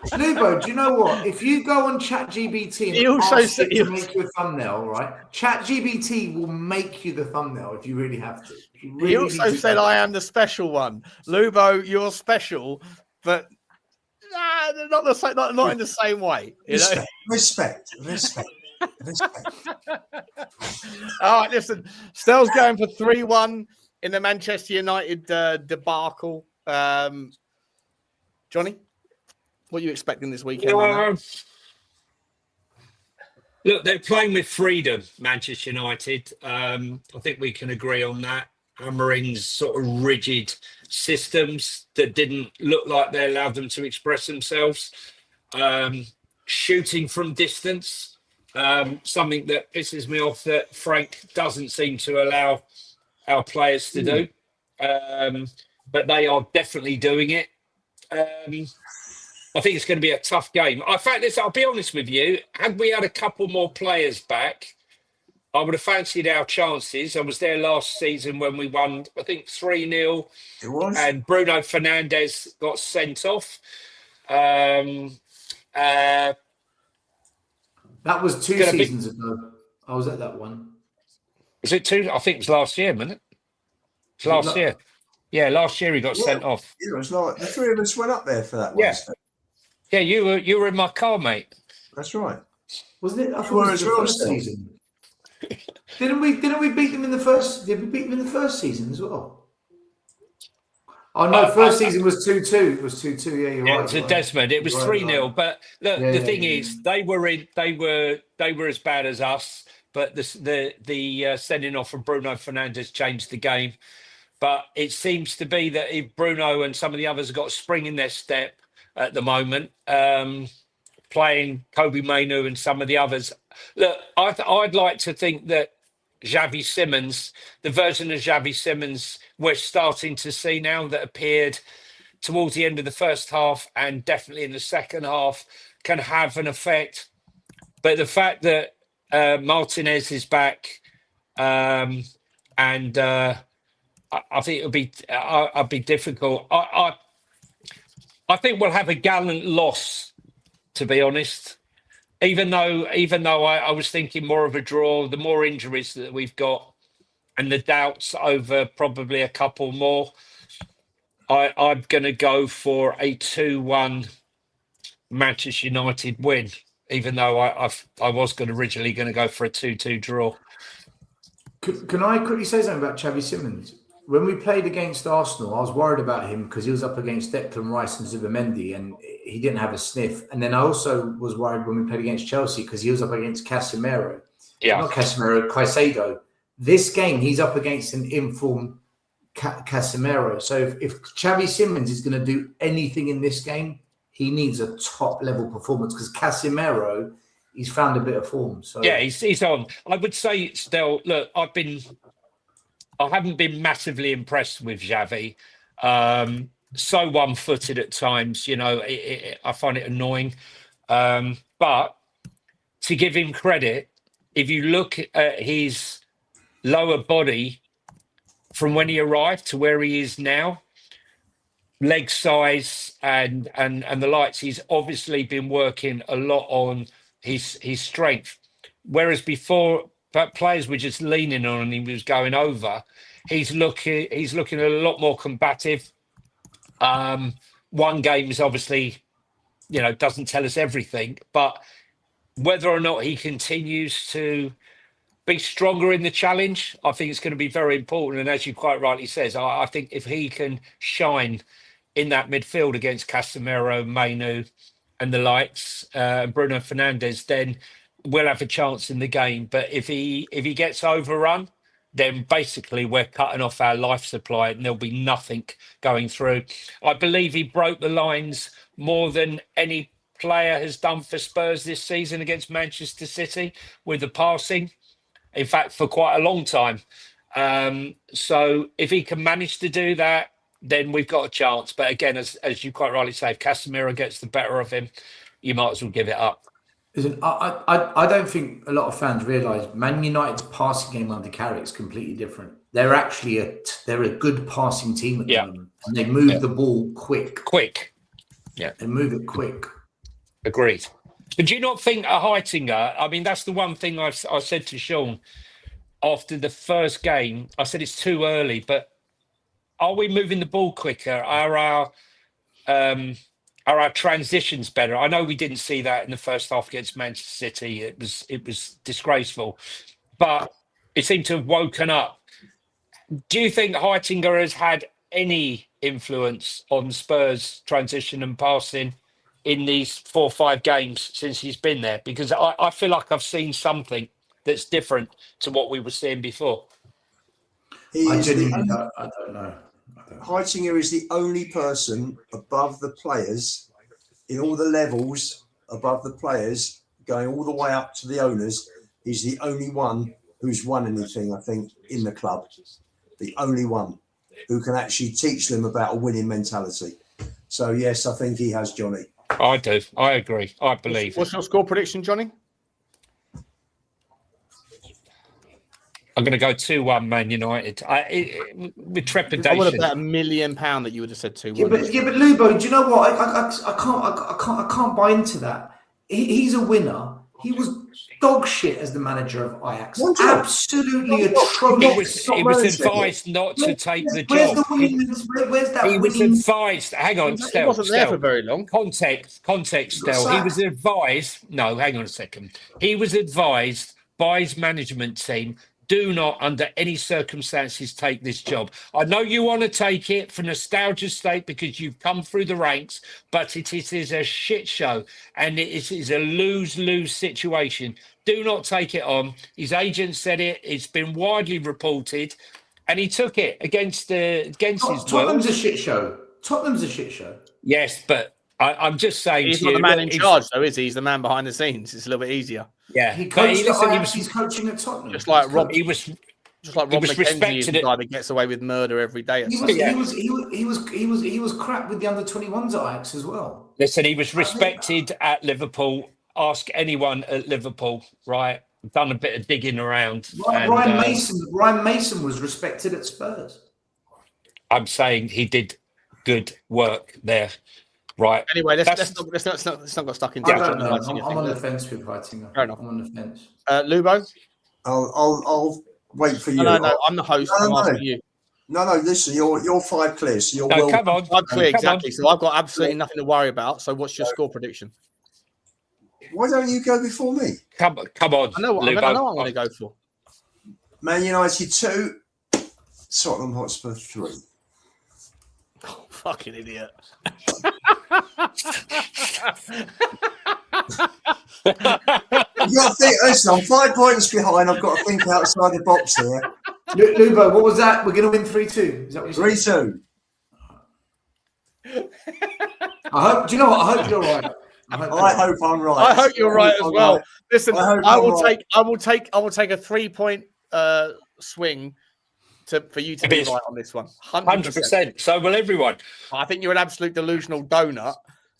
A: Lubo, do you know what? If you go on ChatGPT
C: He
A: and
C: also
A: ask
C: said-
A: it to make you a thumbnail, right? ChatGPT will make you the thumbnail if you really have to. You really
C: He also
A: need to-
C: said, "I am the special one." Lubo, you're special, but not the same. Not in the same way. You know?
D: Respect.
C: All right, listen. Stell's going for 3-1 in the Manchester United debacle. Johnny, what are you expecting this weekend?
F: Look, they're playing with freedom, Manchester United. I think we can agree on that. Hammering's sort of rigid systems that didn't look like they allowed them to express themselves. Shooting from distance, something that pisses me off that Frank doesn't seem to allow our players to do. But they are definitely doing it. I think it's going to be a tough game. In fact, I'll be honest with you. Had we had a couple more players back, I would have fancied our chances. I was there last season when we won, I think, 3-0.
D: It was.
F: And Bruno Fernandes got sent off.
A: That was 2 seasons ago. I was at that one.
F: Was it 2? I think it was last year, wasn't it? It was last year. Yeah, last year he got sent off.
D: It was like the three of us went up there for that one.
F: Yeah. Yeah, you were in my car, mate.
D: That's right.
A: Wasn't it? I thought it was the first season. Didn't we beat them in the first? Did we beat them in the first season as well? Oh no, first season was 2-2. It was 2-2. Yeah, you're right.
F: It was a Desmond. It was 3-0. But look, the thing is, they were as bad as us. But the sending off of Bruno Fernandes changed the game. But it seems to be that if Bruno and some of the others have got a spring in their step at the moment, playing Kobe Mainu and some of the others. Look, I'd like to think that Xavi Simons, the version of Xavi Simons we're starting to see now that appeared towards the end of the first half and definitely in the second half, can have an effect. But the fact that Martinez is back and I think it'll be difficult. I think we'll have a gallant loss, to be honest. Even though I was thinking more of a draw, the more injuries that we've got and the doubts over probably a couple more, I'm going to go for a 2-1 Manchester United win. Even though I was originally going to go for a 2-2 draw.
A: Can I quickly say something about Xavi Simons? When we played against Arsenal, I was worried about him because he was up against Declan Rice and Zubimendi and he didn't have a sniff. And then I also was worried when we played against Chelsea because he was up against Casemiro.
F: Yeah.
A: Not Casemiro, Caicedo. This game, he's up against an informed Casemiro. So if Xavi Simons is going to do anything in this game, he needs a top-level performance because Casemiro, he's found a bit of form. So
F: yeah, he's on. I would say still, look, I haven't been massively impressed with Xavi. So one-footed at times, you know, I find it annoying. But to give him credit, if you look at his lower body from when he arrived to where he is now, leg size and the lights, he's obviously been working a lot on his strength. Whereas before, but players were just leaning on and he was going over. He's looking a lot more combative. One game is obviously, you know, doesn't tell us everything, but whether or not he continues to be stronger in the challenge, I think it's going to be very important. And as you quite rightly says, I think if he can shine in that midfield against Casemiro, Mainu and the likes, Bruno Fernandes, then we'll have a chance in the game. But if he gets overrun, then basically we're cutting off our life supply and there'll be nothing going through. I believe he broke the lines more than any player has done for Spurs this season against Manchester City with the passing. In fact, for quite a long time. So if he can manage to do that, then we've got a chance. But again, as you quite rightly say, if Casemiro gets the better of him, you might as well give it up.
A: Listen, I don't think a lot of fans realise Man United's passing game under Carrick's completely different. They're actually they're a good passing team at the moment, and they move the ball quick.
F: Yeah,
A: they move it quick.
F: Agreed. But do you not think a Heitinger? I mean, that's the one thing I said to Sean after the first game. I said it's too early, but are we moving the ball quicker? Are our transitions better? I know we didn't see that in the first half against Manchester City. It was disgraceful, but it seemed to have woken up. Do you think Heitinger has had any influence on Spurs' transition and passing in these 4 or 5 games since he's been there? Because I feel like I've seen something that's different to what we were seeing before.
A: I don't know.
D: Heitinger is the only person above the players in all the levels above the players, going all the way up to the owners. He's the only one who's won anything, I think, in the club. The only one who can actually teach them about a winning mentality. So, yes, I think he has, Johnny.
F: I do. I agree. I believe.
C: What's your score prediction, Johnny?
F: I'm going to go 2-1 Man United. With trepidation.
C: I would have bet £1 million that you would have said 2-1.
A: Yeah, but Lubo, do you know what? I can't buy into that. He's a winner. He was dog shit as the manager of Ajax. Absolutely atrocious.
F: He was advised not to take the
A: Where's
F: job.
A: Where's that
F: He was
A: winning?
F: advised. Hang on,
C: He wasn't there for very long.
F: Context, Stel. He was advised. No, hang on a second. He was advised by his management team, do not, under any circumstances, take this job. I know you want to take it for nostalgia's sake because you've come through the ranks, but it is a shit show and it is a lose-lose situation. Do not take it on. His agent said it. It's been widely reported, and he took it against his will.
A: Tottenham's a shit show. Tottenham's a shit show.
F: Yes, but I'm just saying.
C: He's not the man in charge, though, is he? He's the man behind the scenes. It's a little bit easier.
F: Yeah,
A: he's coaching at Tottenham.
C: Just like Rob.
F: He was
C: Rob McKenzie is the guy that gets away with murder every day.
A: He was crap with the under-21s at Ajax as well.
F: Listen, he was respected at Liverpool. Ask anyone at Liverpool, right? Done a bit of digging around.
A: Ryan Mason was respected at Spurs.
F: I'm saying he did good work there, right?
C: Anyway, let's not get stuck into.
A: I'm on the fence with Heitinger.
C: Fair enough.
A: I'm on the fence.
C: Lubo,
D: I'll wait for you.
C: No, I'm the host. I'm asking you.
D: No, listen, you're 5 clear, so you're
F: come on.
C: I'm clear, exactly. So I've got absolutely nothing to worry about. So what's your score prediction?
D: Why don't you go before me?
F: Come on.
C: I know what I'm going to go for.
D: Man United 2, Tottenham Hotspur 3.
C: Oh, fucking idiot.
D: You got to think, listen, I'm 5 points behind. I've got to think outside the box here.
A: Lubo, what was that? We're going to win 3-2. Is that what you said?
D: 3-2.
A: Do you know what? I hope you're right.
D: I hope I'm right.
C: I hope you're right as well. Listen, I will take a 3-point swing for you to be right on this one.
F: 100%. So will everyone.
C: I think you're an absolute delusional donut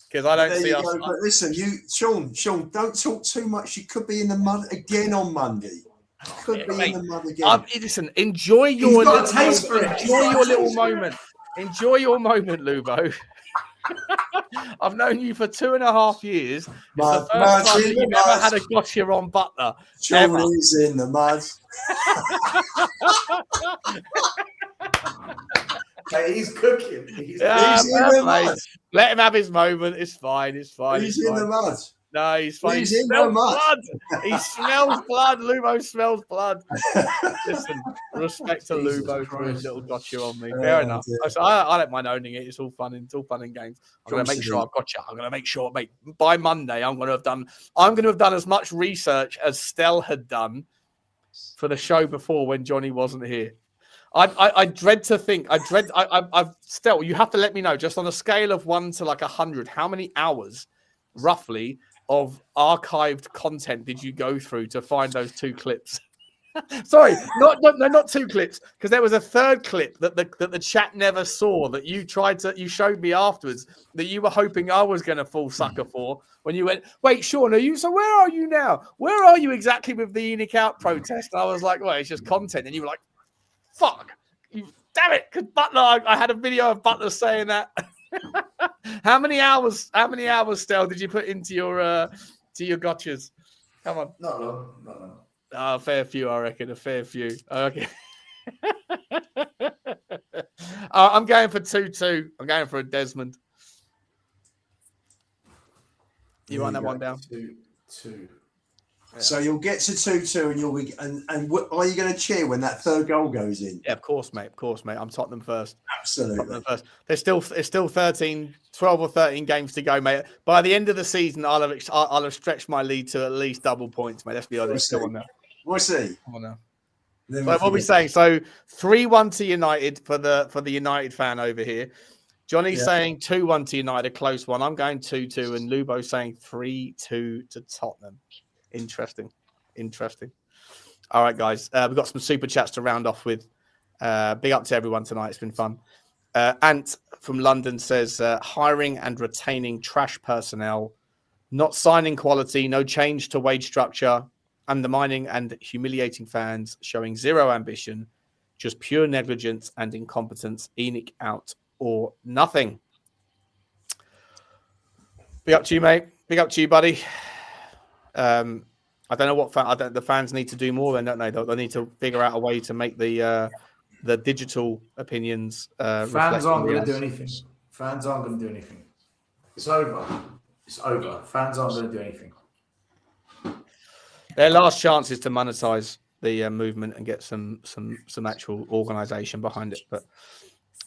C: because I don't see us.
D: But listen, Sean, don't talk too much. You could be in the mud again on Monday. In the mud again.
C: Listen, enjoy your little moment. Enjoy your moment, Lubo. I've known you for 2.5 years. It's the first time you've ever had a gotcha on Butler.
D: Johnny's in the mud.
A: Hey, he's cooking.
D: He's in the mud.
C: Let him have his moment. It's fine. He's
D: in the mud.
C: No, he's fine.
D: He's
C: he
D: in
C: smells
D: the mud.
C: blood. He smells blood. Lubo smells blood. Listen, respect to Lubo for his little gotcha on me. Fair enough. I don't mind owning it. It's all fun and games. I'm going to make sure I've got you. I'm going to make sure, mate. By Monday, I'm going to have done as much research as Stel had done for the show before when Johnny wasn't here. I dread to think. Stel, you have to let me know just on a scale of 1 to like 100, how many hours roughly of archived content did you go through to find those 2 clips? Sorry, not 2 clips, because there was a third clip that the chat never saw that you showed me afterwards that you were hoping I was going to fall sucker for when you went, wait, Sean, so where are you now? Where are you exactly with the ENIC out protest? And I was like, well, it's just content. And you were like, fuck, damn it, because Butler, I had a video of Butler saying that. How many hours, Stel, did you put into your gotchas? Come on.
A: Not long.
C: A fair few, I reckon. A fair few. Okay. I'm going for 2-2. I'm going for a Desmond. You write that one down?
A: 2-2.
D: So you'll get to 2-2 and you'll be are you going to cheer when that third goal goes in?
C: Yeah, of course, mate. I'm Tottenham first.
D: Absolutely.
C: Tottenham first. There's still 12 or 13 games to go, mate. By the end of the season, I'll have stretched my lead to at least double points, mate. Let's be honest. Come on now.
D: We'll see.
C: Come on now.
D: Then
C: So
D: we'll
C: what are we
D: forget.
C: saying? So 3-1 to United for the United fan over here. Johnny's saying 2-1 to United, a close one. I'm going 2-2, and Lubo's saying 3-2 to Tottenham. Interesting. All right, guys. We've got some super chats to round off with. Big up to everyone tonight. It's been fun. Ant from London says, hiring and retaining trash personnel, not signing quality, no change to wage structure, undermining and humiliating fans, showing zero ambition, just pure negligence and incompetence, ENIC out or nothing. Big up to you, mate. Big up to you, buddy. I don't know what the fans need to do more then, don't they? They need to figure out a way to make the digital opinions.
A: Fans aren't going to do anything. Fans aren't going to do anything. It's over. Fans aren't going to do anything.
C: Their last chance is to monetize the movement and get some actual organisation behind it, but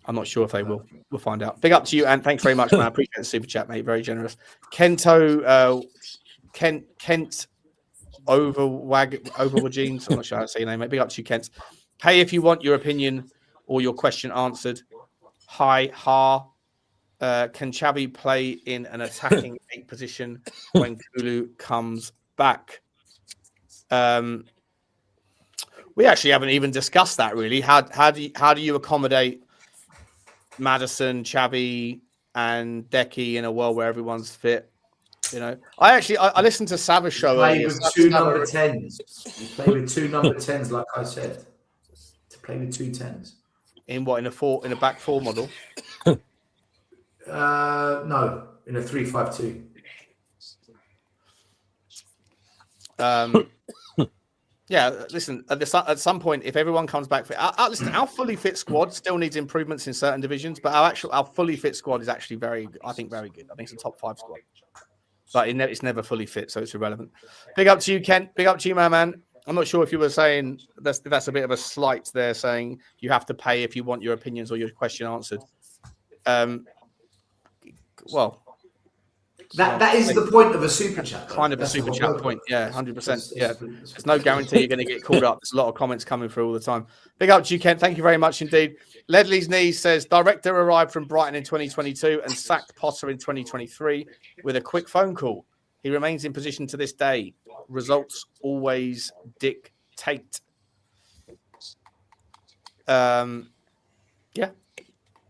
C: I'm not sure if they will. We'll find out. Big up to you, and thanks very much, man. I appreciate the super chat, mate. Very generous. Kent Overwagines. I'm not sure how to say your name, mate. Big up to you, Kent. Hey, if you want your opinion or your question answered, can Xavi play in an attacking 8 position when Kulu comes back? We actually haven't even discussed that really. How do you accommodate Maddison, Xavi, and Decky in a world where everyone's fit? You know, I listened to Sava's show earlier.
A: With 2 number 10s. You play with 2 number 10s, like I said. To play with 2 10s.
C: In what? In a back 4 model?
A: No, in a 3-5-2.
C: Yeah, listen. At some point, if everyone comes back fit, listen, our fully fit squad still needs improvements in certain divisions, but our fully fit squad is actually very good. I think it's a top 5 squad, but it's never fully fit, so it's irrelevant. Big up to you, Kent. Big up to you, my man. I'm not sure if you were saying that's a bit of a slight there, saying you have to pay if you want your opinions or your question answered. Well.
A: That is the point of a super chat.
C: Kind of a super chat point. Yeah, 100%. Yeah. There's no guarantee you're going to get called up. There's a lot of comments coming through all the time. Big up to you, Kent. Thank you very much indeed. Ledley's Knees says, director arrived from Brighton in 2022 and sacked Potter in 2023 with a quick phone call. He remains in position to this day. Results always dictate. Yeah.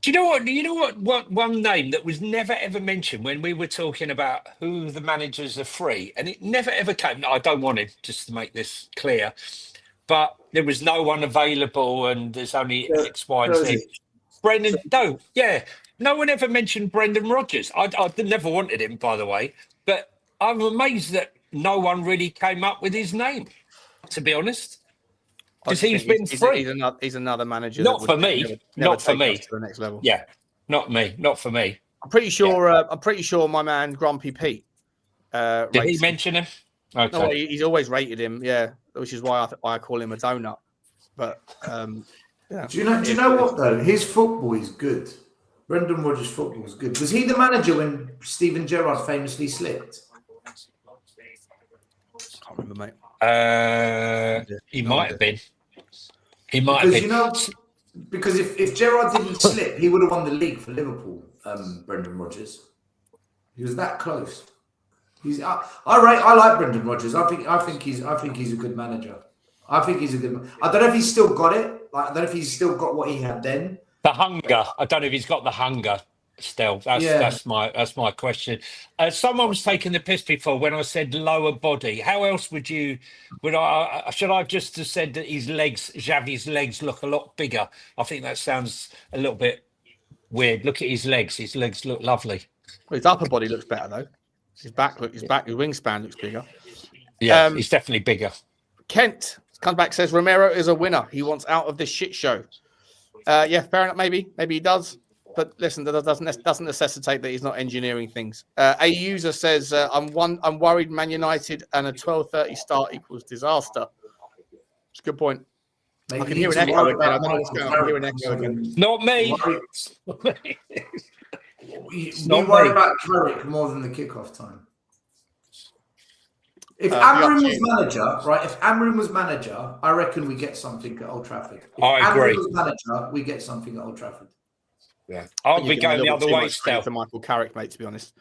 F: Do you know what? One name that was never ever mentioned when we were talking about who the managers are free, and it never ever came. No, I don't want him, just to make this clear, but there was no one available, and there's only X, Y, and Z. Brendan, no one ever mentioned Brendan Rodgers. I never wanted him, by the way, but I'm amazed that no one really came up with his name. To be honest. Because he's been free.
C: He's another manager.
F: Not for me. Not for me.
C: To the next level.
F: Yeah, not me. Not for me.
C: I'm pretty sure. I'm pretty sure my man Grumpy Pete.
F: Did he mention him? Okay.
C: No, he's always rated him. Yeah, which is why I call him a donut. But yeah.
A: Do you know what though? His football is good. Brendan Rodgers' football is good. Was he the manager when Steven Gerrard famously slipped?
C: Can't remember, mate.
F: He might have been. He might have been.
A: Because if Gerrard didn't slip, he would have won the league for Liverpool. Brendan Rodgers. He was that close. I like Brendan Rodgers. I think he's a good manager. I think he's a good. I don't know if he's still got it. Like, I don't know if he's still got what he had then.
F: The hunger. I don't know if he's got the hunger still. That's my question. Someone was taking the piss before when I said lower body. How else should I just have said that Xavi's legs look a lot bigger? I think that sounds a little bit weird. Look at his legs. His legs look lovely.
C: Well, his upper body looks better though. His wingspan looks bigger.
F: Yeah, he's definitely bigger.
C: Kent comes back, says Romero is a winner. He wants out of this shit show. Yeah, fair enough. Maybe he does. But listen, that doesn't necessitate that he's not engineering things. A user says, I'm worried Man United and a 12:30 start equals disaster. It's a good point.
A: Maybe
C: I can hear an echo again. I don't know what's going on. I can hear an echo again.
F: Not me.
A: We worry about Carrick more than the kickoff time. If Amrin was manager, right? If Amrin was manager, I reckon we get something at Old Trafford. If
F: I agree.
A: Amrin was manager, we get something at Old Trafford.
F: Yeah, I'll be going the other way still.
C: For Michael Carrick, mate, to be honest.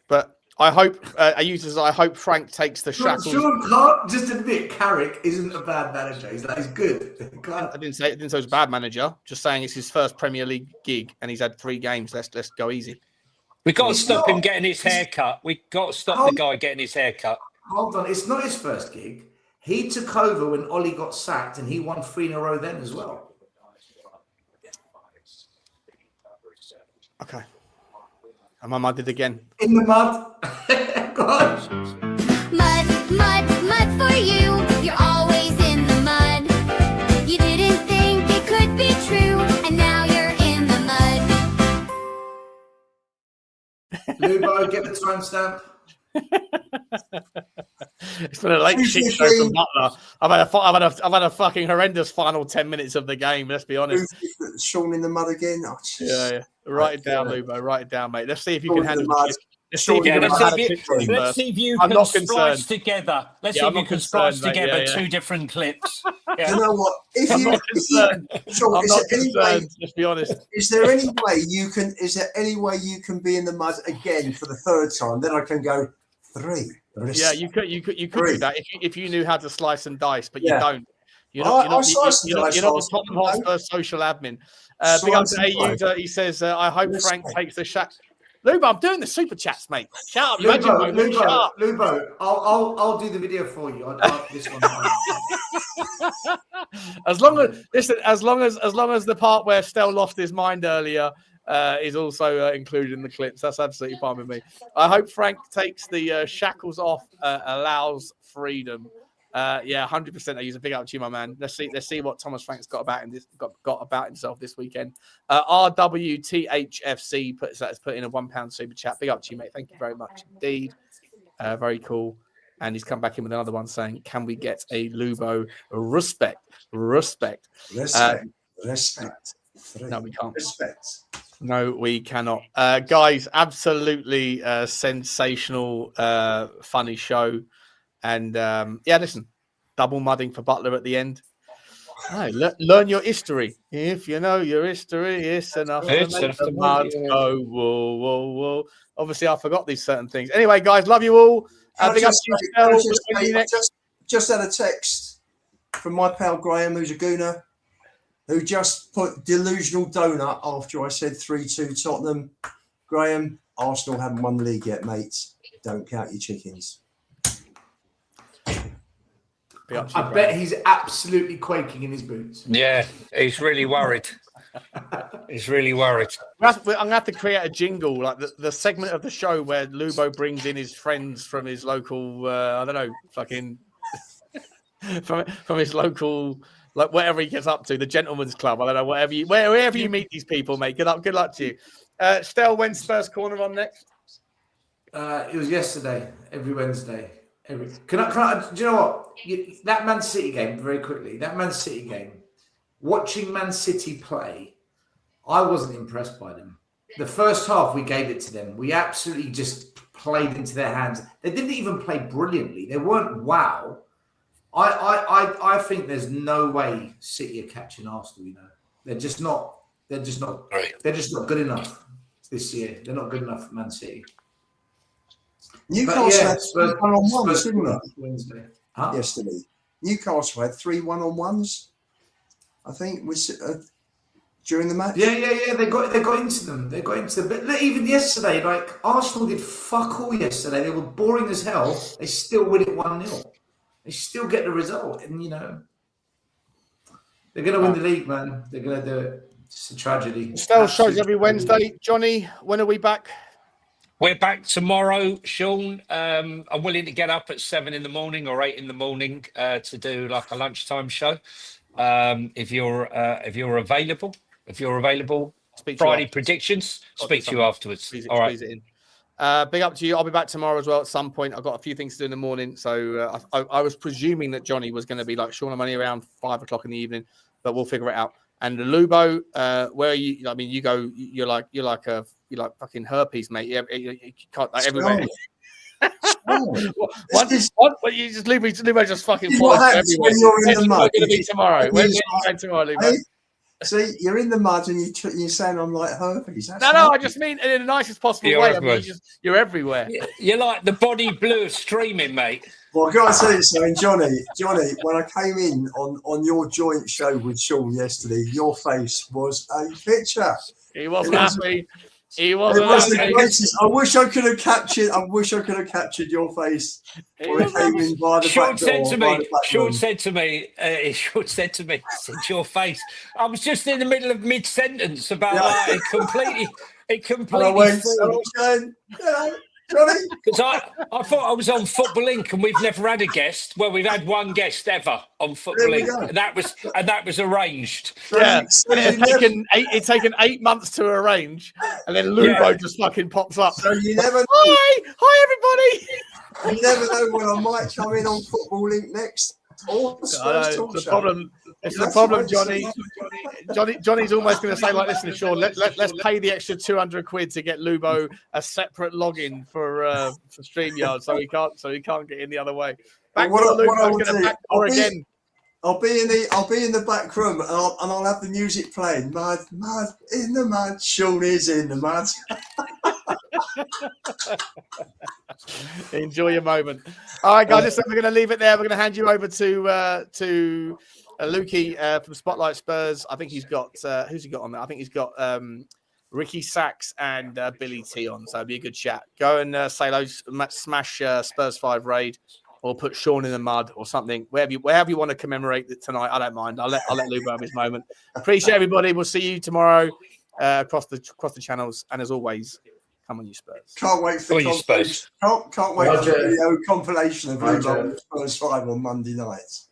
C: But I hope I hope Frank takes the shackles.
A: Sean can't just admit Carrick isn't a bad manager. He's good.
C: I didn't say he was a bad manager. Just saying it's his first Premier League gig and he's had 3 games. Let's go easy.
F: We got to stop him getting his hair cut. We got to stop the guy getting his hair cut.
A: Hold on, it's not his first gig. He took over when Ollie got sacked, and he won 3 in a row then as well.
C: Okay. Am I mudded again?
A: In the mud. God.
G: Mud for you. You're always in the mud. You didn't think it could be true, and now you're in the mud.
A: Lubo, get the timestamp.
C: It's been a late shit show from Butler. I've had a fucking horrendous final 10 minutes of the game. Let's be honest.
D: Sean in the mud again. Oh,
C: yeah. Write it down, Lubo. Write it down, mate. Let's see if you can handle it.
F: Let's see if you can splice together. Let's see if you can splice together 2 different clips.
D: Yeah. You know what?
C: I'm not concerned. Let's be honest.
D: Is there any way you can? Is there any way you can be in the mud again for the 3rd time? Then I can go 3.
C: Yeah, you could do that if you knew how to slice and dice, but you don't. You're not the Tottenham Hotspur social admin. Big up to A user. He says, I hope Frank takes the shot. Lubo, I'm doing the super chats, mate. Shut up,
A: Lubo. I'll do the video for you. I'll this one.
C: as long as the part where Stell lost his mind earlier is also included in the clips, that's absolutely fine with me. I hope Frank takes the shackles off, allows freedom. 100%. I use a big up to you, my man. Let's see what Thomas Frank's got about himself this weekend. RWTHFC has put in a £1 super chat. Big up to you, mate. Thank you very much indeed. Very cool. And he's come back in with another one saying, "Can we get a Lubo respect?"
D: Respect.
C: No, we can't.
D: Respect.
C: No, we cannot. Guys, absolutely sensational, funny show. And listen, double mudding for Butler at the end. Learn your history. If you know your history, it's enough to make the mud go. Whoa. Obviously, I forgot these certain things. Anyway, guys, love you all.
D: Just had a text from my pal Graham, who's a gooner, who just put delusional donut after I said 3-2 Tottenham. Graham, Arsenal haven't won the league yet, mates. Don't count your chickens.
A: I bet he's absolutely quaking in his boots.
F: Yeah, he's really worried. He's really worried.
C: I'm going to have to create a jingle, like the segment of the show where Lubo brings in his friends from his local, I don't know, fucking, from his local, like whatever he gets up to, the gentleman's club. I don't know, wherever you meet these people, mate. Good luck to you. Stel, when's Spurs Corner on next?
A: It was yesterday, every Wednesday. Can I? Do you know what? That Man City game, very quickly. That Man City game. Watching Man City play, I wasn't impressed by them. The first half, we gave it to them. We absolutely just played into their hands. They didn't even play brilliantly. They weren't wow. I think there's no way City are catching Arsenal. You know, they're just not. They're just not good enough this year. They're not good enough for Man City.
D: Newcastle had 3 1-on-1s, didn't they?
A: Wednesday.
D: Yesterday. Newcastle had 3 1-on-1s, I think, during the match.
A: Yeah. They got into them. But even yesterday, like Arsenal did fuck all yesterday. They were boring as hell. They still win it 1-0. They still get the result, and they're going to win the league, man. They're going to do it. It's a tragedy.
C: Still shows
A: Absolute
C: every
A: tragedy.
C: Wednesday. Johnny, when are we back?
F: We're back tomorrow, Sean. I'm willing to get up at 7 in the morning or 8 in the morning to do like a lunchtime show. If you're available,
C: Speak to you
F: Friday
C: after.
F: predictions.
C: Got to do
F: Speak to you
C: something.
F: afterwards.
C: Squeeze
F: All right.
C: it in. Big up to you. I'll be back tomorrow as well at some point. I've got a few things to do in the morning. So I was presuming that Johnny was going to be like, Sean, I'm only around 5 o'clock in the evening, but we'll figure it out. And Lubo, where are you? I mean, you go, you're like fucking herpes, mate. You can't like everywhere. What you just Lubo just fucking follows
D: what happens
C: everywhere.
D: when you're in
C: Where's
D: the
C: Lubo
D: mud?
C: going to be tomorrow? Where's
D: He's
C: he going tomorrow, Lubo?
D: Hey, see, you're in the mud and you're saying I'm like herpes. That's
C: No, I
D: herpes.
C: just mean in the nicest possible
F: You're
C: way. I
F: everywhere.
C: mean, you're everywhere.
F: You're like the body blue streaming, mate.
D: Well, I've got to tell you something, Johnny, when I came in on your joint show with Sean yesterday, your face was a picture.
C: He wasn't
D: It was-
C: happy. He
D: It
C: wasn't
D: was the
C: happy.
D: greatest. I wish I could have captured your face when I came in by the
F: Sean
D: back
F: said
D: door.
F: to
D: by
F: me,
D: the back
F: Sean
D: room.
F: said to me, it's your face. I was just in the middle of mid-sentence about
D: Yeah.
F: that. It
D: And I
F: completely
D: went, and I
F: threw.
D: was going, Johnny.
F: Because I thought I was on Football Inc. and we've never had a guest. Well, we've had one guest ever on Football
D: There we
F: Inc.
D: go.
F: And that was arranged.
D: So
C: Yeah,
D: you- so
C: and
D: you never-
C: it's taken 8 months to arrange, and then Lubo just fucking pops up.
D: So you never know.
C: Hi, everybody.
D: You never know when I might come in on Football Link next. Or the Spurs Talk
C: the
D: Show.
C: problem. It's the
D: That's
C: problem,
D: what
C: Johnny.
D: I'm
C: Johnny's almost going to say, like, listen, Sean, let's pay the extra 200 quid to get Lubo a separate login for StreamYard, so he can't get in the other way. Back
D: What
C: to
D: I- what I
C: Lubo's
D: will
C: going to
D: do,
C: backdoor
D: I'll be-
C: again.
D: I'll be in the back room and I'll have the music playing. Mud in the mud. Sean is in the mud.
C: Enjoy your moment. All right, guys, listen, we're going to leave it there. We're going to hand you over to Lukey from Spotlight Spurs. I think he's got who's he got on there? I think he's got Ricky Sachs and Billy T on. So it'll be a good chat. Go and say hello, smash Spurs 5 raid, or put Sean in the mud or something. Wherever you want to commemorate it tonight, I don't mind. I'll let Lubo have his moment. Appreciate everybody. We'll see you tomorrow across the channels. And as always, come on, you Spurs.
D: Can't wait for
F: you Spurs.
D: Can't wait for
A: Roger.
D: the video compilation of
A: Roger.
D: Spurs 5 on Monday nights.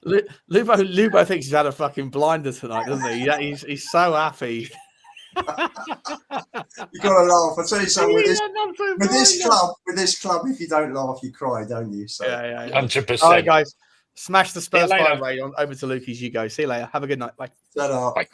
C: Lubo thinks he's had a fucking blinder tonight, doesn't he? Yeah, he's so happy.
D: You gotta laugh. I tell you something with this club, if you don't laugh, you cry, don't you? So
C: Yeah.
F: 100%.
C: All right, guys, smash the Spurs
F: See you later.
C: 5 raid on over to Lukey's. You go. See you later. Have a good night. Bye.
D: shut up.
F: Bye.